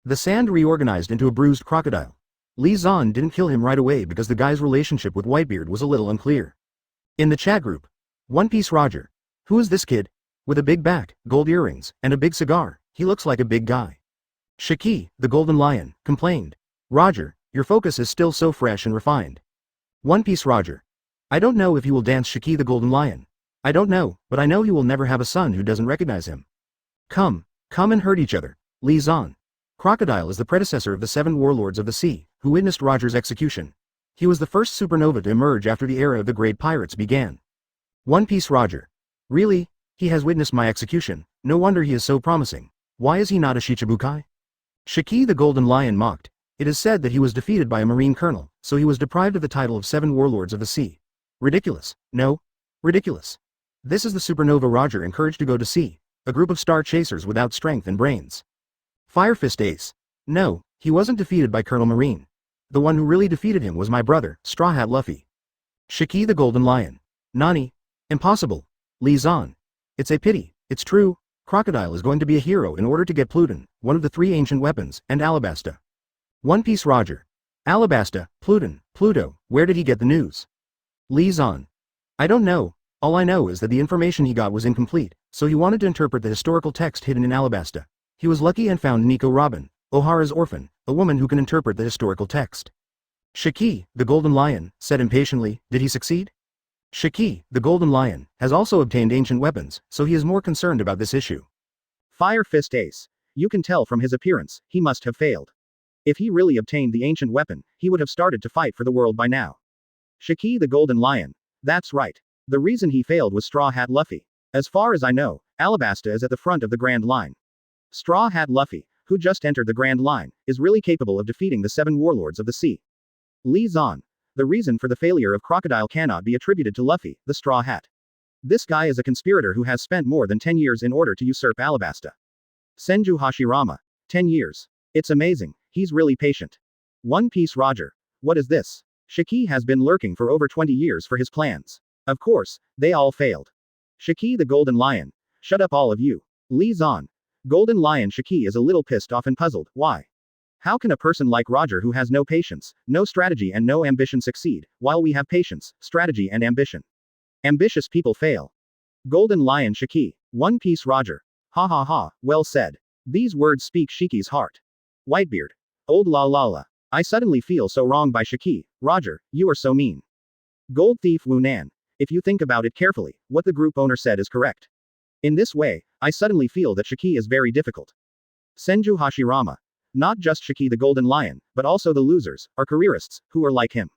The sand reorganized into a bruised crocodile. Li Zan didn't kill him right away because the guy's relationship with Whitebeard was a little unclear. In the chat group, One Piece Roger. Who is this kid? With a big back, gold earrings, and a big cigar, he looks like a big guy. Shiki, the Golden Lion, complained. Roger, your focus is still so fresh and refined. One Piece Roger. I don't know if he will dance Shiki the Golden Lion. I don't know, but I know he will never have a son who doesn't recognize him. Come and hurt each other. Li Zan. Crocodile is the predecessor of the 7 warlords of the sea, who witnessed Roger's execution. He was the first supernova to emerge after the era of the great pirates began. One Piece Roger. Really? He has witnessed my execution, no wonder he is so promising. Why is he not a Shichibukai? Shiki the Golden Lion mocked. It is said that he was defeated by a marine colonel, so he was deprived of the title of 7 warlords of the sea. Ridiculous. No? Ridiculous. This is the supernova Roger encouraged to go to sea, a group of star chasers without strength and brains. Fire Fist Ace. No, he wasn't defeated by Colonel Marine. The one who really defeated him was my brother, Straw Hat Luffy. Shiki the Golden Lion. Nani? Impossible. Li Zan. It's a pity, it's true. Crocodile is going to be a hero in order to get Pluton, one of the 3 ancient weapons, and Alabasta. One Piece Roger. Alabasta, Pluton, Pluto, where did he get the news? Li Zan. I don't know, all I know is that the information he got was incomplete, so he wanted to interpret the historical text hidden in Alabasta. He was lucky and found Nico Robin, Ohara's orphan, a woman who can interpret the historical text. Shiki, the Golden Lion, said impatiently, did he succeed? Shiki, the Golden Lion, has also obtained ancient weapons, so he is more concerned about this issue. Fire Fist Ace. You can tell from his appearance, he must have failed. If he really obtained the ancient weapon, he would have started to fight for the world by now. Shiki the Golden Lion. That's right. The reason he failed was Straw Hat Luffy. As far as I know, Alabasta is at the front of the Grand Line. Straw Hat Luffy, who just entered the Grand Line, is really capable of defeating the 7 warlords of the sea. Li Zan. The reason for the failure of Crocodile cannot be attributed to Luffy, the Straw Hat. This guy is a conspirator who has spent more than 10 years in order to usurp Alabasta. Senju Hashirama. 10 years. It's amazing, he's really patient. One Piece Roger. What is this? Shiki has been lurking for over 20 years for his plans. Of course, they all failed. Shiki the Golden Lion. Shut up all of you. Li Zan. Golden Lion Shiki is a little pissed off and puzzled. Why? How can a person like Roger who has no patience, no strategy and no ambition succeed, while we have patience, strategy and ambition? Ambitious people fail. Golden Lion Shiki. One Piece Roger. Ha ha ha, well said. These words speak Shiki's heart. Whitebeard. Old la la la. I suddenly feel so wrong by Shiki. Roger, you are so mean. Gold Thief Wu Nan. If you think about it carefully, what the group owner said is correct. In this way, I suddenly feel that Shiki is very difficult. Senju Hashirama. Not just Shiki the Golden Lion, but also the losers, are careerists, who are like him.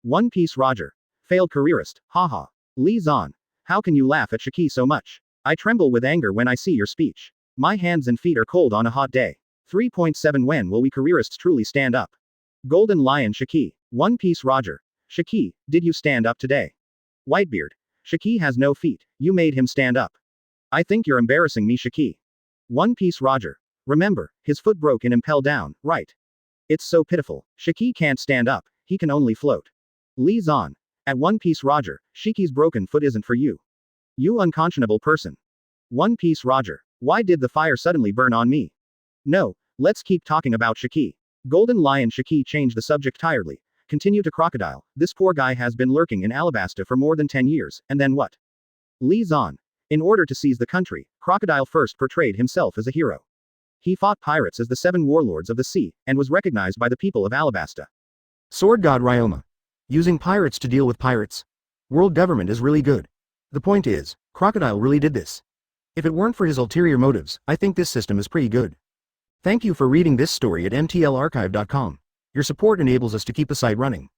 One Piece Roger. Failed careerist, haha. Lee Zan. How can you laugh at Shiki so much? I tremble with anger when I see your speech. My hands and feet are cold on a hot day. 3.7 When will we careerists truly stand up? Golden Lion Shiki. One Piece Roger. Shiki, did you stand up today? Whitebeard. Shiki has no feet, you made him stand up. I think you're embarrassing me, Shiki. One Piece Roger. Remember, his foot broke and impelled down, right? It's so pitiful. Shiki can't stand up, he can only float. Lee Zan. At One Piece Roger, Shiki's broken foot isn't for you. You unconscionable person. One Piece Roger. Why did the fire suddenly burn on me? No, let's keep talking about Shiki. Golden Lion Shiki changed the subject tiredly. Continue to Crocodile, this poor guy has been lurking in Alabasta for more than 10 years, and then what? Lee Zan. In order to seize the country, Crocodile first portrayed himself as a hero. He fought pirates as the 7 warlords of the sea, and was recognized by the people of Alabasta. Sword God Ryoma. Using pirates to deal with pirates. World government is really good. The point is, Crocodile really did this. If it weren't for his ulterior motives, I think this system is pretty good. Thank you for reading this story at mtlarchive.com. Your support enables us to keep the site running.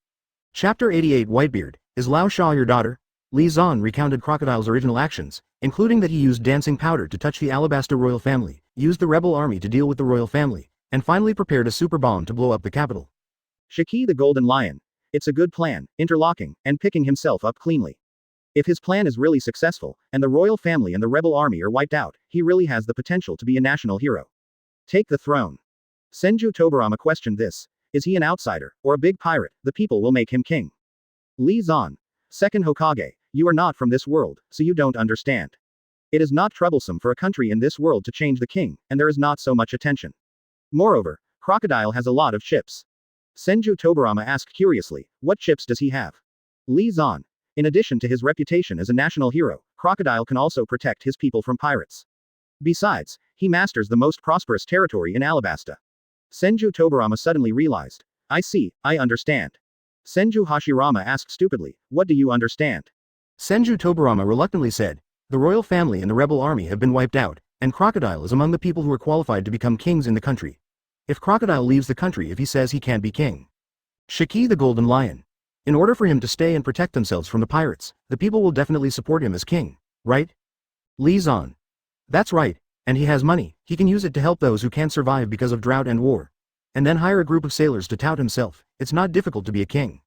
Chapter 88 Whitebeard. Is Lao Sha your daughter? Lee Zan recounted Crocodile's original actions, including that he used dancing powder to touch the Alabasta royal family, used the rebel army to deal with the royal family, and finally prepared a super bomb to blow up the capital. Shiki the Golden Lion. It's a good plan, interlocking, and picking himself up cleanly. If his plan is really successful, and the royal family and the rebel army are wiped out, he really has the potential to be a national hero. Take the throne. Senju Tobarama questioned this. Is he an outsider, or a big pirate? The people will make him king. Lee Zan. Second Hokage, you are not from this world, so you don't understand. It is not troublesome for a country in this world to change the king, and there is not so much attention. Moreover, Crocodile has a lot of ships. Senju Tobarama asked curiously, what ships does he have? Lee Zan. In addition to his reputation as a national hero, Crocodile can also protect his people from pirates. Besides, he masters the most prosperous territory in Alabasta. Senju Tobarama suddenly realized. I see, I understand. Senju Hashirama asked stupidly, what do you understand? Senju Tobarama reluctantly said, the royal family and the rebel army have been wiped out, and Crocodile is among the people who are qualified to become kings in the country. If Crocodile leaves the country if he says he can't be king. Shiki the Golden Lion. In order for him to stay and protect themselves from the pirates, the people will definitely support him as king, right? Lee Zan. That's right, and he has money, he can use it to help those who can't survive because of drought and war. And then hire a group of sailors to tout himself, it's not difficult to be a king.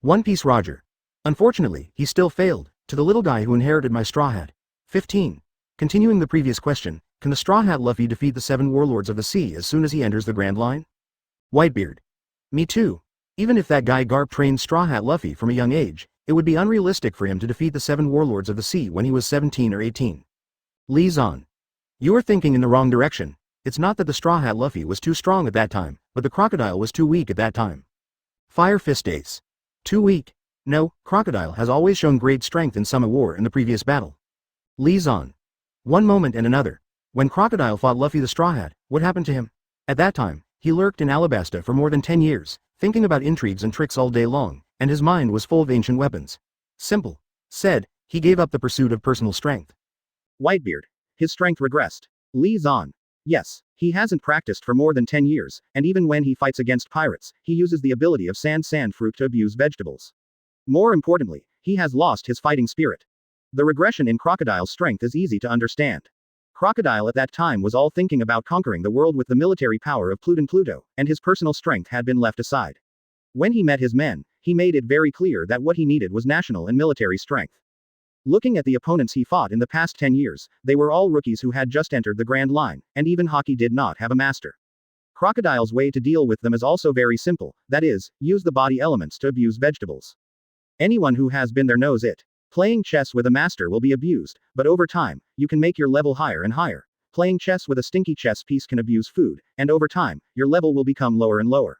One Piece Roger. Unfortunately, he still failed, to the little guy who inherited my straw hat. 15. Continuing the previous question, can the Straw Hat Luffy defeat the 7 warlords of the sea as soon as he enters the Grand Line? Whitebeard. Me too. Even if that guy Garp trained Straw Hat Luffy from a young age, it would be unrealistic for him to defeat the 7 warlords of the sea when he was 17 or 18. Lee Zan. You are thinking in the wrong direction. It's not that the Straw Hat Luffy was too strong at that time, but the Crocodile was too weak at that time. Fire Fist Ace. Too weak? No, Crocodile has always shown great strength in Summer War in the previous battle. Lee Zan. One moment and another. When Crocodile fought Luffy the Straw Hat, what happened to him? At that time, he lurked in Alabasta for more than 10 years, thinking about intrigues and tricks all day long, and his mind was full of ancient weapons. Simple. Said, he gave up the pursuit of personal strength. Whitebeard. His strength regressed. Lee Zan. Yes, he hasn't practiced for more than 10 years, and even when he fights against pirates, he uses the ability of sand fruit to abuse vegetables. More importantly, he has lost his fighting spirit. The regression in Crocodile's strength is easy to understand. Crocodile at that time was all thinking about conquering the world with the military power of Pluto, and his personal strength had been left aside. When he met his men, he made it very clear that what he needed was national and military strength. Looking at the opponents he fought in the past 10 years, they were all rookies who had just entered the Grand Line, and even Haki did not have a master. Crocodile's way to deal with them is also very simple, that is, use the body elements to abuse vegetables. Anyone who has been there knows it. Playing chess with a master will be abused, but over time, you can make your level higher and higher. Playing chess with a stinky chess piece can abuse food, and over time, your level will become lower and lower.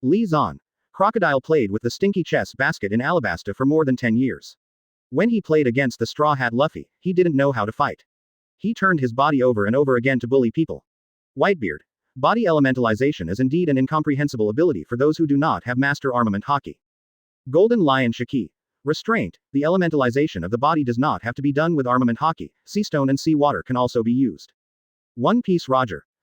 Lee Zan. Crocodile played with the stinky chess basket in Alabasta for more than 10 years. When he played against the Straw Hat Luffy, he didn't know how to fight. He turned his body over and over again to bully people. Whitebeard. Body elementalization is indeed an incomprehensible ability for those who do not have master armament Haki. Golden Lion Shiki. Restraint. The elementalization of the body does not have to be done with armament Haki, sea stone and sea water can also be used. One Piece Roger.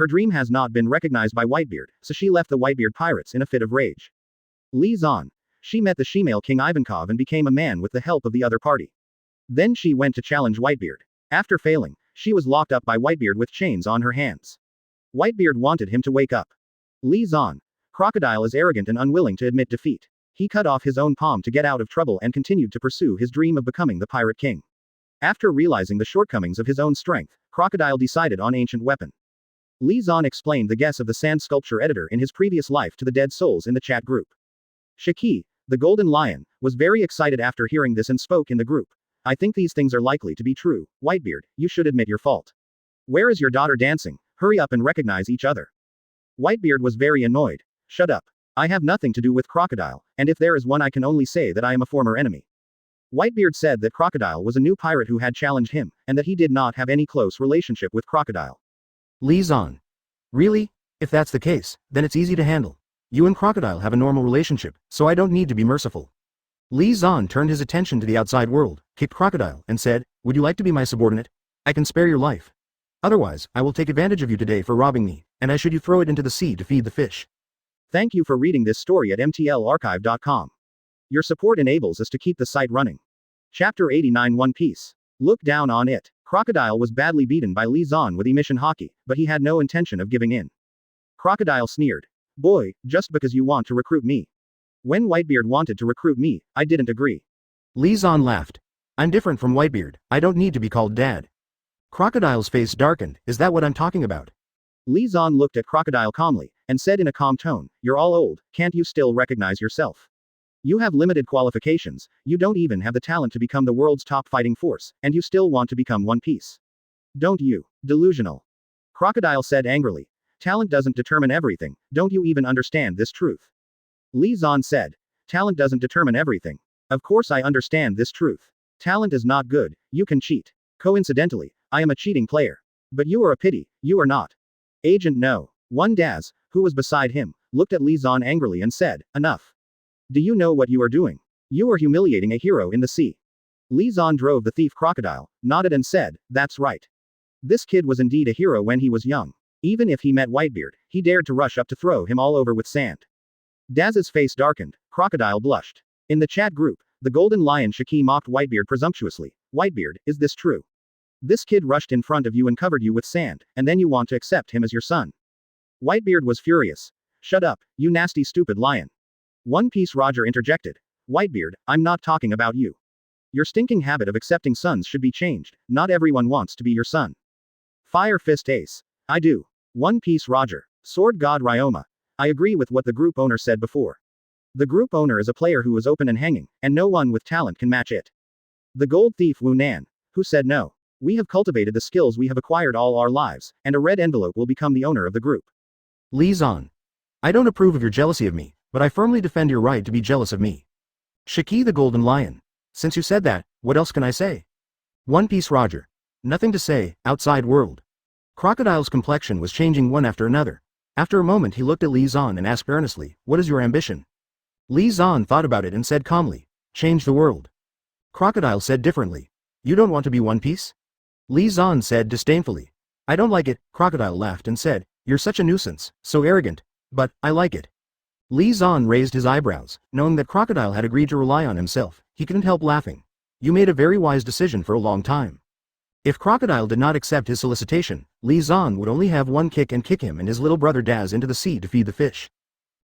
Her dream has not been recognized by Whitebeard, so she left the Whitebeard pirates in a fit of rage. Li Zan. She met the Shemale King Ivankov and became a man with the help of the other party. Then she went to challenge Whitebeard. After failing, she was locked up by Whitebeard with chains on her hands. Whitebeard wanted him to wake up. Li Zan. Crocodile is arrogant and unwilling to admit defeat. He cut off his own palm to get out of trouble and continued to pursue his dream of becoming the Pirate King. After realizing the shortcomings of his own strength, Crocodile decided on ancient weapon. Li Zan explained the guess of the sand sculpture editor in his previous life to the dead souls in the chat group. Shiki, the Golden Lion, was very excited after hearing this and spoke in the group. I think these things are likely to be true. Whitebeard, you should admit your fault. Where is your daughter dancing? Hurry up and recognize each other. Whitebeard was very annoyed. Shut up. I have nothing to do with Crocodile, and if there is one I can only say that I am a former enemy. Whitebeard said that Crocodile was a new pirate who had challenged him, and that he did not have any close relationship with Crocodile. Li Zan. Really? If that's the case, then it's easy to handle. You and Crocodile have a normal relationship, so I don't need to be merciful. Li Zan turned his attention to the outside world, kicked Crocodile, and said, would you like to be my subordinate? I can spare your life. Otherwise, I will take advantage of you today for robbing me, and I should you throw it into the sea to feed the fish. Thank you for reading this story at mtlarchive.com. Your support enables us to keep the site running. Chapter 89 One Piece. Look down on it. Crocodile was badly beaten by Li Zan with emission hockey, but he had no intention of giving in. Crocodile sneered. Boy, just because you want to recruit me. When Whitebeard wanted to recruit me, I didn't agree. Li Zan laughed. I'm different from Whitebeard, I don't need to be called Dad. Crocodile's face darkened, is that what I'm talking about? Li Zan looked at Crocodile calmly, and said in a calm tone, you're all old, can't you still recognize yourself? You have limited qualifications, you don't even have the talent to become the world's top fighting force, and you still want to become One Piece. Don't you? Delusional. Crocodile said angrily. Talent doesn't determine everything, don't you even understand this truth? Li Zan said. Talent doesn't determine everything. Of course I understand this truth. Talent is not good, you can cheat. Coincidentally, I am a cheating player. But you are a pity, you are not. Agent No. One Daz, who was beside him, looked at Li Zan angrily and said, enough. Do you know what you are doing? You are humiliating a hero in the sea. Li Zan drove the thief Crocodile, nodded and said, that's right. This kid was indeed a hero when he was young. Even if he met Whitebeard, he dared to rush up to throw him all over with sand. Daz's face darkened, Crocodile blushed. In the chat group, the Golden Lion Shiki mocked Whitebeard presumptuously. Whitebeard, is this true? This kid rushed in front of you and covered you with sand, and then you want to accept him as your son. Whitebeard was furious. Shut up, you nasty stupid lion. One Piece Roger interjected. Whitebeard, I'm not talking about you. Your stinking habit of accepting sons should be changed, not everyone wants to be your son. Fire Fist Ace. I do. One Piece Roger. Sword God Ryoma. I agree with what the group owner said before. The group owner is a player who is open and hanging, and no one with talent can match it. The gold thief Wu Nan. Who said no? We have cultivated the skills we have acquired all our lives, and a red envelope will become the owner of the group. Li Zan. I don't approve of your jealousy of me, but I firmly defend your right to be jealous of me. Shiki the Golden Lion. Since you said that, what else can I say? One Piece Roger. Nothing to say, outside world. Crocodile's complexion was changing one after another. After a moment he looked at Li Zan and asked earnestly, what is your ambition? Li Zan thought about it and said calmly, change the world. Crocodile said differently, you don't want to be One Piece? Li Zan said disdainfully, I don't like it. Crocodile laughed and said, you're such a nuisance, so arrogant, but I like it. Li Zan raised his eyebrows, knowing that Crocodile had agreed to rely on himself, he couldn't help laughing. You made a very wise decision for a long time. If Crocodile did not accept his solicitation, Li Zan would only have one kick and kick him and his little brother Daz into the sea to feed the fish.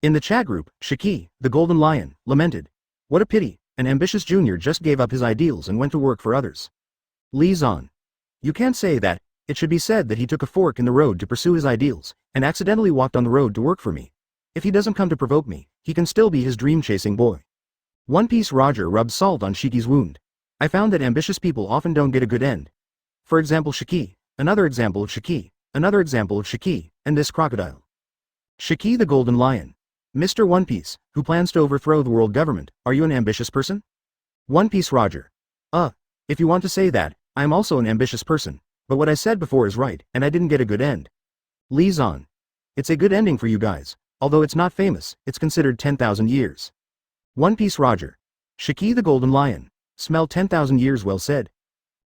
In the chat group, Shiki, the Golden Lion, lamented. What a pity, an ambitious junior just gave up his ideals and went to work for others. Li Zan. You can't say that, it should be said that he took a fork in the road to pursue his ideals, and accidentally walked on the road to work for me. If he doesn't come to provoke me, he can still be his dream-chasing boy. One Piece Roger rubbed salt on Shiki's wound. I found that ambitious people often don't get a good end. For example Shiki, another example of Shiki, another example of Shiki, and this Crocodile. Shiki the Golden Lion. Mr. One Piece, who plans to overthrow the world government, are you an ambitious person? One Piece Roger. If you want to say that, I am also an ambitious person, but what I said before is right, and I didn't get a good end. Li Zan. It's a good ending for you guys, although it's not famous, it's considered 10,000 years. One Piece Roger. Shiki the Golden Lion. Smell 10,000 years well said.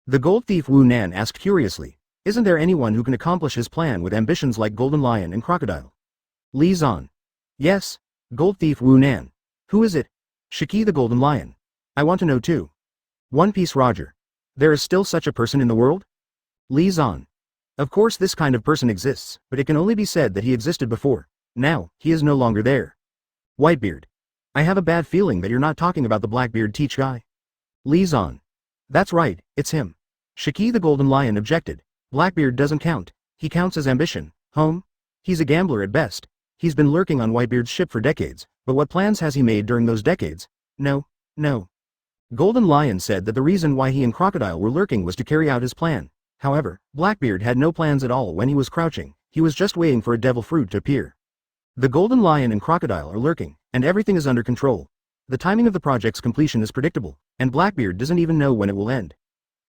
The gold thief Wu Nan asked curiously, Isn't there anyone who can accomplish his plan with ambitions like Golden Lion and Crocodile? Li Zan. Yes. Gold Thief Wu Nan. Who is it? Shiki the Golden Lion. I want to know too. One Piece Roger. There is still such a person in the world? Li Zan. Of course this kind of person exists, but it can only be said that he existed before. Now, he is no longer there. Whitebeard. I have a bad feeling that you're not talking about the Blackbeard Teach guy. Li Zan. That's right, it's him. Shiki the Golden Lion objected. Blackbeard doesn't count. He counts as ambition. Home? He's a gambler at best. He's been lurking on Whitebeard's ship for decades, but what plans has he made during those decades? No. Golden Lion said that the reason why he and Crocodile were lurking was to carry out his plan. However, Blackbeard had no plans at all when he was crouching. He was just waiting for a devil fruit to appear. The Golden Lion and Crocodile are lurking, and everything is under control. The timing of the project's completion is predictable, and Blackbeard doesn't even know when it will end.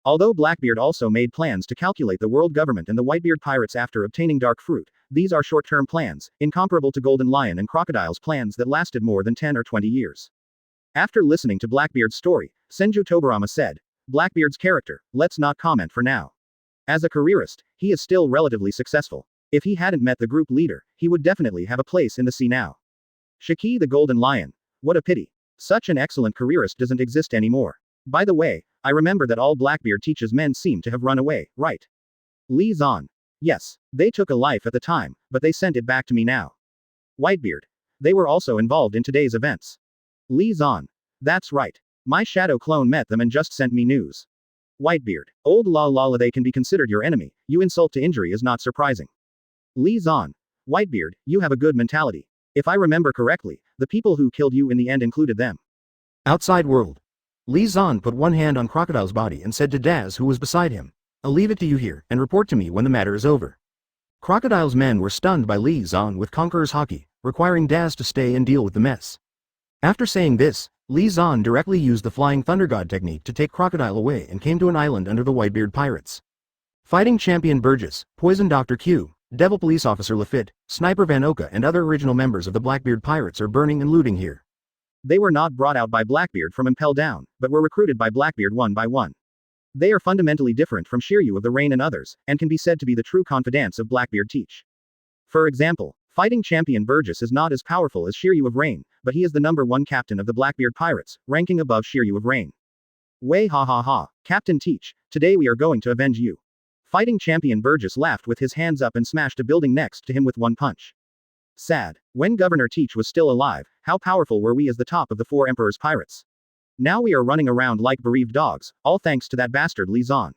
Although Blackbeard also made plans to calculate the world government and the Whitebeard pirates after obtaining Dark Fruit, these are short-term plans, incomparable to Golden Lion and Crocodile's plans that lasted more than 10 or 20 years. After listening to Blackbeard's story, Senju Hashirama said, Blackbeard's character, let's not comment for now. As a careerist, he is still relatively successful. If he hadn't met the group leader, he would definitely have a place in the sea now. Shiki the Golden Lion. What a pity. Such an excellent careerist doesn't exist anymore. By the way, I remember that all Blackbeard Teach's men seem to have run away, right? Li Zan. Yes, they took a life at the time, but they sent it back to me now. Whitebeard. They were also involved in today's events. Li Zan. That's right. My shadow clone met them and just sent me news. Whitebeard. Old la they can be considered your enemy, you insult to injury is not surprising. Li Zan. Whitebeard, you have a good mentality. If I remember correctly, the people who killed you in the end included them. Outside world. Li Zan put one hand on Crocodile's body and said to Daz who was beside him, I'll leave it to you here, and report to me when the matter is over. Crocodile's men were stunned by Li Zan with Conqueror's Haki, requiring Daz to stay and deal with the mess. After saying this, Li Zan directly used the Flying Thunder God technique to take Crocodile away and came to an island under the Whitebeard pirates. Fighting Champion Burgess, Poison Dr. Q, Devil Police Officer Lafitte, Sniper Van Oka and other original members of the Blackbeard pirates are burning and looting here. They were not brought out by Blackbeard from Impel Down, but were recruited by Blackbeard one by one. They are fundamentally different from Shiryu of the Rain and others, and can be said to be the true confidants of Blackbeard Teach. For example, Fighting Champion Burgess is not as powerful as Shiryu of Rain, but he is the #1 captain of the Blackbeard pirates, ranking above Shiryu of Rain. Way ha ha ha, Captain Teach, today we are going to avenge you. Fighting Champion Burgess laughed with his hands up and smashed a building next to him with one punch. Sad. When Governor Teach was still alive, how powerful were we as the top of the 4 Emperor's pirates? Now we are running around like bereaved dogs, all thanks to that bastard Li Zan.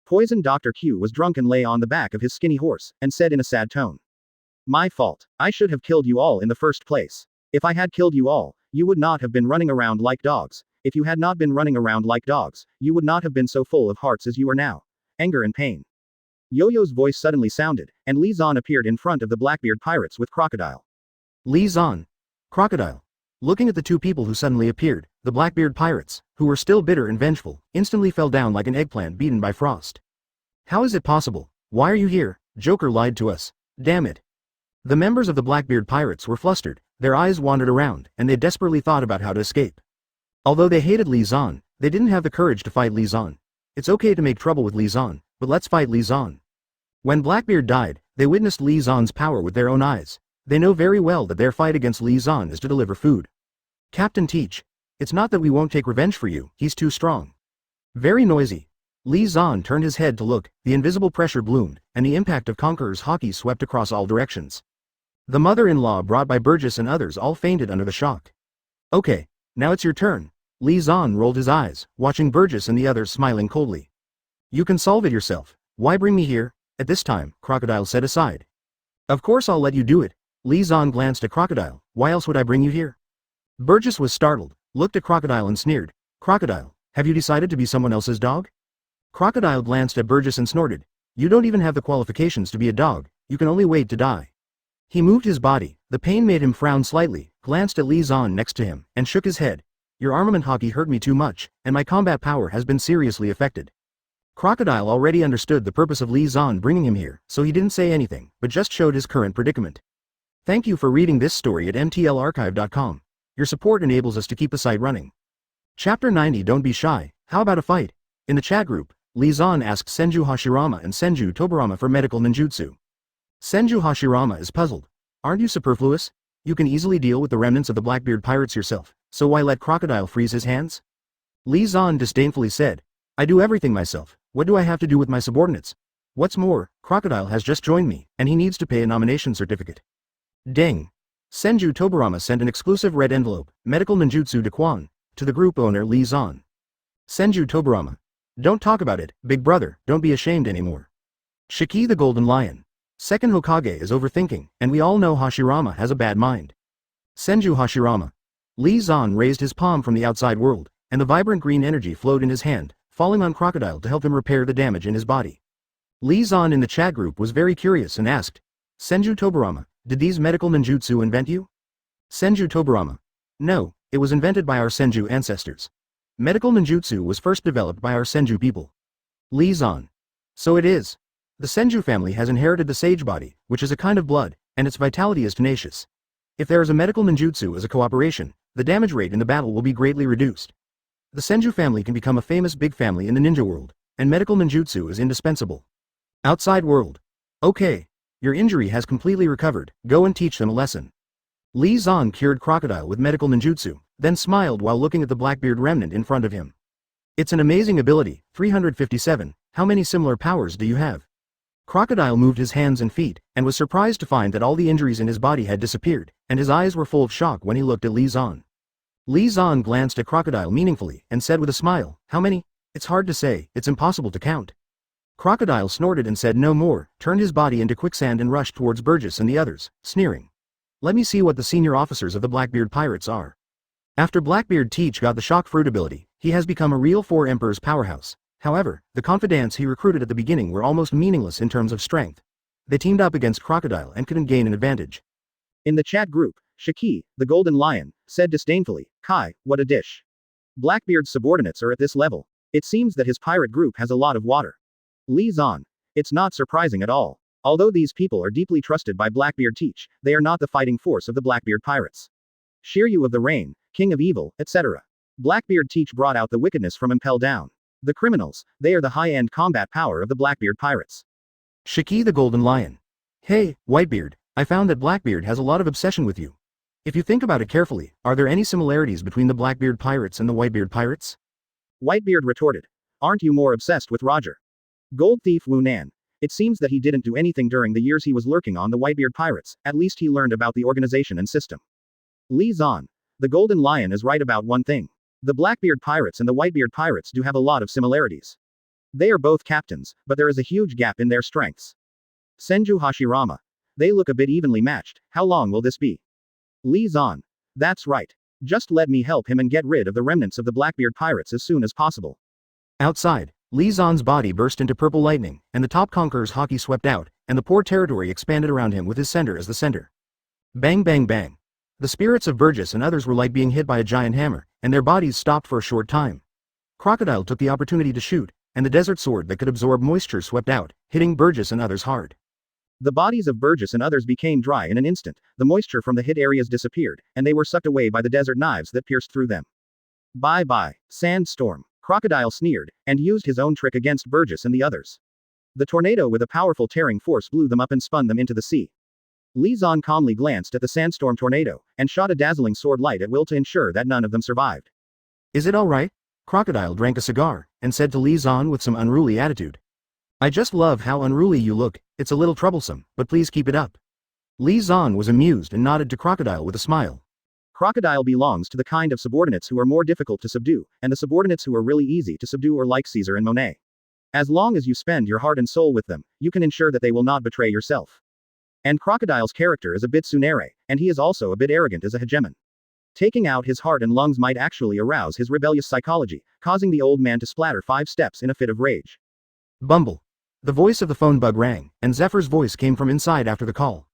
Poison Dr. Q was drunk and lay on the back of his skinny horse, and said in a sad tone. My fault. I should have killed you all in the first place. If I had killed you all, you would not have been running around like dogs. If you had not been running around like dogs, you would not have been so full of hearts as you are now. Anger and pain. Yo-Yo's voice suddenly sounded, and Li Zan appeared in front of the Blackbeard pirates with Crocodile. Li Zan. Crocodile. Looking at the two people who suddenly appeared, the Blackbeard pirates, who were still bitter and vengeful, instantly fell down like an eggplant beaten by frost. How is it possible? Why are you here? Joker lied to us. Damn it. The members of the Blackbeard pirates were flustered, their eyes wandered around, and they desperately thought about how to escape. Although they hated Li Zan, they didn't have the courage to fight Li Zan. It's okay to make trouble with Li Zan, but let's fight Li Zan. When Blackbeard died, they witnessed Li Zan's power with their own eyes. They know very well that their fight against Li Zan is to deliver food. Captain Teach. It's not that we won't take revenge for you, he's too strong. Very noisy. Li Zan turned his head to look, the invisible pressure bloomed, and the impact of Conqueror's Haki swept across all directions. The mother-in-law brought by Burgess and others all fainted under the shock. Okay, now it's your turn. Li Zan rolled his eyes, watching Burgess and the others smiling coldly. You can solve it yourself. Why bring me here? At this time, Crocodile said aside. Of course I'll let you do it. Li Zan glanced at Crocodile. Why else would I bring you here? Burgess was startled, looked at Crocodile and sneered. Crocodile, have you decided to be someone else's dog? Crocodile glanced at Burgess and snorted. You don't even have the qualifications to be a dog, you can only wait to die. He moved his body, the pain made him frown slightly, glanced at Li Zan next to him, and shook his head. Your armament Haki hurt me too much, and my combat power has been seriously affected. Crocodile already understood the purpose of Li Zan bringing him here, so he didn't say anything, but just showed his current predicament. Thank you for reading this story at mtlarchive.com. Your support enables us to keep the site running. Chapter 90 Don't be shy, how about a fight? In the chat group, Li Zan asked Senju Hashirama and Senju Tobarama for medical ninjutsu. Senju Hashirama is puzzled. Aren't you superfluous? You can easily deal with the remnants of the Blackbeard pirates yourself, so why let Crocodile freeze his hands? Li Zan disdainfully said. I do everything myself, what do I have to do with my subordinates? What's more, Crocodile has just joined me, and he needs to pay a nomination certificate. Ding! Senju Tobarama sent an exclusive red envelope, medical ninjutsu de Xuan, to the group owner Li Zan. Senju Tobarama. Don't talk about it, big brother, don't be ashamed anymore. Shiki the Golden Lion. Second Hokage is overthinking, and we all know Hashirama has a bad mind. Senju Hashirama. Li Zan raised his palm from the outside world, and the vibrant green energy flowed in his hand, falling on Crocodile to help him repair the damage in his body. Li Zan in the chat group was very curious and asked, Senju Tobarama, did these medical ninjutsu invent you? Senju Tobarama. No, it was invented by our Senju ancestors. Medical ninjutsu was first developed by our Senju people. Li Zan. So it is. The Senju family has inherited the sage body, which is a kind of blood, and its vitality is tenacious. If there is a medical ninjutsu as a cooperation, the damage rate in the battle will be greatly reduced. The Senju family can become a famous big family in the ninja world, and medical ninjutsu is indispensable. Outside world. Okay. Your injury has completely recovered, go and teach them a lesson. Li Zan cured Crocodile with medical ninjutsu, then smiled while looking at the Blackbeard remnant in front of him. It's an amazing ability, 357, how many similar powers do you have? Crocodile moved his hands and feet, and was surprised to find that all the injuries in his body had disappeared, and his eyes were full of shock when he looked at Li Zan. Li Zan glanced at Crocodile meaningfully, and said with a smile, how many? It's hard to say, it's impossible to count. Crocodile snorted and said no more, turned his body into quicksand and rushed towards Burgess and the others, sneering. Let me see what the senior officers of the Blackbeard pirates are. After Blackbeard Teach got the shock fruit ability, he has become a real Four Emperors powerhouse. However, the confidants he recruited at the beginning were almost meaningless in terms of strength. They teamed up against Crocodile and couldn't gain an advantage. In the chat group, Shiki, the Golden Lion, said disdainfully, Kai, what a dish. Blackbeard's subordinates are at this level. It seems that his pirate group has a lot of water. Li Zan. It's not surprising at all. Although these people are deeply trusted by Blackbeard Teach, they are not the fighting force of the Blackbeard pirates. Shiryu of the Rain, King of Evil, etc. Blackbeard Teach brought out the wickedness from Impel Down. The criminals, they are the high-end combat power of the Blackbeard pirates. Shiki the Golden Lion. Hey, Whitebeard, I found that Blackbeard has a lot of obsession with you. If you think about it carefully, are there any similarities between the Blackbeard pirates and the Whitebeard pirates? Whitebeard retorted. Aren't you more obsessed with Roger? Gold thief Wu Nan. It seems that he didn't do anything during the years he was lurking on the Whitebeard pirates, at least he learned about the organization and system. Li Zan. The Golden Lion is right about one thing. The Blackbeard pirates and the Whitebeard pirates do have a lot of similarities. They are both captains, but there is a huge gap in their strengths. Senju Hashirama. They look a bit evenly matched, how long will this be? Li Zan. That's right. Just let me help him and get rid of the remnants of the Blackbeard pirates as soon as possible. Outside, Li Zan's body burst into purple lightning, and the top conqueror's hockey swept out, and the poor territory expanded around him with his center as the center. Bang bang bang. The spirits of Burgess and others were like being hit by a giant hammer, and their bodies stopped for a short time. Crocodile took the opportunity to shoot, and the desert sword that could absorb moisture swept out, hitting Burgess and others hard. The bodies of Burgess and others became dry in an instant, the moisture from the hit areas disappeared, and they were sucked away by the desert knives that pierced through them. Bye bye, sandstorm. Crocodile sneered, and used his own trick against Burgess and the others. The tornado with a powerful tearing force blew them up and spun them into the sea. Li Zan calmly glanced at the sandstorm tornado, and shot a dazzling sword light at will to ensure that none of them survived. Is it alright? Crocodile drank a cigar, and said to Li Zan with some unruly attitude. I just love how unruly you look, it's a little troublesome, but please keep it up. Li Zan was amused and nodded to Crocodile with a smile. Crocodile belongs to the kind of subordinates who are more difficult to subdue, and the subordinates who are really easy to subdue are like Caesar and Monet. As long as you spend your heart and soul with them, you can ensure that they will not betray yourself. And Crocodile's character is a bit Tsunere, and he is also a bit arrogant as a hegemon. Taking out his heart and lungs might actually arouse his rebellious psychology, causing the old man to splatter 5 steps in a fit of rage. Bumble. The voice of the phone bug rang, and Zephyr's voice came from inside after the call.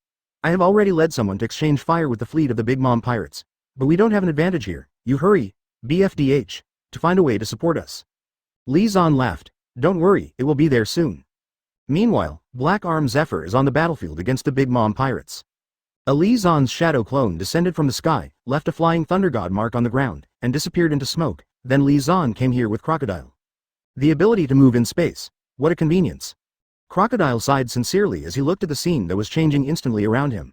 I have already led someone to exchange fire with the fleet of the Big Mom pirates. But we don't have an advantage here, you hurry, BFDH, to find a way to support us. Li Zan laughed. Don't worry, it will be there soon. Meanwhile, Black Arm Zephyr is on the battlefield against the Big Mom pirates. A Li Zan's shadow clone descended from the sky, left a flying thunder god mark on the ground, and disappeared into smoke, then Li Zan came here with Crocodile. The ability to move in space. What a convenience. Crocodile sighed sincerely as he looked at the scene that was changing instantly around him.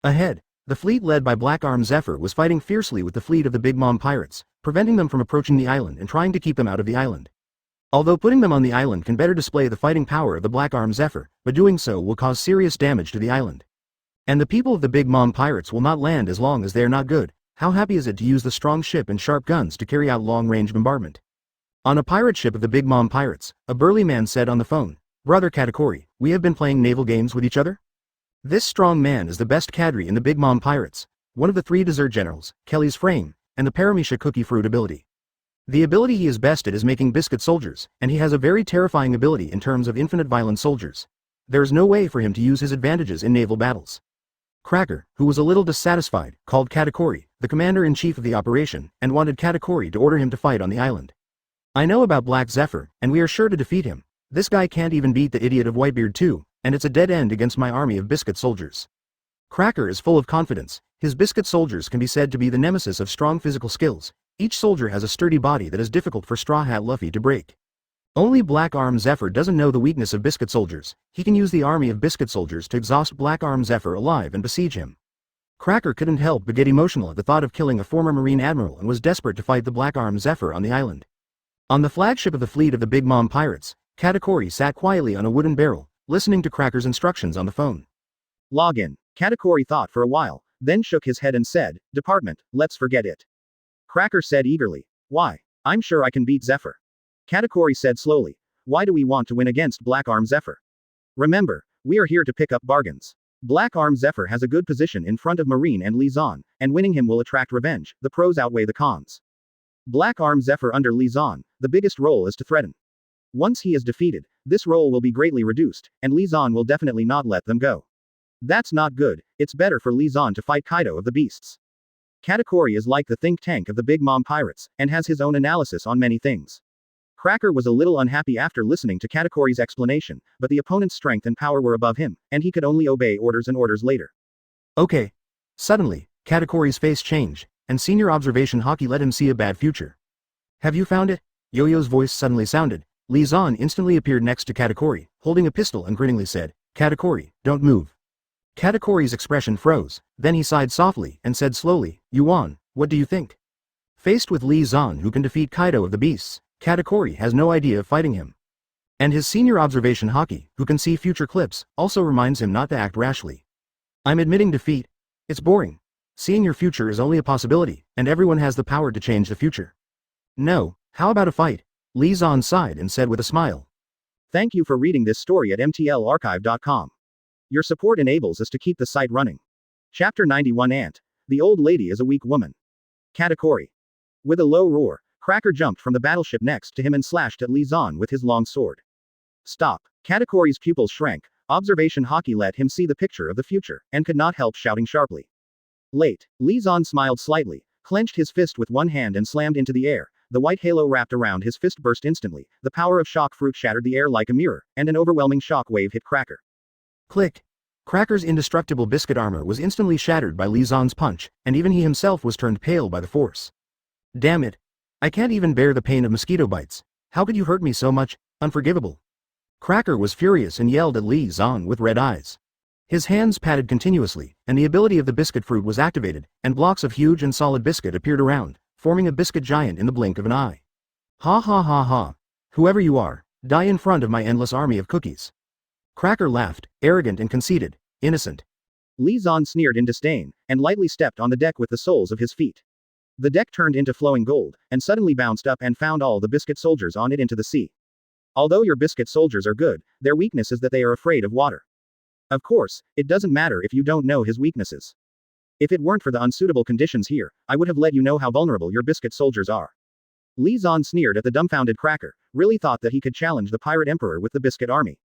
Ahead, the fleet led by Black Arm Zephyr was fighting fiercely with the fleet of the Big Mom pirates, preventing them from approaching the island and trying to keep them out of the island. Although putting them on the island can better display the fighting power of the Black Arm Zephyr, but doing so will cause serious damage to the island. And the people of the Big Mom pirates will not land as long as they are not good. How happy is it to use the strong ship and sharp guns to carry out long-range bombardment? On a pirate ship of the Big Mom pirates, a burly man said on the phone, "Brother Katakuri, we have been playing naval games with each other?" This strong man is the best cadre in the Big Mom pirates, one of the 3 desert generals, Kelly's frame, and the Paramisha cookie fruit ability. The ability he is best at is making biscuit soldiers, and he has a very terrifying ability in terms of infinite violent soldiers. There is no way for him to use his advantages in naval battles. Cracker, who was a little dissatisfied, called Katakuri, the commander-in-chief of the operation, and wanted Katakuri to order him to fight on the island. "I know about Black Zephyr, and we are sure to defeat him. This guy can't even beat the idiot of Whitebeard too, and it's a dead end against my army of biscuit soldiers." Cracker is full of confidence. His biscuit soldiers can be said to be the nemesis of strong physical skills. Each soldier has a sturdy body that is difficult for Straw Hat Luffy to break. Only Black Arm Zephyr doesn't know the weakness of biscuit soldiers. He can use the army of biscuit soldiers to exhaust Black Arm Zephyr alive and besiege him. Cracker couldn't help but get emotional at the thought of killing a former Marine admiral and was desperate to fight the Black Arm Zephyr on the island. On the flagship of the fleet of the Big Mom pirates, Katakuri sat quietly on a wooden barrel, listening to Cracker's instructions on the phone. Login. Katakuri thought for a while, then shook his head and said, "Department, let's forget it." Cracker said eagerly, "Why? I'm sure I can beat Zephyr." Katakuri said slowly, "Why do we want to win against Black Arm Zephyr? Remember, we are here to pick up bargains. Black Arm Zephyr has a good position in front of Marine and Li Zan, and winning him will attract revenge. The pros outweigh the cons. Black Arm Zephyr under Li Zan, the biggest role is to threaten. Once he is defeated, this role will be greatly reduced, and Li Zan will definitely not let them go. That's not good. It's better for Li Zan to fight Kaido of the Beasts." Katakuri is like the think tank of the Big Mom pirates, and has his own analysis on many things. Cracker was a little unhappy after listening to Katakuri's explanation, but the opponent's strength and power were above him, and he could only obey orders and orders later. Okay. Suddenly, Katakuri's face changed, and senior observation Haki let him see a bad future. "Have you found it?" Yo-Yo's voice suddenly sounded. Li Zan instantly appeared next to Katakuri, holding a pistol and grinningly said, "Katakuri, don't move." Katakuri's expression froze, then he sighed softly and said slowly, "Yuan, what do you think?" Faced with Li Zan who can defeat Kaido of the Beasts, Katakuri has no idea of fighting him. And his senior observation Haki, who can see future clips, also reminds him not to act rashly. "I'm admitting defeat. It's boring. Seeing your future is only a possibility, and everyone has the power to change the future." "No, how about a fight?" Li Zan sighed and said with a smile. Thank you for reading this story at mtlarchive.com. Your support enables us to keep the site running. Chapter 91 Ant. The old lady is a weak woman. Katakuri. With a low roar, Cracker jumped from the battleship next to him and slashed at Li Zan with his long sword. "Stop." Katakuri's pupils shrank. Observation Haki let him see the picture of the future, and could not help shouting sharply. "Late." Li Zan smiled slightly, clenched his fist with one hand and slammed into the air. The white halo wrapped around his fist burst instantly, the power of shock fruit shattered the air like a mirror, and an overwhelming shock wave hit Cracker. Click. Cracker's indestructible biscuit armor was instantly shattered by Li Zan's punch, and even he himself was turned pale by the force. "Damn it. I can't even bear the pain of mosquito bites. How could you hurt me so much? Unforgivable." Cracker was furious and yelled at Li Zan with red eyes. His hands patted continuously, and the ability of the biscuit fruit was activated, and blocks of huge and solid biscuit appeared around, forming a biscuit giant in the blink of an eye. "Ha ha ha ha. Whoever you are, die in front of my endless army of cookies." Cracker laughed, arrogant and conceited, innocent. Li Zan sneered in disdain, and lightly stepped on the deck with the soles of his feet. The deck turned into flowing gold, and suddenly bounced up and found all the biscuit soldiers on it into the sea. Although your biscuit soldiers are good, their weakness is that they are afraid of water. Of course, it doesn't matter if you don't know his weaknesses. If it weren't for the unsuitable conditions here, I would have let you know how vulnerable your biscuit soldiers are. Li Zan sneered at the dumbfounded Cracker, really thought that he could challenge the pirate emperor with the biscuit army.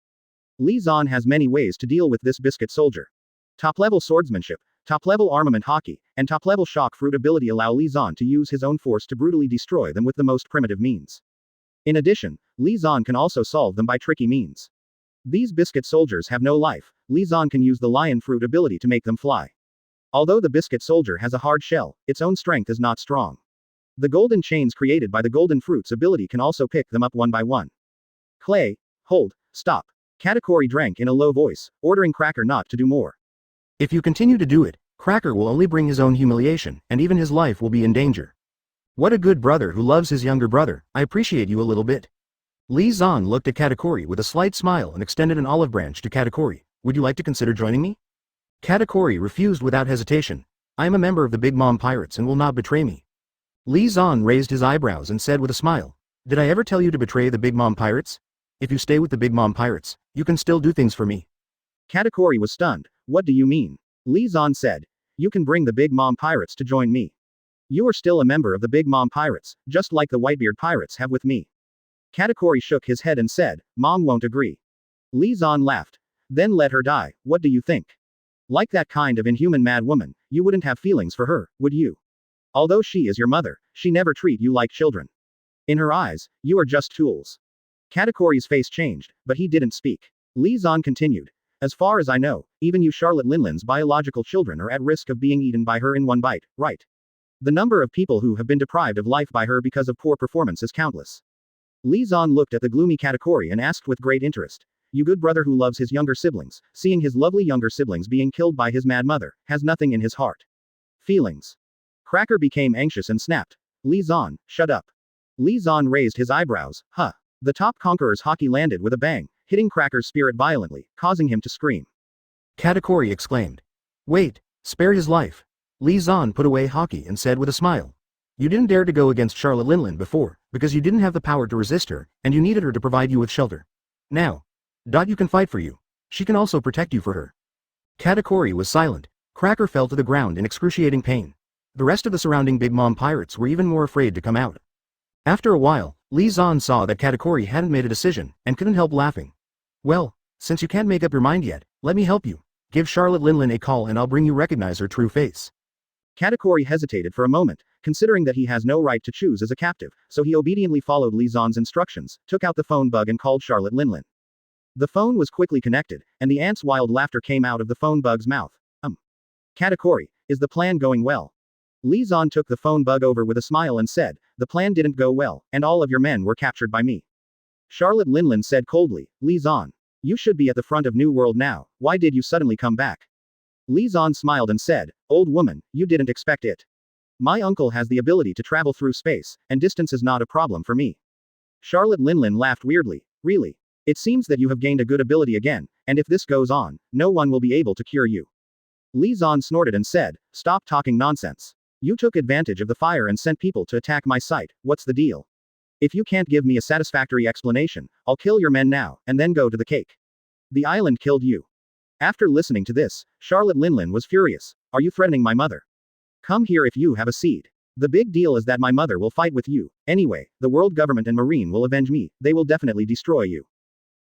Li Zan has many ways to deal with this biscuit soldier. Top-level swordsmanship, top-level armament Haki, and top-level shock fruit ability allow Li Zan to use his own force to brutally destroy them with the most primitive means. In addition, Li Zan can also solve them by tricky means. These biscuit soldiers have no life. Li Zan can use the lion fruit ability to make them fly. Although the biscuit soldier has a hard shell, its own strength is not strong. The golden chains created by the golden fruit's ability can also pick them up one by one. Clay, hold, stop. Katakuri drank in a low voice, ordering Cracker not to do more. If you continue to do it, Cracker will only bring his own humiliation, and even his life will be in danger. What a good brother who loves his younger brother, I appreciate you a little bit. Li Zan looked at Katakuri with a slight smile and extended an olive branch to Katakuri. Would you like to consider joining me? Katakuri refused without hesitation. I am a member of the Big Mom Pirates and will not betray me. Li Zan raised his eyebrows and said with a smile, did I ever tell you to betray the Big Mom Pirates? If you stay with the Big Mom Pirates, you can still do things for me. Katakuri was stunned. What do you mean? Li Zan said. You can bring the Big Mom Pirates to join me. You are still a member of the Big Mom Pirates, just like the Whitebeard Pirates have with me. Katakuri shook his head and said, Mom won't agree. Li Zan laughed. Then let her die, what do you think? Like that kind of inhuman mad woman, you wouldn't have feelings for her, would you? Although she is your mother, she never treat you like children. In her eyes, you are just tools. Katakuri's face changed, but he didn't speak. Li Zan continued. As far as I know, even you Charlotte Linlin's biological children are at risk of being eaten by her in one bite, right? The number of people who have been deprived of life by her because of poor performance is countless. Li Zan looked at the gloomy Katakuri and asked with great interest. You good brother who loves his younger siblings, seeing his lovely younger siblings being killed by his mad mother, has nothing in his heart. Feelings. Cracker became anxious and snapped. Li Zan, shut up. Li Zan raised his eyebrows. Huh. The top conqueror's hockey landed with a bang, hitting Cracker's spirit violently, causing him to scream. Katakuri exclaimed. Wait, spare his life. Li Zan put away hockey and said with a smile. You didn't dare to go against Charlotte Linlin before, because you didn't have the power to resist her, and you needed her to provide you with shelter. Now, you can fight for you. She can also protect you for her. Katakuri was silent. Cracker fell to the ground in excruciating pain. The rest of the surrounding Big Mom Pirates were even more afraid to come out. After a while, Li Zan saw that Katakuri hadn't made a decision, and couldn't help laughing. Well, since you can't make up your mind yet, let me help you. Give Charlotte Linlin a call and I'll bring you recognize her true face. Katakuri hesitated for a moment, considering that he has no right to choose as a captive, so he obediently followed Li Zan's instructions, took out the phone bug and called Charlotte Linlin. The phone was quickly connected, and the ant's wild laughter came out of the phone bug's mouth. Katakuri, is the plan going well? Li Zan took the phone bug over with a smile and said, the plan didn't go well, and all of your men were captured by me. Charlotte Linlin said coldly, Li Zan, you should be at the front of New World now, why did you suddenly come back? Li Zan smiled and said, old woman, you didn't expect it. My uncle has the ability to travel through space, and distance is not a problem for me. Charlotte Linlin laughed weirdly, really? It seems that you have gained a good ability again, and if this goes on, no one will be able to cure you. Li Zan snorted and said, stop talking nonsense. You took advantage of the fire and sent people to attack my site, what's the deal? If you can't give me a satisfactory explanation, I'll kill your men now, and then go to the cake. The island killed you. After listening to this, Charlotte Linlin was furious. Are you threatening my mother? Come here if you have a seed. The big deal is that my mother will fight with you. Anyway, the world government and Marine will avenge me, they will definitely destroy you.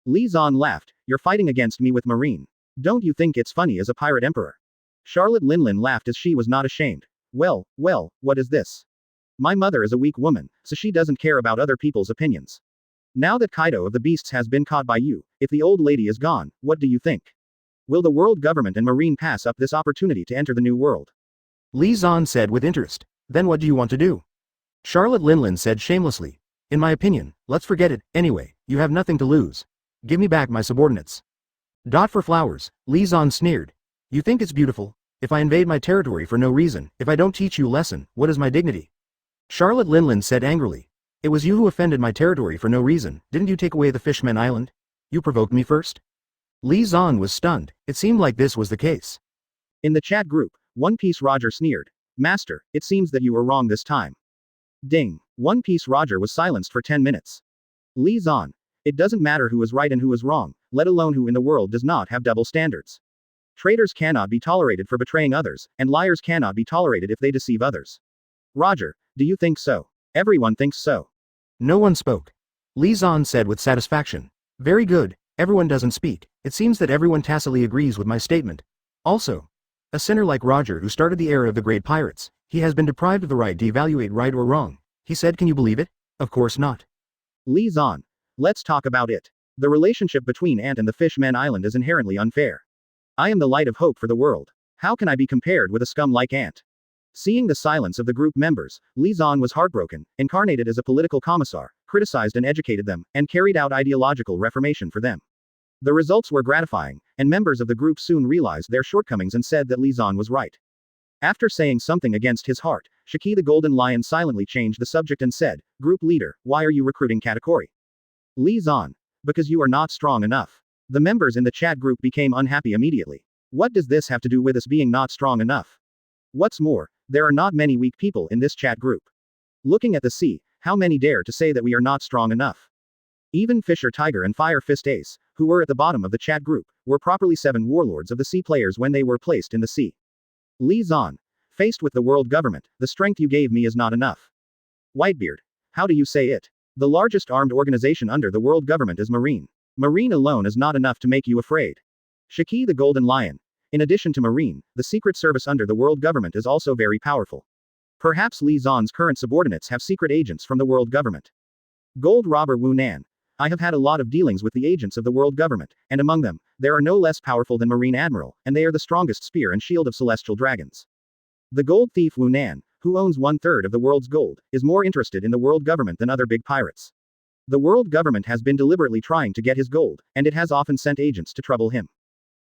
Li Zan laughed, you're fighting against me with Marine. Don't you think it's funny as a pirate emperor? Charlotte Linlin laughed as she was not ashamed. Well, what is this? My mother is a weak woman, so she doesn't care about other people's opinions. Now that Kaido of the Beasts has been caught by you, if the old lady is gone, what do you think? Will the world government and Marine pass up this opportunity to enter the new world? Li Zan said with interest. Then what do you want to do? Charlotte Linlin said shamelessly. In my opinion, let's forget it, anyway, you have nothing to lose. Give me back my subordinates. For flowers, Li Zan sneered. You think it's beautiful? If I invade my territory for no reason, if I don't teach you a lesson, what is my dignity? Charlotte Linlin said angrily. It was you who offended my territory for no reason, didn't you take away the Fishman Island? You provoked me first? Li Zan was stunned, it seemed like this was the case. In the chat group, One Piece Roger sneered. Master, it seems that you were wrong this time. Ding. One Piece Roger was silenced for 10 minutes. Li Zan. It doesn't matter who is right and who is wrong, let alone who in the world does not have double standards. Traitors cannot be tolerated for betraying others, and liars cannot be tolerated if they deceive others. Roger, do you think so? Everyone thinks so. No one spoke. Li Zan said with satisfaction. Very good, everyone doesn't speak, it seems that everyone tacitly agrees with my statement. Also, a sinner like Roger who started the era of the great pirates, he has been deprived of the right to evaluate right or wrong. He said, can you believe it? Of course not. Li Zan. Let's talk about it. The relationship between Ant and the Fishman Island is inherently unfair. I am the light of hope for the world. How can I be compared with a scum like Ant? Seeing the silence of the group members, Li Zan was heartbroken, incarnated as a political commissar, criticized and educated them, and carried out ideological reformation for them. The results were gratifying, and members of the group soon realized their shortcomings and said that Li Zan was right. After saying something against his heart, Shiki the Golden Lion silently changed the subject and said, "Group leader, why are you recruiting Katakuri?" Li Zan. "Because you are not strong enough." The members in the chat group became unhappy immediately. What does this have to do with us being not strong enough? What's more, there are not many weak people in this chat group. Looking at the sea, how many dare to say that we are not strong enough? Even Fisher Tiger and Fire Fist Ace, who were at the bottom of the chat group, were properly 7 warlords of the sea players when they were placed in the sea. Li Zan. Faced with the world government, the strength you gave me is not enough. Whitebeard. How do you say it? The largest armed organization under the world government is Marine. Marine alone is not enough to make you afraid. Shiki the Golden Lion. In addition to Marine, the secret service under the world government is also very powerful. Perhaps Li Zan's current subordinates have secret agents from the world government. Gold Robber Wu Nan. I have had a lot of dealings with the agents of the world government, and among them, there are no less powerful than Marine Admiral, and they are the strongest spear and shield of celestial dragons. The gold thief Wu Nan, who owns 1/3 of the world's gold, is more interested in the world government than other big pirates. The world government has been deliberately trying to get his gold, and it has often sent agents to trouble him.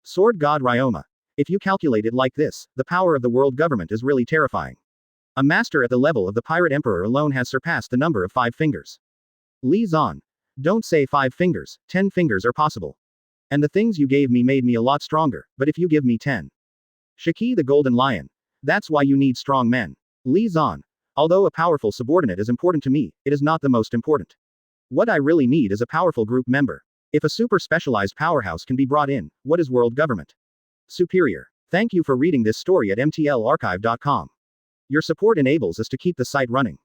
Sword God Ryoma. If you calculate it like this, the power of the world government is really terrifying. A master at the level of the Pirate Emperor alone has surpassed the number of 5 fingers. Li Zan. Don't say 5 fingers, 10 fingers are possible. And the things you gave me made me a lot stronger, but if you give me 10. Shiki the Golden Lion. That's why you need strong men. Li Zan. Although a powerful subordinate is important to me, it is not the most important. What I really need is a powerful group member. If a super specialized powerhouse can be brought in, what is world government? Superior. Thank you for reading this story at mtlarchive.com. Your support enables us to keep the site running.